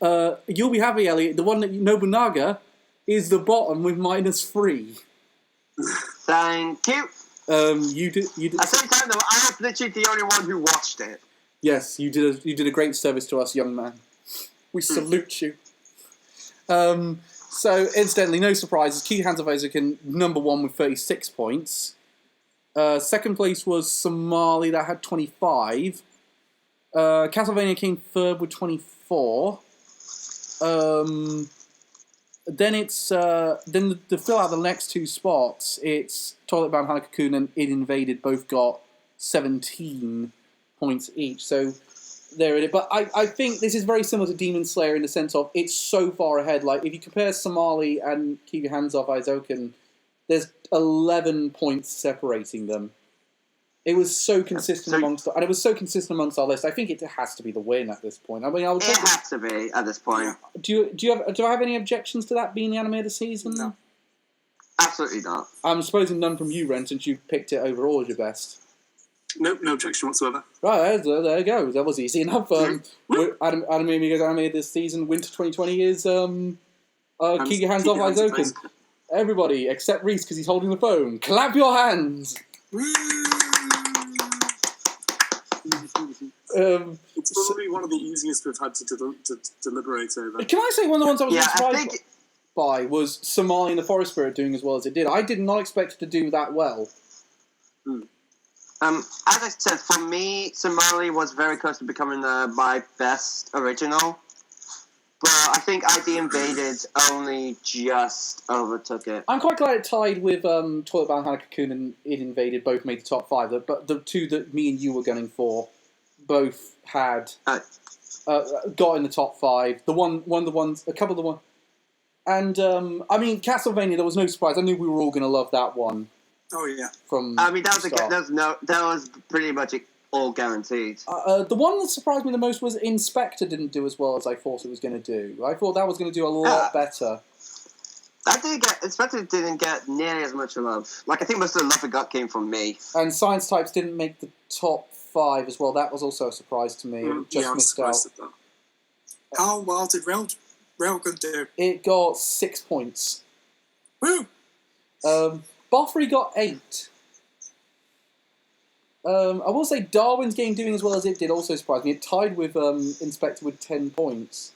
S1: you'll be happy, Elliot. The one that Nobunaga is the bottom with -3.
S2: Thank you.
S1: You did.
S2: At the same time, though, I was literally the only one who watched it.
S1: Yes, you did a great service to us, young man. We salute you. So, incidentally, no surprises. Key Hands of Eizouken, number 1 with 36 points. Second place was Somali, that had 25. Castlevania came third with 24. Then it's then to fill out the next 2 spots, it's Toilet Bound Hanako-kun and It Invaded both got 17 points each. So there it is. But I think this is very similar to Demon Slayer in the sense of it's so far ahead. Like if you compare Somali and Keep Your Hands Off Eizouken, there's 11 points separating them. It was so consistent amongst our list. I think it has to be the win at this point. I mean, it
S2: has to be at this point.
S1: Do I have any objections to that being the anime of the season?
S4: No,
S2: absolutely not.
S1: I'm supposing none from you, Ren, since you picked it overall as your best.
S3: Nope, no objection whatsoever.
S1: Right, there you go. That was easy enough. Anime Amigos anime this season, winter 2020 is Keep Your Hands Off Eizouken. Everybody, except Reese because he's holding the phone. Clap your hands.
S3: It's probably one of the easiest we've had to deliberate over.
S1: Can I say one of the ones I was surprised by was Somali and the Forest Spirit doing as well as it did. I did not expect it to do that well.
S2: As I said, for me, Somali was very close to becoming my best original. But I think ID Invaded only just overtook it.
S1: I'm quite glad it tied with Toilet Bound Hanako-kun and It Invaded both made the top 5. But the 2 that me and you were gunning for both had got in the top 5. A couple of the ones. And, I mean, Castlevania, there was no surprise. I knew we were all going to love that one.
S4: Oh, yeah.
S2: That was pretty much all guaranteed.
S1: The one that surprised me the most was Inspector didn't do as well as I thought it was going to do. I thought that was going to do a lot better.
S2: Inspector didn't get nearly as much love. Like, I think most of the love it got came from me.
S1: And Science Types didn't make the top 5 as well. That was also a surprise to me. Just missed out.
S4: How well did Railgun do?
S1: It got 6 points.
S4: Woo!
S1: Boffrey got 8. I will say Darwin's Game doing as well as it did also surprised me. It tied with Inspector with 10 points.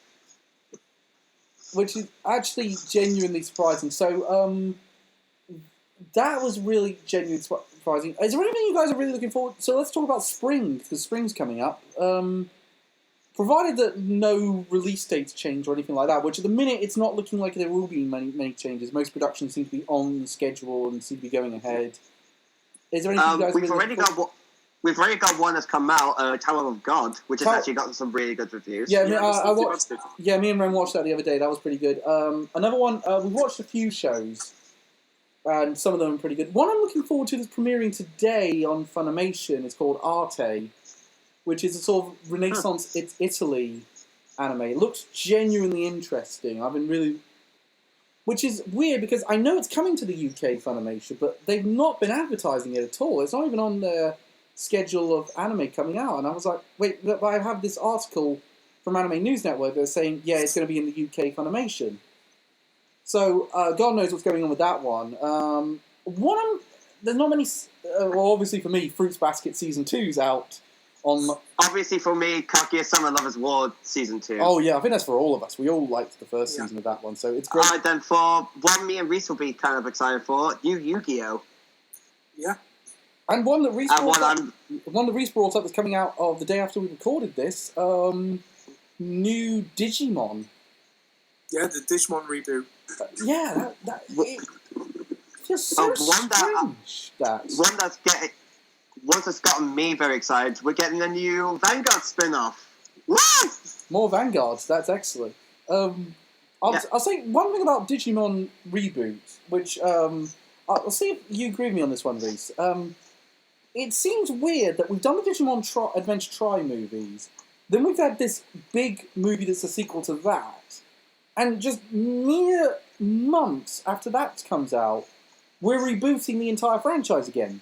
S1: Which is actually genuinely surprising. So, that was really genuinely surprising. Is there anything you guys are really looking forward to? So let's talk about spring, because spring's coming up. Provided that no release dates change or anything like that, which at the minute it's not looking like there will be many changes. Most productions seem to be on the schedule and seem to be going ahead. Is there anything you guys
S2: We've already got one that's come out, Tower of God, which has actually gotten some really good reviews.
S1: Yeah, me and Ren watched that the other day. That was pretty good. Another one, we watched a few shows, and some of them are pretty good. One I'm looking forward to that's premiering today on Funimation is called Arte, which is a sort of Renaissance Italy anime. It looks genuinely interesting. Which is weird because I know it's coming to the UK Funimation, but they've not been advertising it at all. It's not even on their schedule of anime coming out. And I was like, wait, but I have this article from Anime News Network that's saying, yeah, it's going to be in the UK Funimation. So, God knows what's going on with that one. There's not many... well, obviously for me, Fruits Basket Season 2's out.
S2: Obviously for me, Kaguya Summer Lovers War Season 2.
S1: Oh yeah, I think that's for all of us. We all liked the first season of that one, so it's great.
S2: Alright then, for one me and Reese will be kind of excited for, Yu-Gi-Oh!
S4: Yeah.
S1: And one that Reese
S2: And
S1: brought up that's coming out of the day after we recorded this, new Digimon.
S4: Yeah, the Digimon reboot.
S1: Yeah, it's just so strange.
S2: One that's gotten me very excited. We're getting a new Vanguard spin-off. Woo!
S1: More Vanguards, that's excellent. I'll say one thing about Digimon reboot, which I'll see if you agree with me on this one, Reese. It seems weird that we've done the Digimon Adventure Tri movies, then we've had this big movie that's a sequel to that, and just mere months after that comes out, we're rebooting the entire franchise again.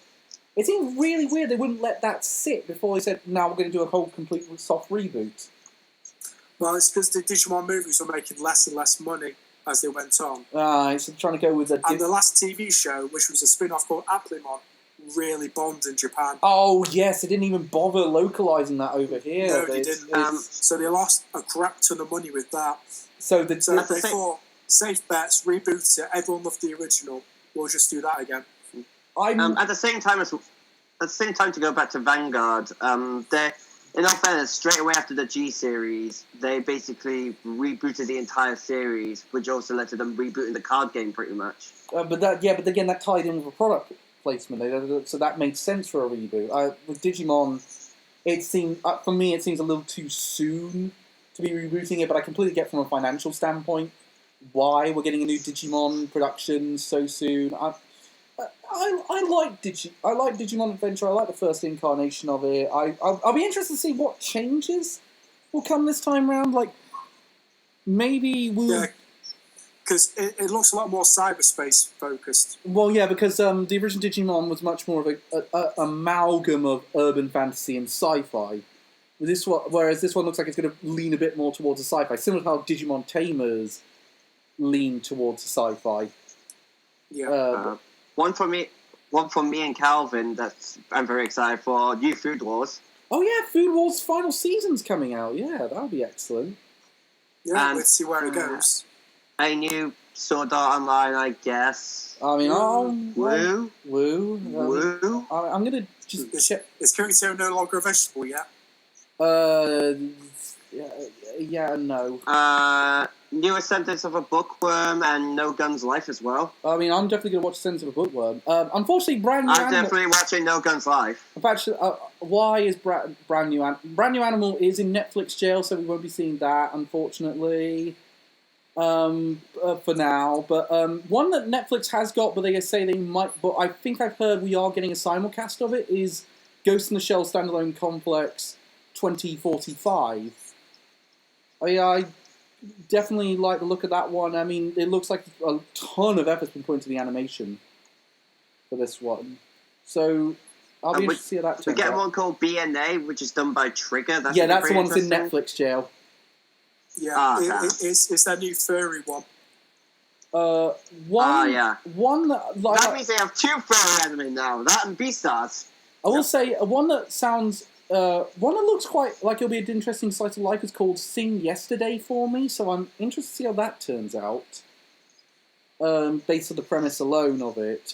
S1: It seems really weird they wouldn't let that sit before they said, now we're going to do a whole complete soft reboot.
S4: Well, it's because the Digimon movies were making less and less money as they went on.
S1: It's trying to go with a...
S4: And the last TV show, which was a spin-off called Applemon, really bombed in Japan.
S1: Oh, yes, they didn't even bother localising that over here.
S4: No, they didn't. So they lost a crap ton of money with that.
S1: So they
S4: thought, safe bets, reboot it, everyone loved the original, we'll just do that again.
S2: At the same time, to go back to Vanguard, in all fairness, straight away after the G series, they basically rebooted the entire series, which also led to them rebooting the card game pretty much.
S1: But again, that tied in with a product placement, so that made sense for a reboot. With Digimon, it seemed for me it seems a little too soon to be rebooting it, but I completely get from a financial standpoint why we're getting a new Digimon production so soon. I like Digimon Adventure. I like the first incarnation of it. I'll be interested to see what changes will come this time round. Like, maybe we'll...
S4: Yeah, because it looks a lot more cyberspace focused.
S1: Well, yeah, because the original Digimon was much more of a amalgam of urban fantasy and sci-fi. Whereas this one looks like it's going to lean a bit more towards a sci-fi, similar to how Digimon Tamers lean towards a sci-fi.
S4: Yeah.
S2: One for me and Calvin that I'm very excited for, new Food Wars.
S1: Oh yeah, Food Wars final season's coming out. Yeah, that'll be excellent.
S4: Yeah, let's see where it goes.
S2: A new Sword Art Online, I guess.
S1: I mean,
S2: Woo.
S1: I'm gonna just check.
S4: Is Kirito no longer a vegetable yet?
S1: Yeah, no.
S2: New Ascendance of a Bookworm and No Guns Life as well.
S1: I mean, I'm definitely going to watch Sense of a Bookworm. Unfortunately, brand new
S2: I'm definitely watching No Guns Life.
S1: In fact, why is brand new Animal is in Netflix jail, so we won't be seeing that, unfortunately, for now. But one that Netflix has got, but they say they might, but I think I've heard we are getting a simulcast of it, is Ghost in the Shell Standalone Complex 2045. I definitely like the look of that one. I mean, it looks like a ton of effort's been put into the animation for this one. So I'll be interested to see how that turns out.
S2: We get one called BNA, which is done by Trigger. That's
S1: the one that's in Netflix jail.
S4: Yeah, it's that new furry one.
S1: One
S2: that means they have two furry anime now. That and Beastars.
S1: I will say one that sounds. One that looks quite like it'll be an interesting slice of life is called Sing Yesterday for me, so I'm interested to see how that turns out, based on the premise alone of it.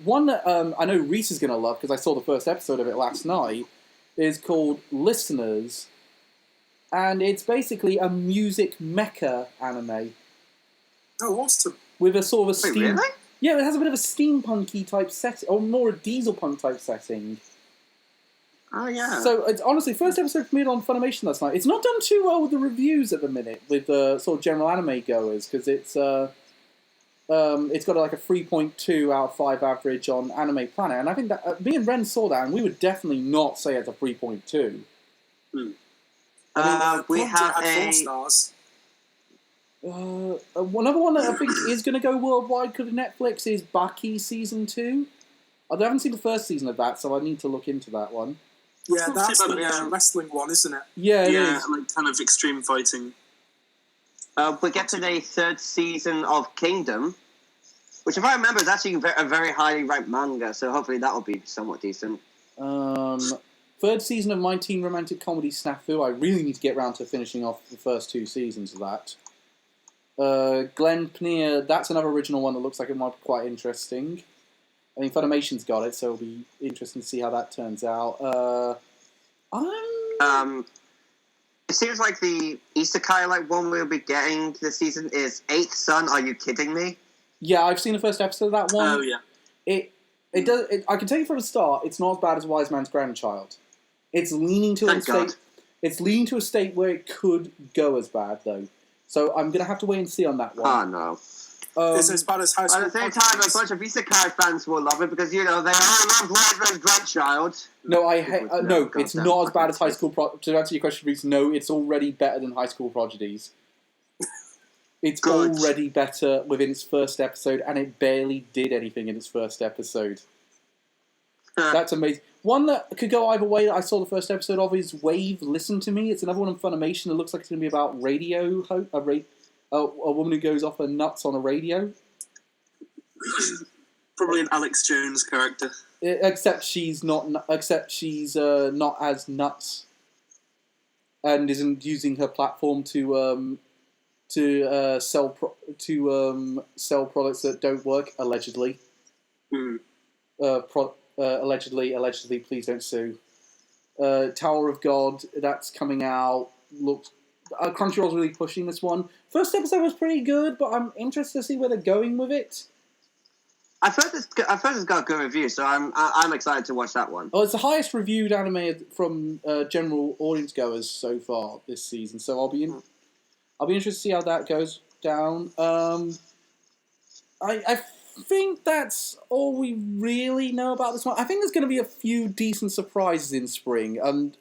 S1: One that I know Reese is going to love, because I saw the first episode of it last night, is called Listeners, and it's basically a music mecha anime.
S4: Oh, awesome.
S1: With a sort of a
S2: Wait, really?
S1: Yeah, it has a bit of a steampunky type setting, or more a diesel punk type setting.
S2: Oh, yeah.
S1: So, it's honestly, first episode premiered on Funimation last night. It's not done too well with the reviews at the minute, with sort of general anime goers, because it's got like a 3.2 out of 5 average on Anime Planet, and I think that me and Ren saw that, and we would definitely not say it's a 3.2.
S2: We have
S4: 4 stars.
S1: Another one that I think is going to go worldwide because of Netflix is Baki Season 2. I haven't seen the first season of that, so I need to look into that one.
S4: Yeah, that's the wrestling one, isn't it?
S1: Yeah, it is.
S3: Like kind of extreme fighting.
S2: We get to the 3rd season of Kingdom, which, if I remember, is actually a very highly ranked manga, so hopefully that will be somewhat decent.
S1: 3rd season of My Teen Romantic Comedy Snafu. I really need to get around to finishing off the first 2 seasons of that. Glenn Pneer, that's another original one that looks like it might be quite interesting. I mean, Funimation's got it, so it'll be interesting to see how that turns out.
S2: It seems like the isekai one we'll be getting this season is Eighth Son. Are you kidding me?
S1: Yeah, I've seen the first episode of that one.
S3: Oh yeah.
S1: It does. I can tell you from the start, it's not as bad as Wise Man's Grandchild. It's leaning to
S2: Thank God.
S1: It's leaning to a state where it could go as bad, though. So I'm gonna have to wait and see on that one.
S2: Oh no.
S4: It's as bad as High School
S2: At the same time, a bunch of isekai fans will love it because they all love Wise Man's Grandchild.
S1: No, no, it's
S2: goddamn
S1: not as bad as
S2: fucking
S1: High School. To answer your question, Reese, no, it's already better than High School Prodigies. It's
S2: Good.
S1: already better within its first episode, and it barely did anything in its first episode. That's amazing. One that could go either way that I saw the first episode of is Wave Listen to Me. It's another one on Funimation that looks like it's going to be about radio, a woman who goes off her nuts on a radio.
S3: Probably an Alex Jones character.
S1: Except she's not as nuts, and isn't using her platform to sell products that don't work, allegedly. Allegedly, please don't sue. Tower of God, that's coming out. Looks Crunchyroll's really pushing this one. First episode was pretty good, but I'm interested to see where they're going with it.
S2: I've heard it's got good reviews, so I'm excited to watch that one.
S1: Oh, it's the highest reviewed anime from general audience goers so far this season. So I'll be interested to see how that goes down. I think that's all we really know about this one. I think there's going to be a few decent surprises in spring, and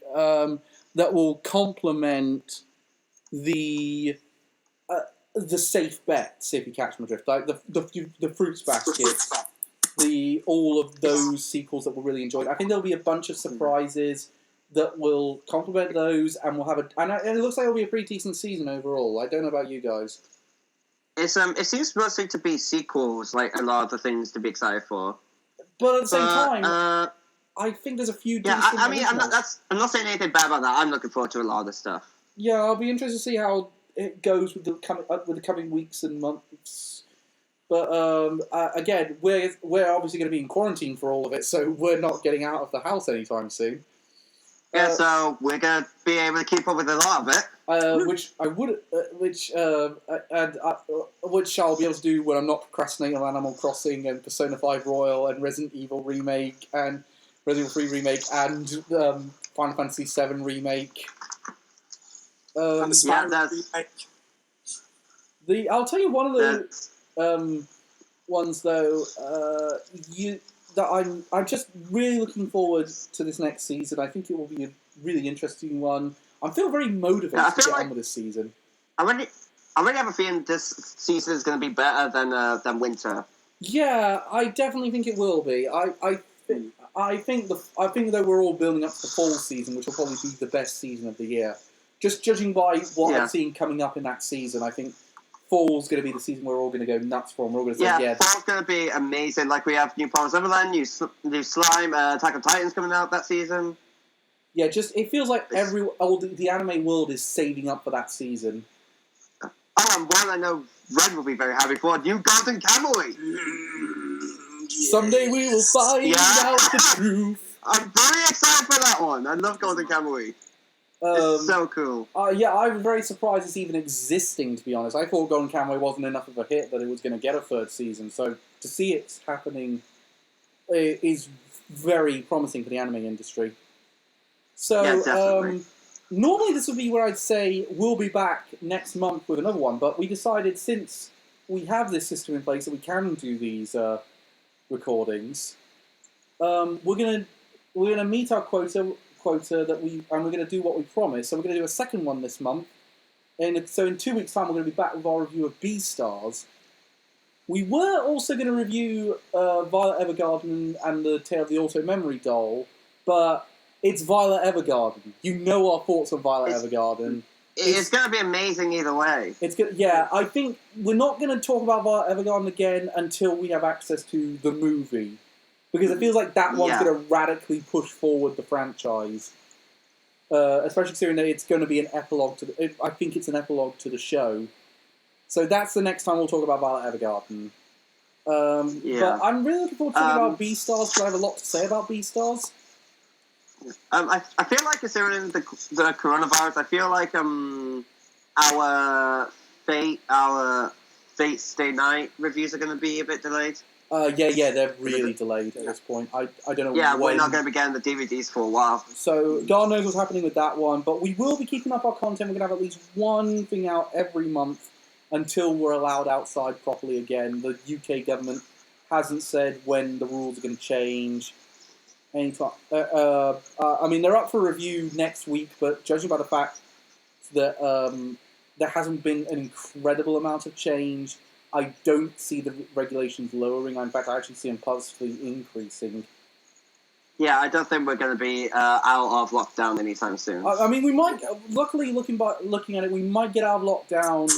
S1: that will complement the safe bets, if you catch my drift, like the Fruits Basket, all of those sequels that we really enjoyed. I think there'll be a bunch of surprises that will complement those, and we'll have and it looks like it'll be a pretty decent season overall. I don't know about you guys.
S2: It seems mostly to be sequels, like a lot of the things to be excited for.
S1: But at the same time, I think there's a few.
S2: Yeah,
S1: decent
S2: I mean, I'm
S1: originals.
S2: not saying anything bad about that. I'm looking forward to a lot of the stuff.
S1: Yeah, I'll be interested to see how it goes with the coming weeks and months. But again, we're obviously going to be in quarantine for all of it, so we're not getting out of the house anytime soon.
S2: Yeah, so we're gonna be able to keep up with a lot of it.
S1: Which I'll be able to do when I'm not procrastinating on Animal Crossing and Persona 5 Royal and Resident Evil remake and Resident Evil 3 remake and Final Fantasy 7 remake.
S4: And the Spider-Man remake.
S1: I'll tell you one of the ones though. I'm just really looking forward to this next season. I think it will be a really interesting one. I'm feeling very motivated to get on with this season.
S2: I already have a feeling this season is going to be better than Winter.
S1: Yeah, I definitely think it will be. I think that we're all building up to the fall season, which will probably be the best season of the year. Just judging by what I've seen coming up in that season, I think fall's going to be the season we're all going to go nuts for. We're all going to say,
S2: fall's going to be amazing. Like, we have new Promised Neverland, new Slime, Attack on Titans coming out that season.
S1: Yeah, it feels like the anime world is saving up for that season.
S2: Oh, and one I know Red will be very happy for, new Golden Kamuy.
S1: Someday we will find out the truth.
S2: I'm very excited for that one. I love Golden Kamuy. It's so cool.
S1: Yeah, I was very surprised it's even existing, to be honest. I thought Golden Kamuy wasn't enough of a hit that it was going to get a third season. So to see it happening is very promising for the anime industry. So normally this would be where I'd say we'll be back next month with another one, but we decided since we have this system in place that we can do these recordings, we're gonna meet our quota and we're gonna do what we promised. So we're gonna do a second one this month, and so in 2 weeks' time we're gonna be back with our review of Beastars. We were also gonna review Violet Evergarden and the Tale of the Auto Memory Doll, but it's Violet Evergarden. You know our thoughts on Violet Evergarden.
S2: It's going to be amazing either way.
S1: It's good. Yeah, I think we're not going to talk about Violet Evergarden again until we have access to the movie, because it feels like that one's going to radically push forward the franchise. Especially considering that it's going to be an epilogue to I think it's an epilogue to the show. So that's the next time we'll talk about Violet Evergarden. But I'm really looking forward to talking about Beastars because I have a lot to say about Beastars.
S2: I feel like considering the coronavirus, I feel like our Fate Stay Night reviews are going to be a bit delayed.
S1: Yeah, they're really delayed at this point. I don't know.
S2: Yeah, we're not going to be getting the DVDs for a while.
S1: So God knows what's happening with that one, but we will be keeping up our content. We're going to have at least one thing out every month until we're allowed outside properly again. The UK government hasn't said when the rules are going to change. Anytime. I mean, they're up for review next week, but judging by the fact that there hasn't been an incredible amount of change, I don't see the regulations lowering. In fact, I actually see them positively increasing.
S2: Yeah, I don't think we're going to be out of lockdown anytime soon.
S1: I mean, we might. Luckily, looking at it, we might get out of lockdown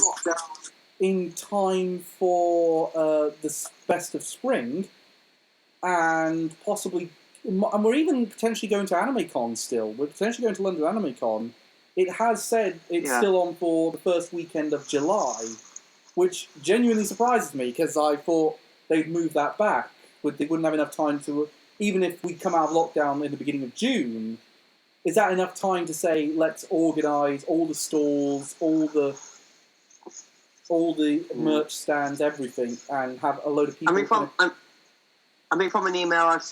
S1: in time for the best of spring, and possibly. And we're even potentially going to AnimeCon still. We're potentially going to London AnimeCon. It has said it's still on for the first weekend of July, which genuinely surprises me because I thought they'd move that back. They wouldn't have enough time to... Even if we come out of lockdown in the beginning of June, is that enough time to say, let's organise all the stalls, all the merch stands, everything, and have a load of people...
S2: from an email I've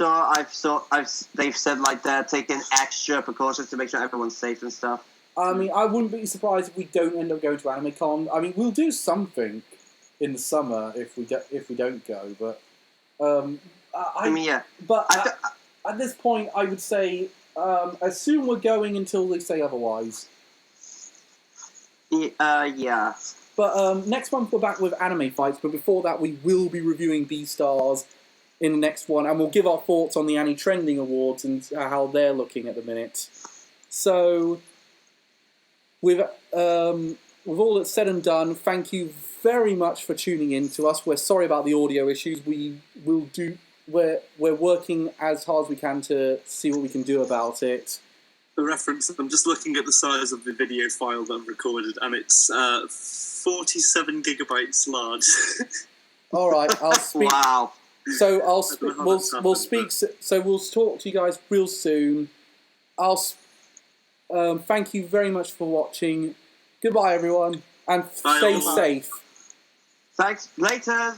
S2: they've said like they're taking extra precautions to make sure everyone's safe and stuff.
S1: I mean, I wouldn't be surprised if we don't end up going to AnimeCon. I mean, we'll do something in the summer if we don't go, but But at this point, I would say assume we're going until they say otherwise.
S2: Yeah.
S1: But next month we're back with anime fights, but before that we will be reviewing Beastars in the next one, and we'll give our thoughts on the Annie Trending Awards and how they're looking at the minute. So, with all that's said and done, thank you very much for tuning in to us. We're sorry about the audio issues. We're working as hard as we can to see what we can do about it.
S3: For reference, I'm just looking at the size of the video file that I've recorded, and it's 47 gigabytes large.
S1: All right, I'll speak.
S2: Wow.
S1: So we'll speak. So we'll talk to you guys real soon. Thank you very much for watching. Goodbye, everyone, and stay safe.
S2: Thanks. Later.